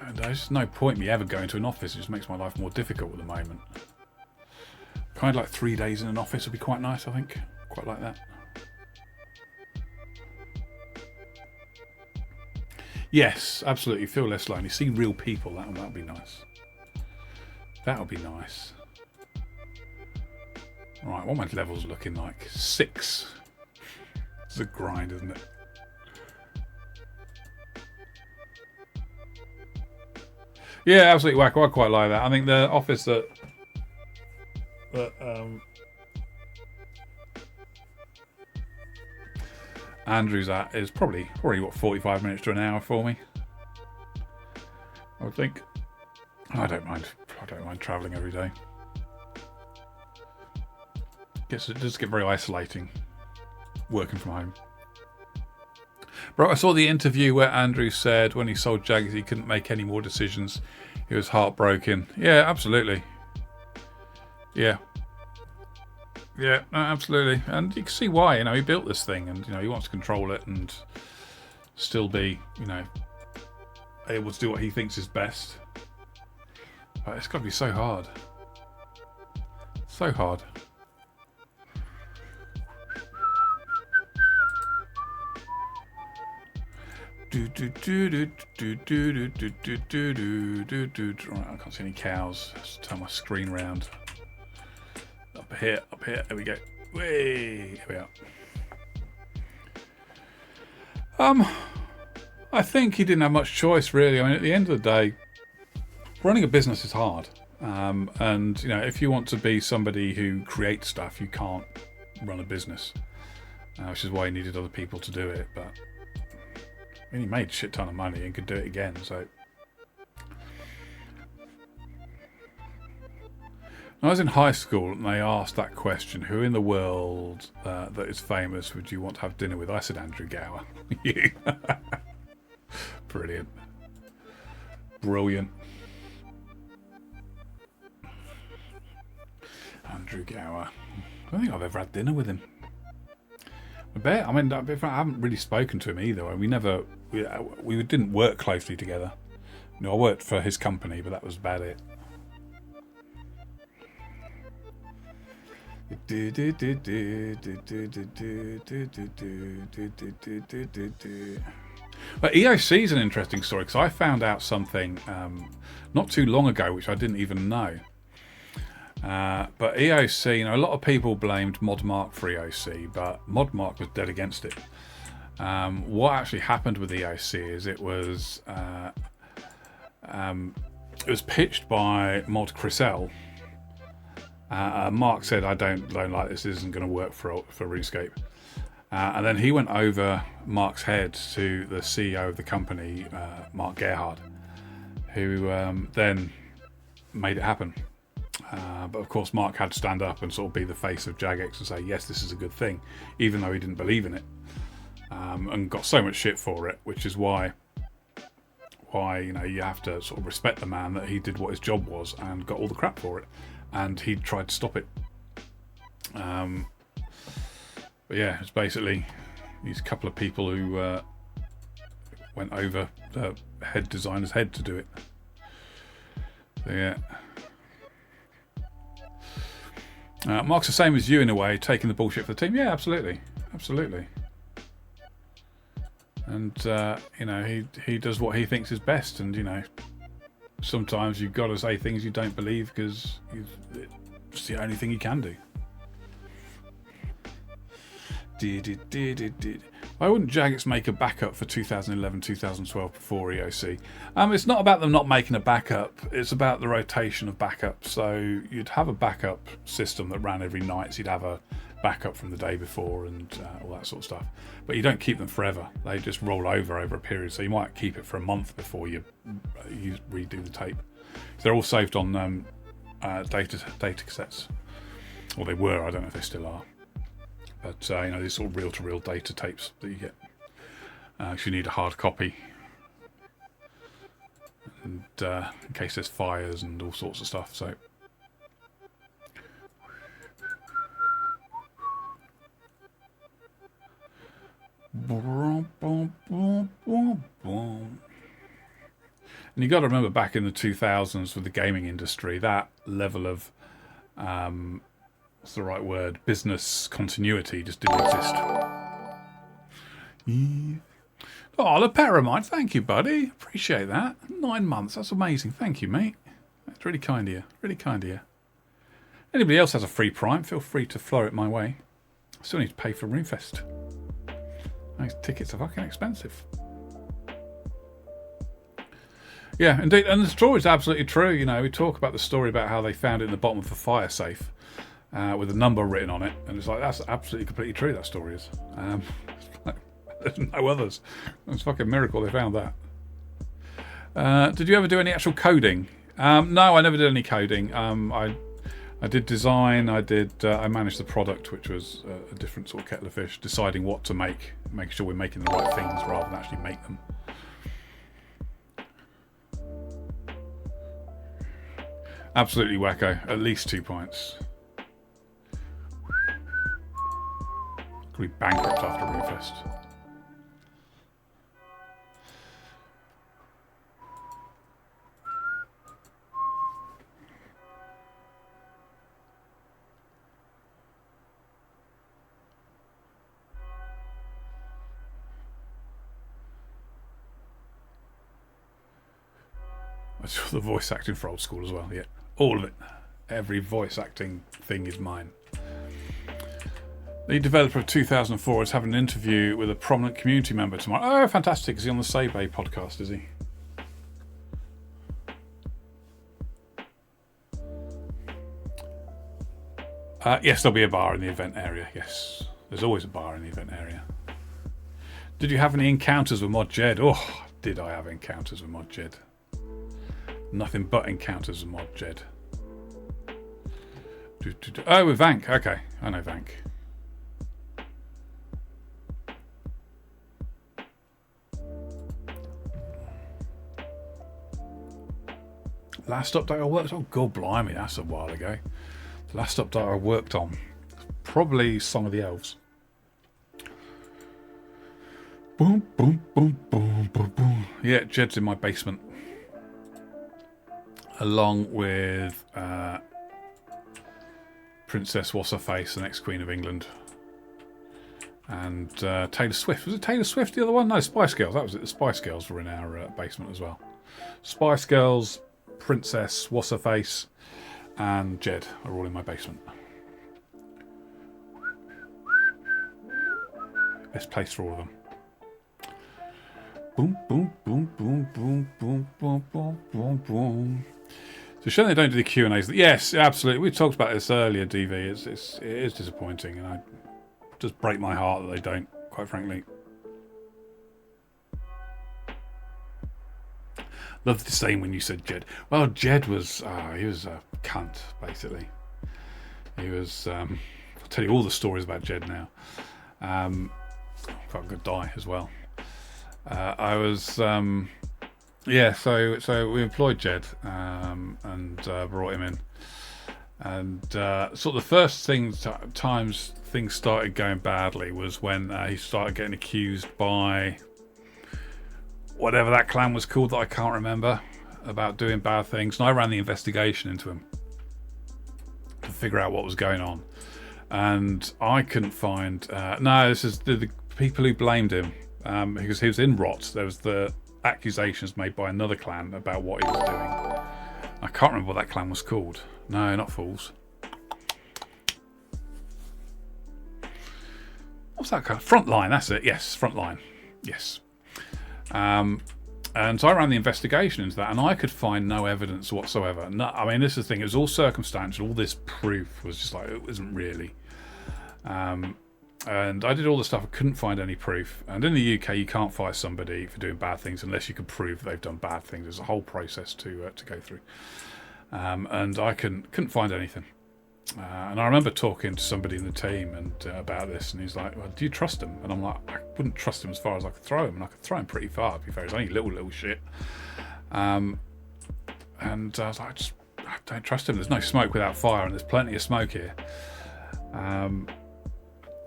And there's just no point in me ever going to an office. It just makes my life more difficult at the moment. Kind of like 3 days in an office would be quite nice, I think. Quite like that. Yes, absolutely. Feel less lonely. See real people. That would be nice. That would be nice. Right, what are my levels looking like? 6. It's a grind, isn't it? Yeah, absolutely whack. I quite like that. I think the office that Andrew's at is probably what, 45 minutes to an hour for me. I would think. I don't mind travelling every day. It does get very isolating working from home. Bro, I saw the interview where Andrew said when he sold Jaggers he couldn't make any more decisions. He was heartbroken. Yeah, absolutely. Yeah. Yeah, no, absolutely. And you can see why. He built this thing and he wants to control it and still be, able to do what he thinks is best. But it's got to be so hard. So hard. Right, I can't see any cows. Let's turn my screen round. Up here. There we go. Way. Here we are. I think he didn't have much choice, really. I mean, at the end of the day, running a business is hard. And, you know, if you want to be somebody who creates stuff, you can't run a business. Which is why he needed other people to do it. But I mean, he made a shit ton of money and could do it again, so... When I was in high school and they asked that question, who in the world that is famous would you want to have dinner with? I said Andrew Gower. You. Brilliant. Brilliant. Andrew Gower. I don't think I've ever had dinner with him. I bet. I mean, I haven't really spoken to him either. We didn't work closely together. You know, I worked for his company, but that was about it. But EOC is an interesting story because I found out something not too long ago, which I didn't even know. But EOC, you know, a lot of people blamed ModMark for EOC, but ModMark was dead against it. What actually happened with EOC is it was pitched by Mod Chriselle. Mark said, "I don't like this. This isn't going to work for RuneScape." And then he went over Mark's head to the CEO of the company, Mark Gerhard, who then made it happen. But of course, Mark had to stand up and sort of be the face of Jagex and say, "Yes, this is a good thing," even though he didn't believe in it, and got so much shit for it. Which is why you know you have to sort of respect the man that he did what his job was and got all the crap for it. And he tried to stop it. But yeah, it's basically these couple of people who went over the head designer's head to do it. So yeah. Mark's the same as you in a way, taking the bullshit for the team. Yeah, absolutely. Absolutely. And, you know, he does what he thinks is best. And, you know, sometimes you've got to say things you don't believe because it's the only thing you can do. Why wouldn't Jagex make a backup for 2011, 2012 before EOC? It's not about them not making a backup. It's about the rotation of backups. So you'd have a backup system that ran every night. So you'd have a backup from the day before and all that sort of stuff. But you don't keep them forever. They just roll over a period. So you might keep it for a month before you redo the tape. So they're all saved on data cassettes. Or they were. I don't know if they still are. But, you know, these sort of reel-to-reel data tapes that you get. If you need a hard copy. And in case there's fires and all sorts of stuff. So. And you got to remember back in the 2000s with the gaming industry, that level of... what's the right word? Business continuity just didn't exist. Oh, the Paramite, thank you, buddy. Appreciate that. 9 months, that's amazing. Thank you, mate. That's really kind of you. Really kind of you. Anybody else has a free Prime, feel free to throw it my way. I still need to pay for RuneFest. Those tickets are fucking expensive. Yeah, indeed. And the story's absolutely true. You know, we talk about the story about how they found it in the bottom of the fire safe. With a number written on it, and it's like that's absolutely completely true. That story is. There's no others. It's a fucking miracle they found that. Did you ever do any actual coding? No, I never did any coding. I did design. I managed the product, which was a different sort of kettle of fish. Deciding what to make, making sure we're making the right things rather than actually make them. Absolutely wacko. At least 2 points. Could be bankrupt after RuneFest. I saw the voice acting for Old School as well. Yeah, all of it. Every voice acting thing is mine. The developer of 2004 is having an interview with a prominent community member tomorrow. Oh, fantastic. Is he on the Save A podcast, is he? Yes, there'll be a bar in the event area. Yes, there's always a bar in the event area. Did you have any encounters with Mod Jed? Oh, did I have encounters with Mod Jed? Nothing but encounters with Mod Jed. Oh, with Vank. Okay, I know Vank. Last update I worked on? God blimey, that's a while ago. The last update I worked on, probably Song of the Elves. Boom, boom, boom, boom, boom, boom. Yeah, Jed's in my basement. Along with Princess What's-Her-Face, the next Queen of England. And Taylor Swift. Was it Taylor Swift, the other one? No, Spice Girls. That was it. The Spice Girls were in our basement as well. Spice Girls, Princess What's-Her-Face, and Jed are all in my basement. Best place for all of them. Boom, boom, boom, boom, boom, boom, boom, boom, boom, boom. So shame they don't do the Q&As. Yes, absolutely. We talked about this earlier, DV. It is disappointing, and I just break my heart that they don't, quite frankly. Loved the same when you said Jed. Well, Jed was, he was a cunt, basically. He was, I'll tell you all the stories about Jed now. Quite a good die as well. I was, yeah, so we employed Jed and brought him in. And sort of the first times things started going badly was when he started getting accused by whatever that clan was called that I can't remember, about doing bad things. And I ran the investigation into him to figure out what was going on. And I couldn't find... no, this is the people who blamed him, because he was in Rot. There was the accusations made by another clan about what he was doing. I can't remember what that clan was called. No, not Fools. What's that called? Frontline, that's it. Yes, Frontline. Yes. And so I ran the investigation into that, and I could find no evidence whatsoever. No, I mean, this is the thing. It was all circumstantial. All this proof was just like, it wasn't really. And I did all the stuff. I couldn't find any proof. And in the UK, you can't fire somebody for doing bad things unless you can prove they've done bad things. There's a whole process to go through. And I couldn't find anything. And I remember talking to somebody in the team and about this, and he's like, well, do you trust him? And I'm like, I wouldn't trust him as far as I could throw him, and I could throw him pretty far, to be fair. He's only little shit. And I was like, I don't trust him. There's no smoke without fire, and there's plenty of smoke here.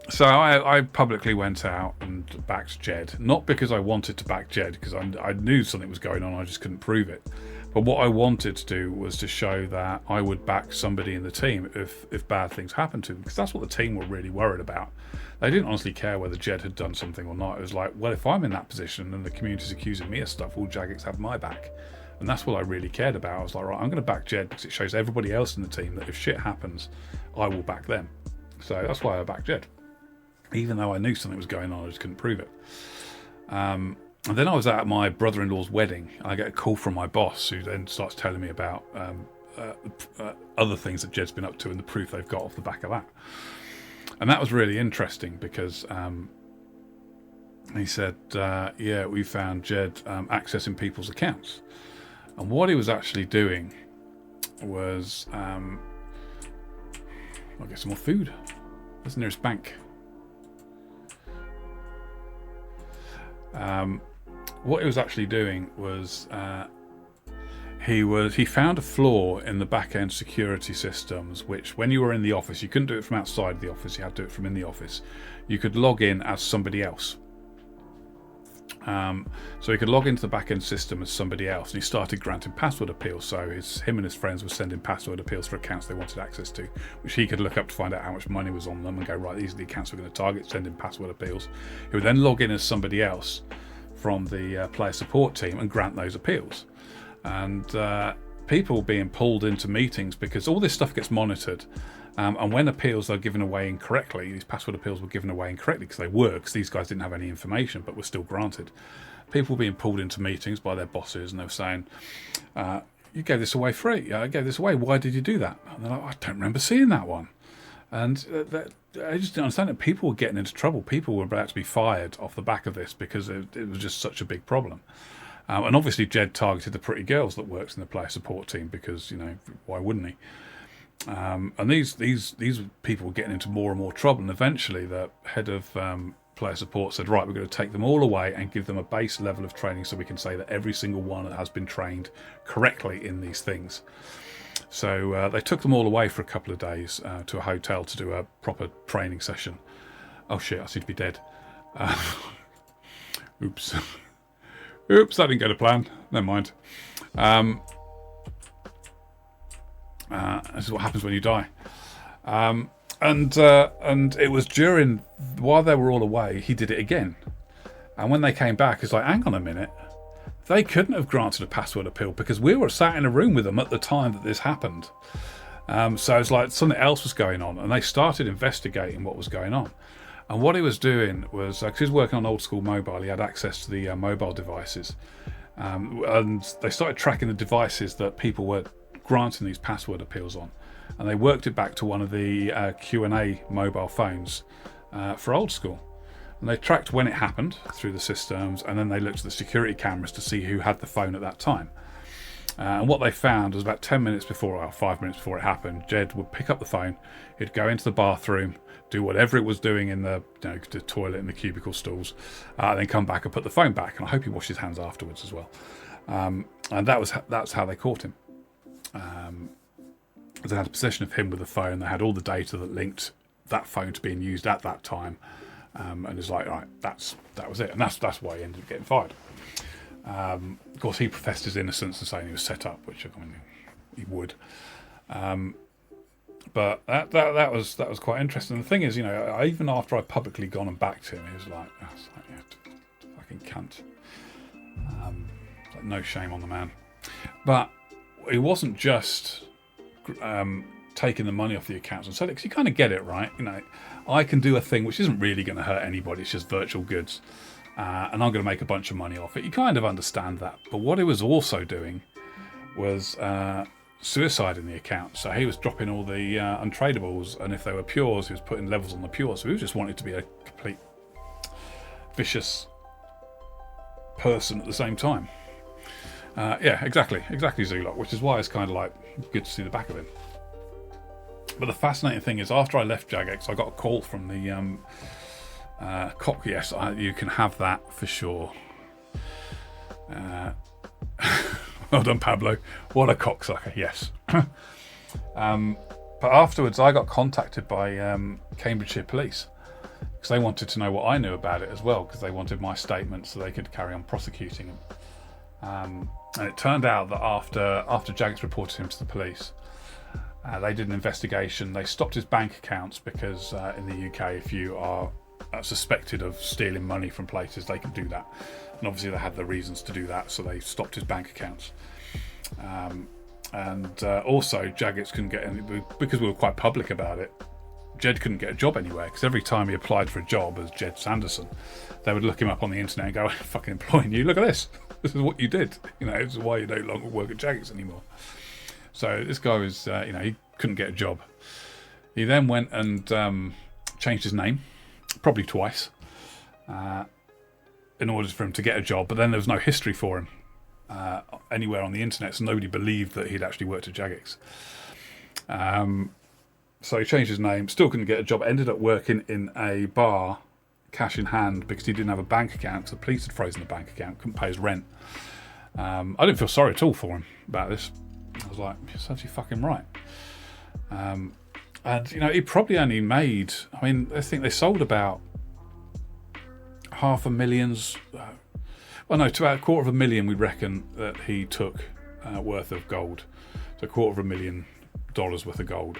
So I publicly went out and backed Jed, not because I wanted to back Jed, because I knew something was going on, I just couldn't prove it. But what I wanted to do was to show that I would back somebody in the team if bad things happened to them, because that's what the team were really worried about. They didn't honestly care whether Jed had done something or not. It was like, well, if I'm in that position and the community's accusing me of stuff, will Jagex have my back? And that's what I really cared about. I was like, right, I'm going to back Jed because it shows everybody else in the team that if shit happens, I will back them. So that's why I backed Jed. Even though I knew something was going on, I just couldn't prove it. And then I was at my brother-in-law's wedding. I get a call from my boss, who then starts telling me about other things that Jed's been up to and the proof they've got off the back of that. And that was really interesting because he said, yeah, we found Jed accessing people's accounts. And what he was actually doing was... I'll get some more food. Where's the nearest bank? What he was actually doing was he found a flaw in the back-end security systems, which when you were in the office, you couldn't do it from outside the office, you had to do it from in the office. You could log in as somebody else. So he could log into the back-end system as somebody else, and he started granting password appeals. So him and his friends were sending password appeals for accounts they wanted access to, which he could look up to find out how much money was on them and go, right, these are the accounts we're going to target, send in password appeals. He would then log in as somebody else from the player support team and grant those appeals. And people being pulled into meetings because all this stuff gets monitored. And when appeals are given away incorrectly, these password appeals were given away incorrectly because they were, because these guys didn't have any information but were still granted. People being pulled into meetings by their bosses and they were saying, you gave this away free. I gave this away. Why did you do that? And they're like, I don't remember seeing that one. And I just didn't understand that people were getting into trouble. People were about to be fired off the back of this because it was just such a big problem. And obviously Jed targeted the pretty girls that works in the player support team because, why wouldn't he? And these people were getting into more and more trouble, and eventually the head of player support said, right, we're going to take them all away and give them a base level of training so we can say that every single one has been trained correctly in these things. So they took them all away for a couple of days to a hotel to do a proper training session. Oh shit, I seem to be dead. Oops, that didn't go to plan. Never mind. This is what happens when you die. And it was while they were all away, he did it again. And when they came back, it's like, hang on a minute. They couldn't have granted a password appeal because we were sat in a room with them at the time that this happened. So it's like something else was going on. And they started investigating what was going on. And what he was doing was, because he was working on Oldschool Mobile, he had access to the mobile devices. And they started tracking the devices that people were granting these password appeals on, and they worked it back to one of the Q&A mobile phones for Oldschool, and they tracked when it happened through the systems, and then they looked at the security cameras to see who had the phone at that time. And what they found was about 10 minutes before, or 5 minutes before it happened, Jed would pick up the phone, he'd go into the bathroom, do whatever it was doing in the toilet and the cubicle stalls, then come back and put the phone back, and I hope he washed his hands afterwards as well. And that's how they caught him. They had a possession of him with the phone. They had all the data that linked that phone to being used at that time, and it's like, right, that was it, and that's why he ended up getting fired. Of course, he professed his innocence and saying he was set up, which he would. But that was quite interesting. The thing is, even after I'd publicly gone and backed him, he was like, yeah, fucking cunt. Like, no shame on the man. But it wasn't just taking the money off the accounts and selling it, because you kind of get it, right? I can do a thing which isn't really going to hurt anybody. It's just virtual goods, and I'm going to make a bunch of money off it. You kind of understand that. But what he was also doing was suicide in the account. So he was dropping all the untradables, and if they were pures, he was putting levels on the pures. So he was just wanting to be a complete vicious person at the same time. Yeah, exactly Zulok, which is why it's kind of like good to see the back of him. But the fascinating thing is, after I left Jagex, I got a call from the cock. Yes, you can have that for sure. Well done, Pablo. What a cocksucker, yes. But afterwards, I got contacted by Cambridgeshire Police, because they wanted to know what I knew about it as well, because they wanted my statement so they could carry on prosecuting him. And it turned out that after Jagex reported him to the police, they did an investigation. They stopped his bank accounts because in the UK, if you are suspected of stealing money from places, they can do that. And obviously they had the reasons to do that, so they stopped his bank accounts. And also Jagex couldn't get any, because we were quite public about it. Jed couldn't get a job anywhere, because every time he applied for a job as Jed Sanderson, they would look him up on the internet and go, I'm fucking employing you, look at this. This is what you did. This is why you no longer work at Jagex anymore. So this guy was, he couldn't get a job. He then went and changed his name, probably twice, in order for him to get a job. But then there was no history for him anywhere on the internet, so nobody believed that he'd actually worked at Jagex. So he changed his name, still couldn't get a job, ended up working in a bar, cash in hand, because he didn't have a bank account, because the police had frozen the bank account, couldn't pay his rent. I didn't feel sorry at all for him about this. I was like, you're absolutely fucking right. And, he probably only made, I think they sold about $500,000, to about $250,000, we reckon, that he took worth of gold. So $250,000 worth of gold.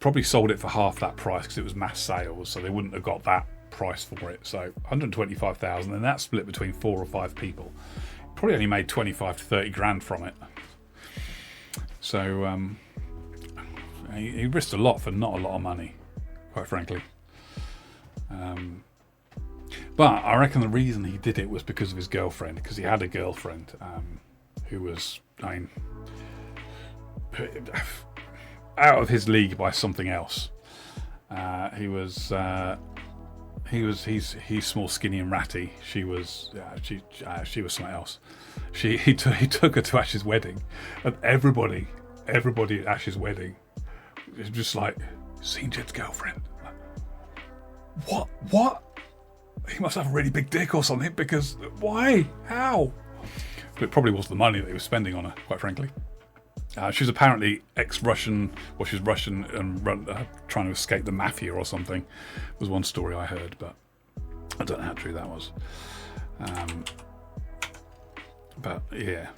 Probably sold it for half that price because it was mass sales, so they wouldn't have got that price for it. So 125,000, and that split between 4 or 5 people. Probably only made 25 to 30 grand from it. So he risked a lot for not a lot of money, quite frankly. But I reckon the reason he did it was because of his girlfriend, because he had a girlfriend who was, I mean, out of his league by something else. He's small, skinny, and ratty. She was something else. He took her to Ash's wedding, and everybody at Ash's wedding was just like, seen Jed's girlfriend. Like, what? He must have a really big dick or something, because why? How? But it probably was the money that he was spending on her, quite frankly. She was apparently ex-Russian, well, she was Russian and trying to escape the mafia or something, was one story I heard, but I don't know how true that was. But yeah.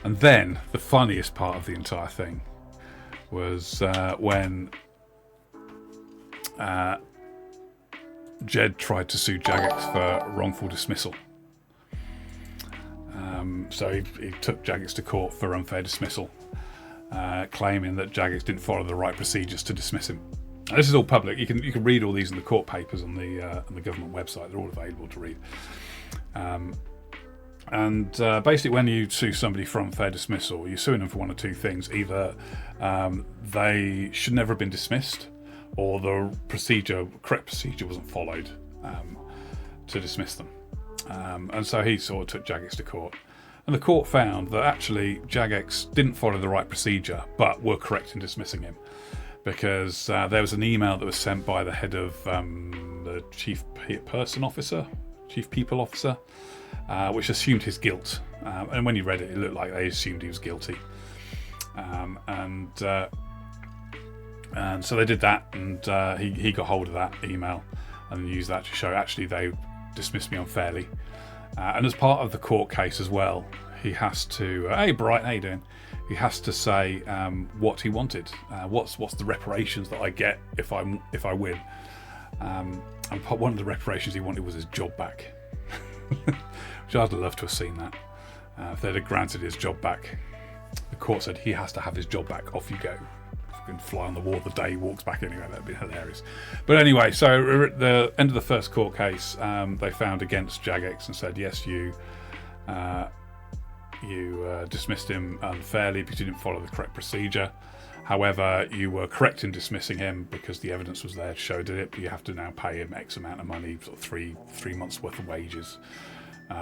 And then the funniest part of the entire thing was when Jed tried to sue Jagex for wrongful dismissal. So he took Jagex to court for unfair dismissal, claiming that Jagex didn't follow the right procedures to dismiss him. Now, this is all public. You can read all these in the court papers on the government website. They're all available to read. And basically, when you sue somebody for unfair dismissal, you're suing them for one of two things: either they should never have been dismissed, or the correct procedure wasn't followed to dismiss them. And so he sort of took Jagex to court. And the court found that actually Jagex didn't follow the right procedure, but were correct in dismissing him. Because there was an email that was sent by the head of the chief people officer, which assumed his guilt. And when you read it, it looked like they assumed he was guilty. And so they did that, and he got hold of that email and used that to show actually they dismissed me unfairly. And as part of the court case as well, he has to, hey Bright, how you doing? He has to say what he wanted. What's the reparations that I get if I win? And one of the reparations he wanted was his job back. Which I'd love to have seen that. If they'd have granted his job back. The court said he has to have his job back. Off you go. Can fly on the wall the day he walks back anyway. That'd be hilarious. But anyway, so at the end of the first court case, they found against Jagex and said, yes, you dismissed him unfairly because you didn't follow the correct procedure. However, you were correct in dismissing him because the evidence was there to show did it, but you have to now pay him X amount of money, sort of three months worth of wages,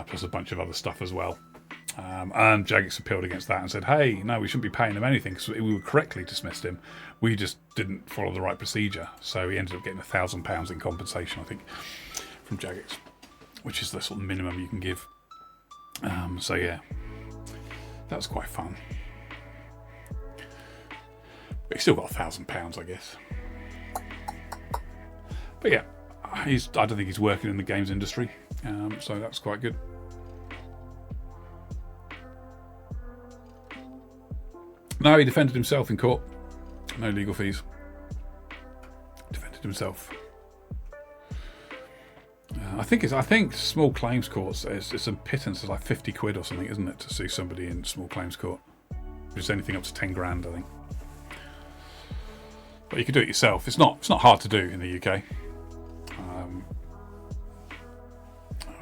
plus a bunch of other stuff as well. And Jagex appealed against that and said, hey, no, we shouldn't be paying him anything because we were correctly dismissed him. We just didn't follow the right procedure. So he ended up getting £1,000 in compensation, I think, from Jagex, which is the sort of minimum you can give. So yeah, that was quite fun. But he still got £1,000, I guess. But yeah, I don't think he's working in the games industry, so that's quite good. No, he defended himself in court. No legal fees. Defended himself. I think small claims courts, it's a pittance, it's like 50 quid or something, isn't it, to sue somebody in small claims court? Which is anything up to 10 grand, I think. But you can do it yourself. It's not hard to do in the UK. I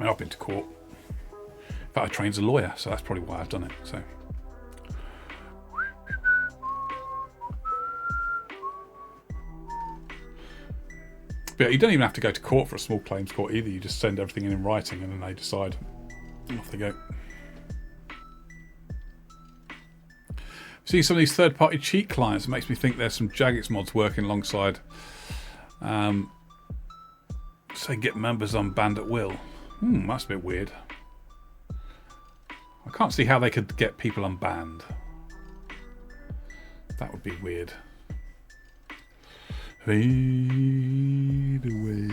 mean, I've been to court. In fact, I trained as a lawyer, so that's probably why I've done it. So. But you don't even have to go to court for a small claims court either. You just send everything in writing and then they decide. And off they go. See some of these third-party cheat clients. It makes me think there's some Jagex mods working alongside. Say get members unbanned at will. That's a bit weird. I can't see how they could get people unbanned. That would be weird. Fade away.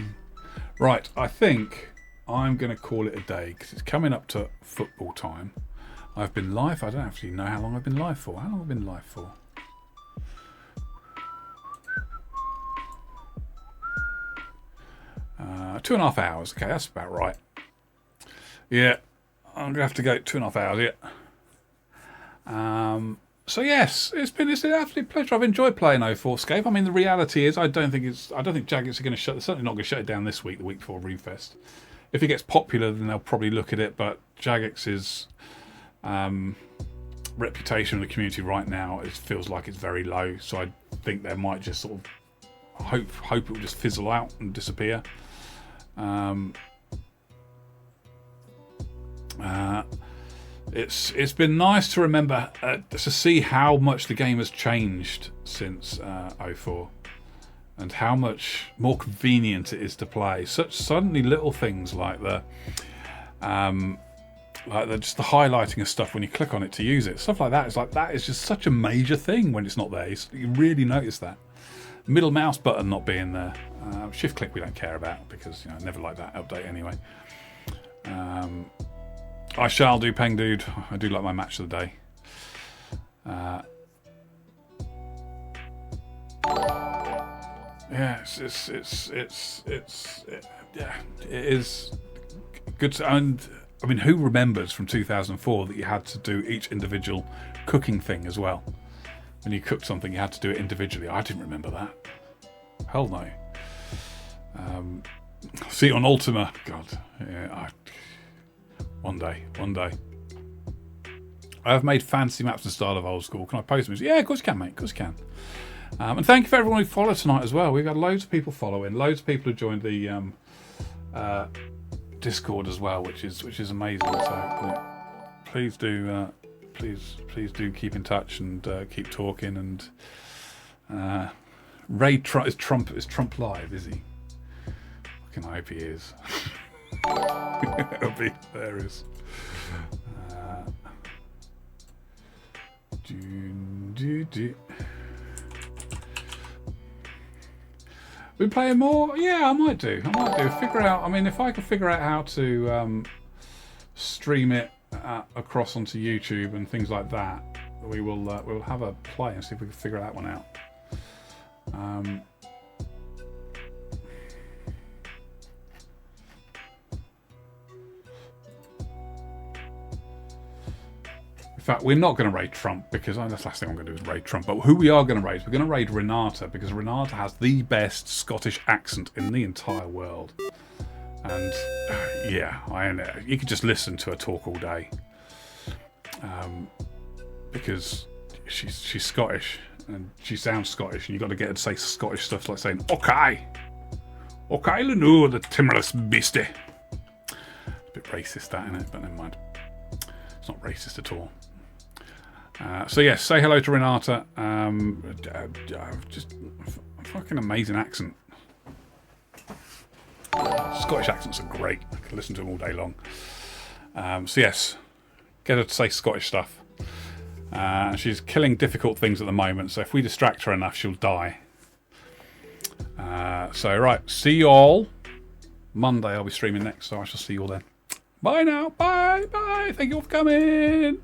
Right, I think I'm going to call it a day because it's coming up to football time. I've been live. I don't actually know how long I've been live for. How long have I been live for? Uh, 2.5 hours. Okay, that's about right. Yeah, I'm going to have to go 2.5 hours, yeah. So yes, it's an absolute pleasure. I've enjoyed playing 2004Scape. I mean, the reality is, I don't think Jagex are going to shut. They're certainly not going to shut it down this week, the week before RuneFest. If it gets popular, then they'll probably look at it. But Jagex's reputation in the community right now, it feels like it's very low. So I think they might just sort of hope it will just fizzle out and disappear. It's been nice to remember to see how much the game has changed since 04, and how much more convenient it is to play. Suddenly little things like just the highlighting of stuff when you click on it to use it, stuff like that. It's like that is just such a major thing when it's not there. You really notice that. Middle mouse button not being there. Shift click we don't care about because I never like that update anyway. I shall do Peng Dude. I do like my match of the day. Yeah, it is good. And I mean, who remembers from 2004 that you had to do each individual cooking thing as well? When you cooked something, you had to do it individually. I didn't remember that. Hell no. See it on Ultima. God, yeah. One day. I have made fancy maps in style of old school. Can I post them? Yeah, of course you can, mate. Of course you can. And thank you for everyone who followed tonight as well. We've got loads of people following. Loads of people who joined the Discord as well, which is amazing. So please do keep in touch and keep talking. And Ray is Trump live, is he? Fucking hope he is. It'll be hilarious. We playing more? Yeah, I might do. Figure out. I mean, if I could figure out how to stream it across onto YouTube and things like that, we'll have a play and see if we can figure that one out. In fact, we're not going to raid Trump because that's the last thing I'm going to do is raid Trump. But who we are going to raid, we're going to raid Renata because Renata has the best Scottish accent in the entire world. And yeah, you could just listen to her talk all day because she's Scottish and she sounds Scottish, and you've got to get her to say Scottish stuff like saying "Okay, Lenu, the timorous beastie." It's a bit racist, that, isn't it? But never mind. It's not racist at all. So yes, say hello to Renata. Just a fucking amazing accent. Scottish accents are great. I can listen to them all day long. So yes, get her to say Scottish stuff. She's killing difficult things at the moment, so if we distract her enough, she'll die. So right, see you all Monday. I'll be streaming next, so I shall see you all then. Bye now. Bye. Thank you all for coming.